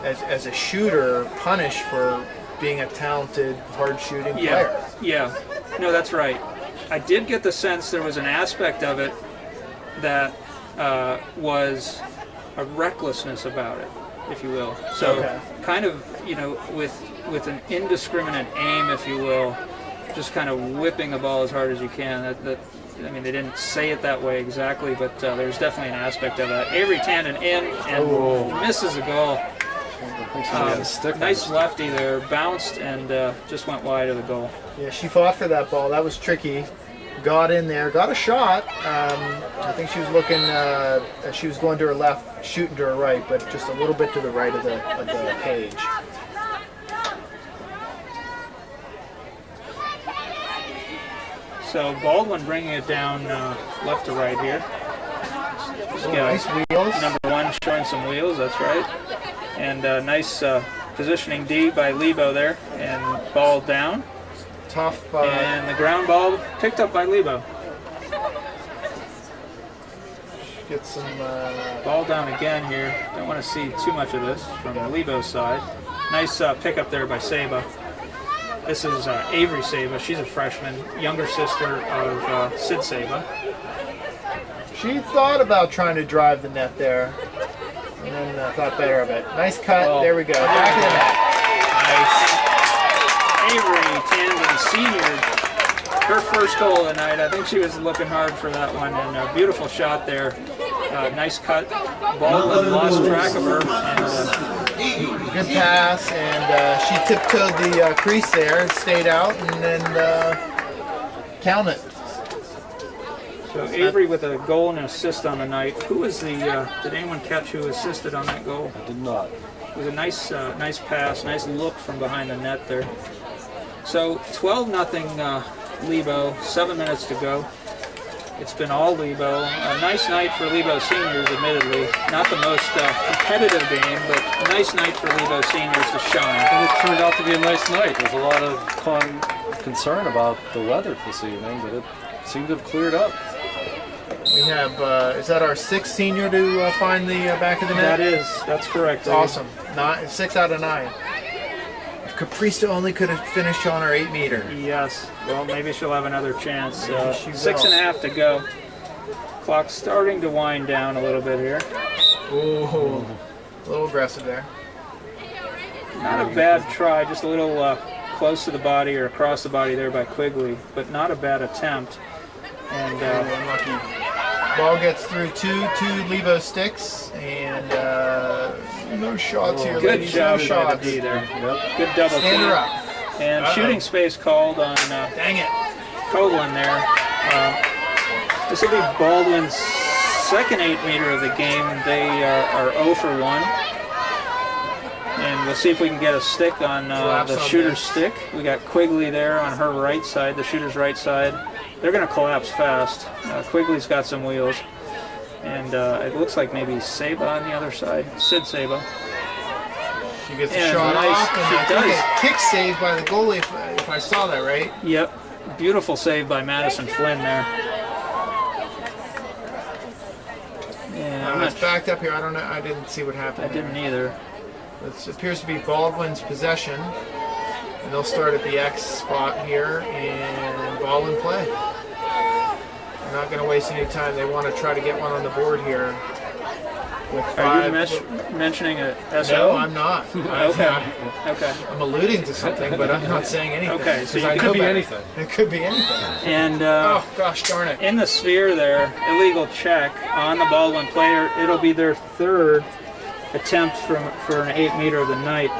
as a shooter, punished for being a talented, hard-shooting player. Yeah. No, that's right. I did get the sense there was an aspect of it that was a recklessness about it, if you will. So Okay. kind of, with an indiscriminate aim, if you will, just kind of whipping the ball as hard as you can. I mean, they didn't say it that way exactly, but there's definitely an aspect of that. Avery Tandon in and misses a goal. Nice lefty there, bounced and just went wide of the goal. Yeah, she fought for that ball. That was tricky. Got in there, got a shot. I think she was looking. She was going to her left, shooting to her right, but just a little bit to the right of the cage. So Baldwin bringing it down left to right here. Nice wheels. Number 1 showing some wheels, that's right. And nice positioning D by Lebo there, and ball down. Tough. And the ground ball picked up by Lebo. Get some. Ball down again here. Don't want to see too much of this from Lebo's side. Nice pickup there by Saba. This is Avery Saba. She's a freshman, younger sister of Sid Saba. She thought about trying to drive the net there, and then thought better of it. Nice cut. Oh. There we go. Back of the net. Nice. Avery Tandon, senior, her first goal of the night. I think she was looking hard for that one, and a beautiful shot there. Nice cut. Baldwin lost track of her. And, good pass, and she tiptoed the crease there, stayed out, and then counted. so Avery with a goal and an assist on the night. Who was did anyone catch who assisted on that goal? I did not. It was a nice pass, nice look from behind the net there. So 12-0 Lebo, 7 minutes to go. It's been all Lebo. A nice night for Lebo seniors, admittedly. Not the most competitive game, but a nice night for Lebo seniors to shine. And it turned out to be a nice night. There's a lot of concern about the weather this evening, but it seemed to have cleared up. We have, is that our 6th senior to find the back of the net? That's correct. Awesome. 6 out of 9. If Caprista only could have finished on her 8-meter. Yes. Well, maybe she'll have another chance. She will. 6.5 to go. Clock's starting to wind down a little bit here. Ooh, a little aggressive there. Not a bad try, just a little close to the body or across the body there by Quigley, but not a bad attempt. And Unlucky. Ball gets through two Levo sticks, and no shots here. good ladies, job no by the shots. D there. Good double Stand team. her up. And shooting space called on Dang it. Coghlan there. This will be Baldwin's second 8-meter of the game. They are 0 for 1. And we'll see if we can get a stick on the shooter's stick. We got Quigley there on her right side, the shooter's right side. They're going to collapse fast. Quigley's got some wheels. And it looks like maybe Saba on the other side, Sid Saba. She gets a Yeah, shot nice. off, and She I think does. a kick save by the goalie, if I saw that right. Yep, beautiful save by Madison Flynn there. Yeah, I'm It's not backed up here. I don't know. I didn't see what happened. I didn't either. It appears to be Baldwin's possession. And they'll start at the X spot here and ball in play. They're not going to waste any time. They want to try to get one on the board here. with Are you five. mentioning a SO? No, I'm not. Okay. Okay. I'm alluding to something, but I'm not saying anything. Okay, so 'cause you I could know be better. anything. It could be anything. And Oh gosh darn it! in the sphere there, illegal check on the Baldwin player. It'll be their third attempt for an 8-meter of the night.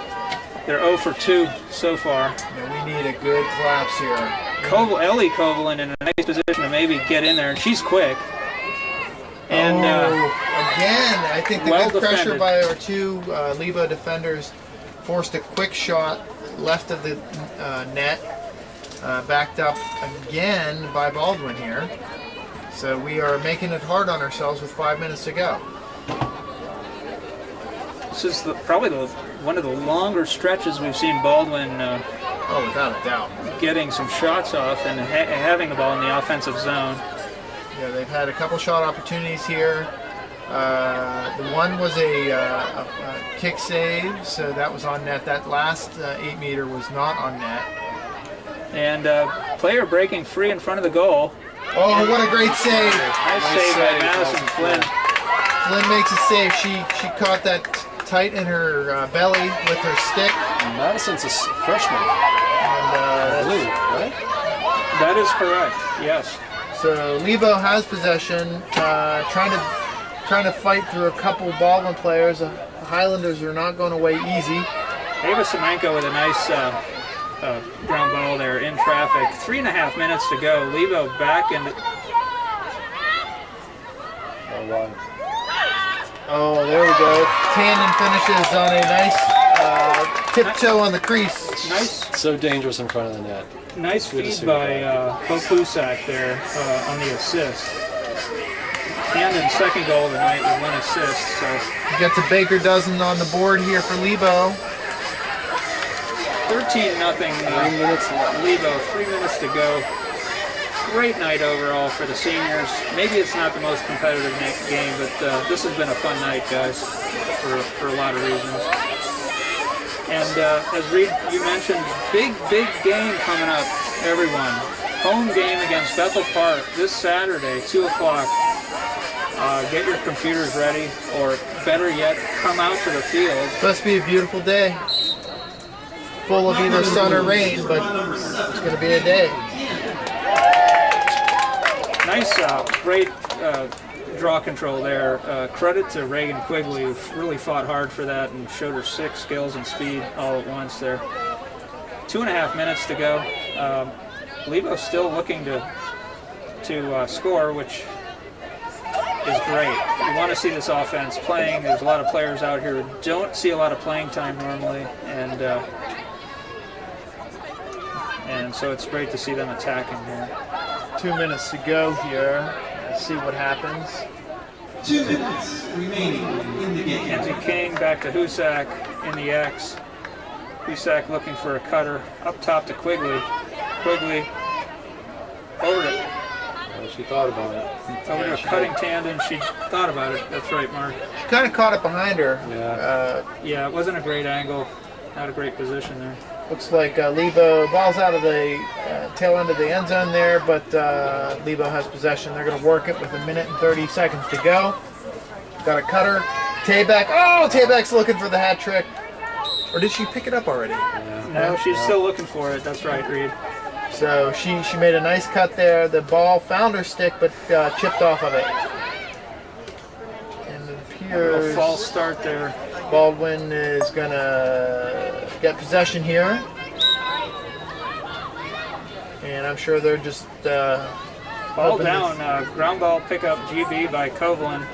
They're 0 for 2 so far. Yeah, we need a good collapse here. Ellie Kovalin in a nice position to maybe get in there, and she's quick. And Again, I think the well good pressure defended. by our two Lebo defenders forced a quick shot left of the net, backed up again by Baldwin here. So we are making it hard on ourselves with 5 minutes to go. this is probably one of the longer stretches we've seen Baldwin Oh, without a doubt. getting some shots off and having the ball in the offensive zone. Yeah, they've had a couple shot opportunities here. The one was a kick save, so that was on net. That last 8-meter was not on net. And player breaking free in front of the goal. Oh, what a great save! Nice save by save. Madison Flynn. Flynn makes a save. She caught that tight in her belly with her stick. Madison's a freshman, And, I believe, right? That is correct, yes. so Lebo has possession, trying to fight through a couple Baldwin players. The Highlanders are not going away easy. Ava Semenko with a nice ground ball there in traffic. 3.5 minutes to go. Lebo back into. Oh, wow. Oh, there we go. Tandon finishes on a nice tiptoe on the crease. Nice, So dangerous in front of the net. nice Good to feed see by that. Bo Pusak there on the assist. Tandon's second goal of the night with 1 assist. So He gets a Baker dozen on the board here for Lebo. 13-0 3 minutes left. Lebo. 3 minutes to go. Great night overall for the seniors. Maybe it's not the most competitive game, but this has been a fun night, guys, for a lot of reasons. And as Reed, you mentioned, big game coming up, everyone. Home game against Bethel Park this Saturday, 2 o'clock. Get your computers ready, or better yet, come out to the field. Supposed to be a beautiful day. Full of either sun or rain, but it's going to be a day. Nice, great draw control there. Credit to Reagan Quigley, who really fought hard for that and showed her 6 skills and speed all at once there. 2.5 minutes to go. Lebo's still looking to score, which is great. You want to see this offense playing. There's a lot of players out here who don't see a lot of playing time normally, and so it's great to see them attacking here. 2 minutes to go here. Let's see what happens. 2 minutes remaining in the game. Kenzie King back to Husak in the X. Husak looking for a cutter up top to Quigley. Quigley over to Well, she thought about it. Over to a cutting tandem. She thought about it. That's right, Mark. She kind of caught it behind her. Yeah. Yeah, it wasn't a great angle. Not a great position there. Looks like Lebo ball's out of the tail end of the end zone there, but Lebo has possession. They're going to work it with 1 minute and 30 seconds to go. Got a cutter. Tayback. Oh, Tayback's looking for the hat trick. Or did she pick it up already? No, she's still looking for it. That's right, Reed. So she made a nice cut there. The ball found her stick, but chipped off of it. And it A appears false start there. Baldwin is going to get possession here. And I'm sure they're just Ball hoping down. Ground ball pickup GB by Kovalin.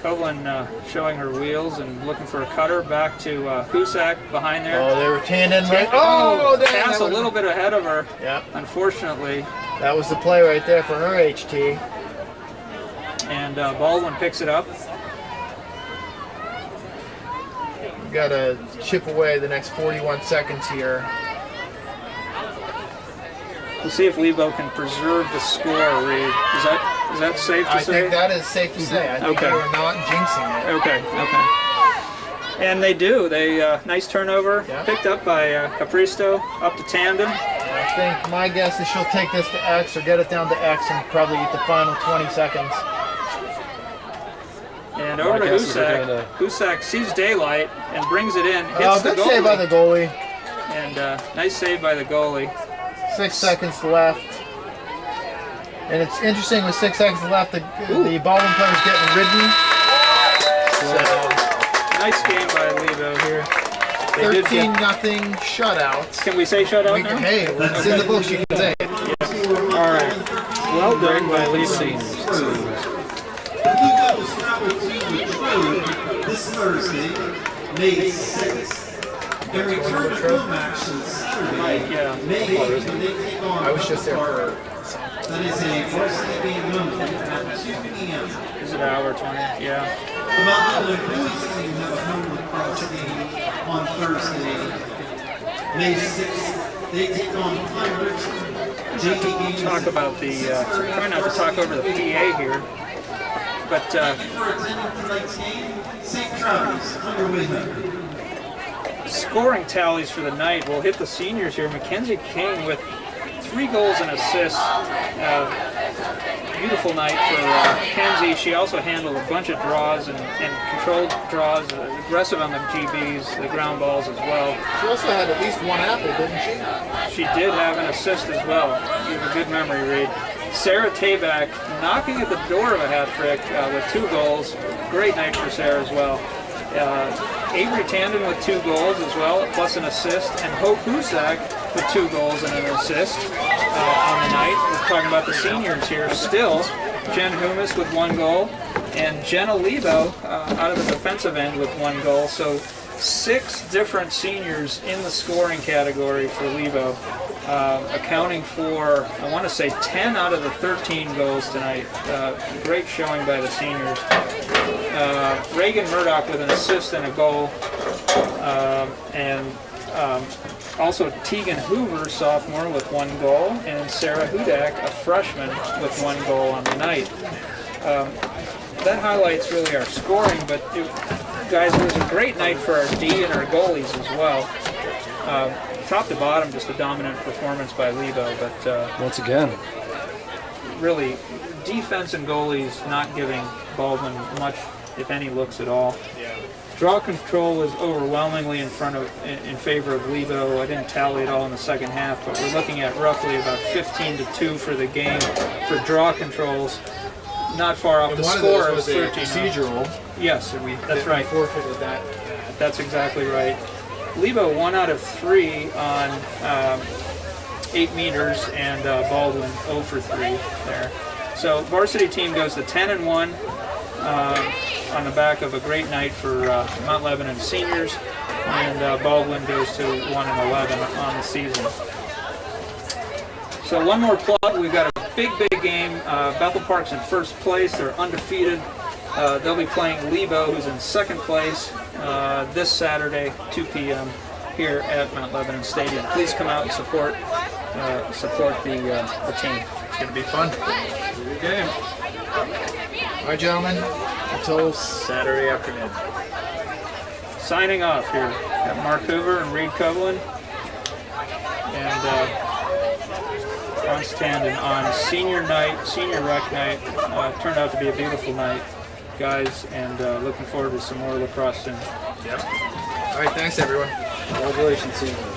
Kovalin showing her wheels and looking for a cutter back to Husak behind there. Oh, they were tandem right. Oh, dang, pass that a little bit ahead of her. Yep, Unfortunately, that was the play right there for her HT. and Baldwin picks it up. We've got to chip away the next 41 seconds here. We'll see if Lebo can preserve the score, Reed. Is that safe to I say? think that is safe to say. I think Okay. we're not jinxing it. Okay. And they do. They nice turnover, Yeah. picked up by Capristo, up to tandem. I think my guess is she'll take this to X or get it down to X and probably get the final 20 seconds. And over to My guesses are Husak. gonna- Husak sees daylight and brings it in. Hits Oh, the good save by goalie. the goalie. And nice save by the goalie. 6 seconds left. And it's interesting with 6 seconds left, the Baldwin player's getting ridden. So, Nice game by Lebo here. They did 13-0 shutout. Can we say shutout now? Hey, it's in the books, you can say it. All right. Well done by Lebo. The Blue Devils travel to Detroit this Thursday, May 6th. Their return to home action Saturday, Yeah. May 8th, when they take on I was just there for That is a varsity game only at 2 p.m. Is it an hour 20? Yeah. The Mount Lebanon boys team have a home lacrosse game on Thursday, May 6th. They take on Pine Richmond. JV games. Talk about the, try not to talk over the PA here, but Thank you for attending tonight's game. St. Travis on your way home. scoring tallies for the night. We'll hit the seniors here. Mackenzie King with 3 goals and assists. Beautiful night for Mackenzie. She also handled a bunch of draws and controlled draws, aggressive on the GBs, the ground balls as well. She also had at least one apple, didn't she? She did have an assist as well. You have a good memory, Reed. Sarah Tabak knocking at the door of a hat trick with 2 goals. Great night for Sarah as well. Avery Tandon with 2 goals as well, plus an assist, and Hope Husak with 2 goals and an assist on the night. We're talking about the seniors here still. Jen Humis with 1 goal, and Jenna Lebo out of the defensive end with 1 goal. So 6 different seniors in the scoring category for Lebo, accounting for, I want to say, 10 out of the 13 goals tonight. Great showing by the seniors. Reagan Murdoch with an assist and a goal, and also Tegan Hoover, sophomore, with 1 goal, and Sarah Hudak, a freshman, with 1 goal on the night. That highlights really our scoring, but guys, it was a great night for our D and our goalies as well. Top to bottom, just a dominant performance by Lebo, but Once again, really defense and goalies not giving Baldwin much, if any, looks at all. Draw control was overwhelmingly in favor of Lebo. I didn't tally it all in the second half, but we're looking at roughly about 15-2 for the game for draw controls. Not far off And the one score. of those was a 13. procedural. Yes, that's right. We forfeited that. That's exactly right. Lebo 1 out of 3 on 8 meters, and Baldwin 0 for 3 there. So varsity team goes to 10-1 on the back of a great night for Mount Lebanon seniors, and Baldwin goes to 1-11 on the season. So one more plug, we've got a big game. Bethel Park's in first place, they're undefeated. They'll be playing Lebo, who's in second place, this Saturday, 2 p.m. here at Mount Lebanon Stadium. Please come out and support the team. It's going to be fun. Good game. All right, gentlemen. Until Saturday afternoon. Signing off here. Got Mark Hoover and Reed Coughlin. And Ron Standen on senior rec night. Turned out to be a beautiful night, guys, and looking forward to some more lacrosse soon. Yep. All right, thanks, everyone. congratulations, seniors.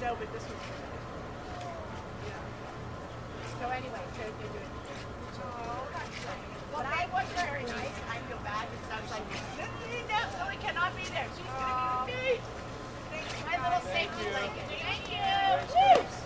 No, but this was so anyway, so they're doing. Oh, that's right. Well, I was very nice. I feel bad because I was like, no, Lily cannot be there. She's gonna be with me. My little safety blanket. Thank you. Woo!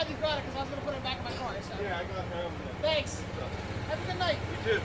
glad you brought it because I was going to put it back in my car. So. Yeah, I got home. Thanks. Have a good night. You too.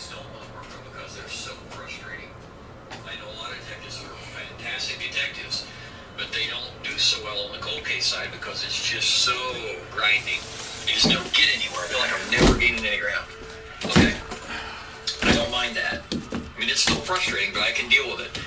just don't want to work them because they're so frustrating. I know a lot of detectives who are fantastic detectives, but they don't do so well on the cold case side because it's just so grinding. You just don't get anywhere. I feel like I'm never gaining any ground. Okay? I don't mind that. I mean, it's still frustrating, but I can deal with it.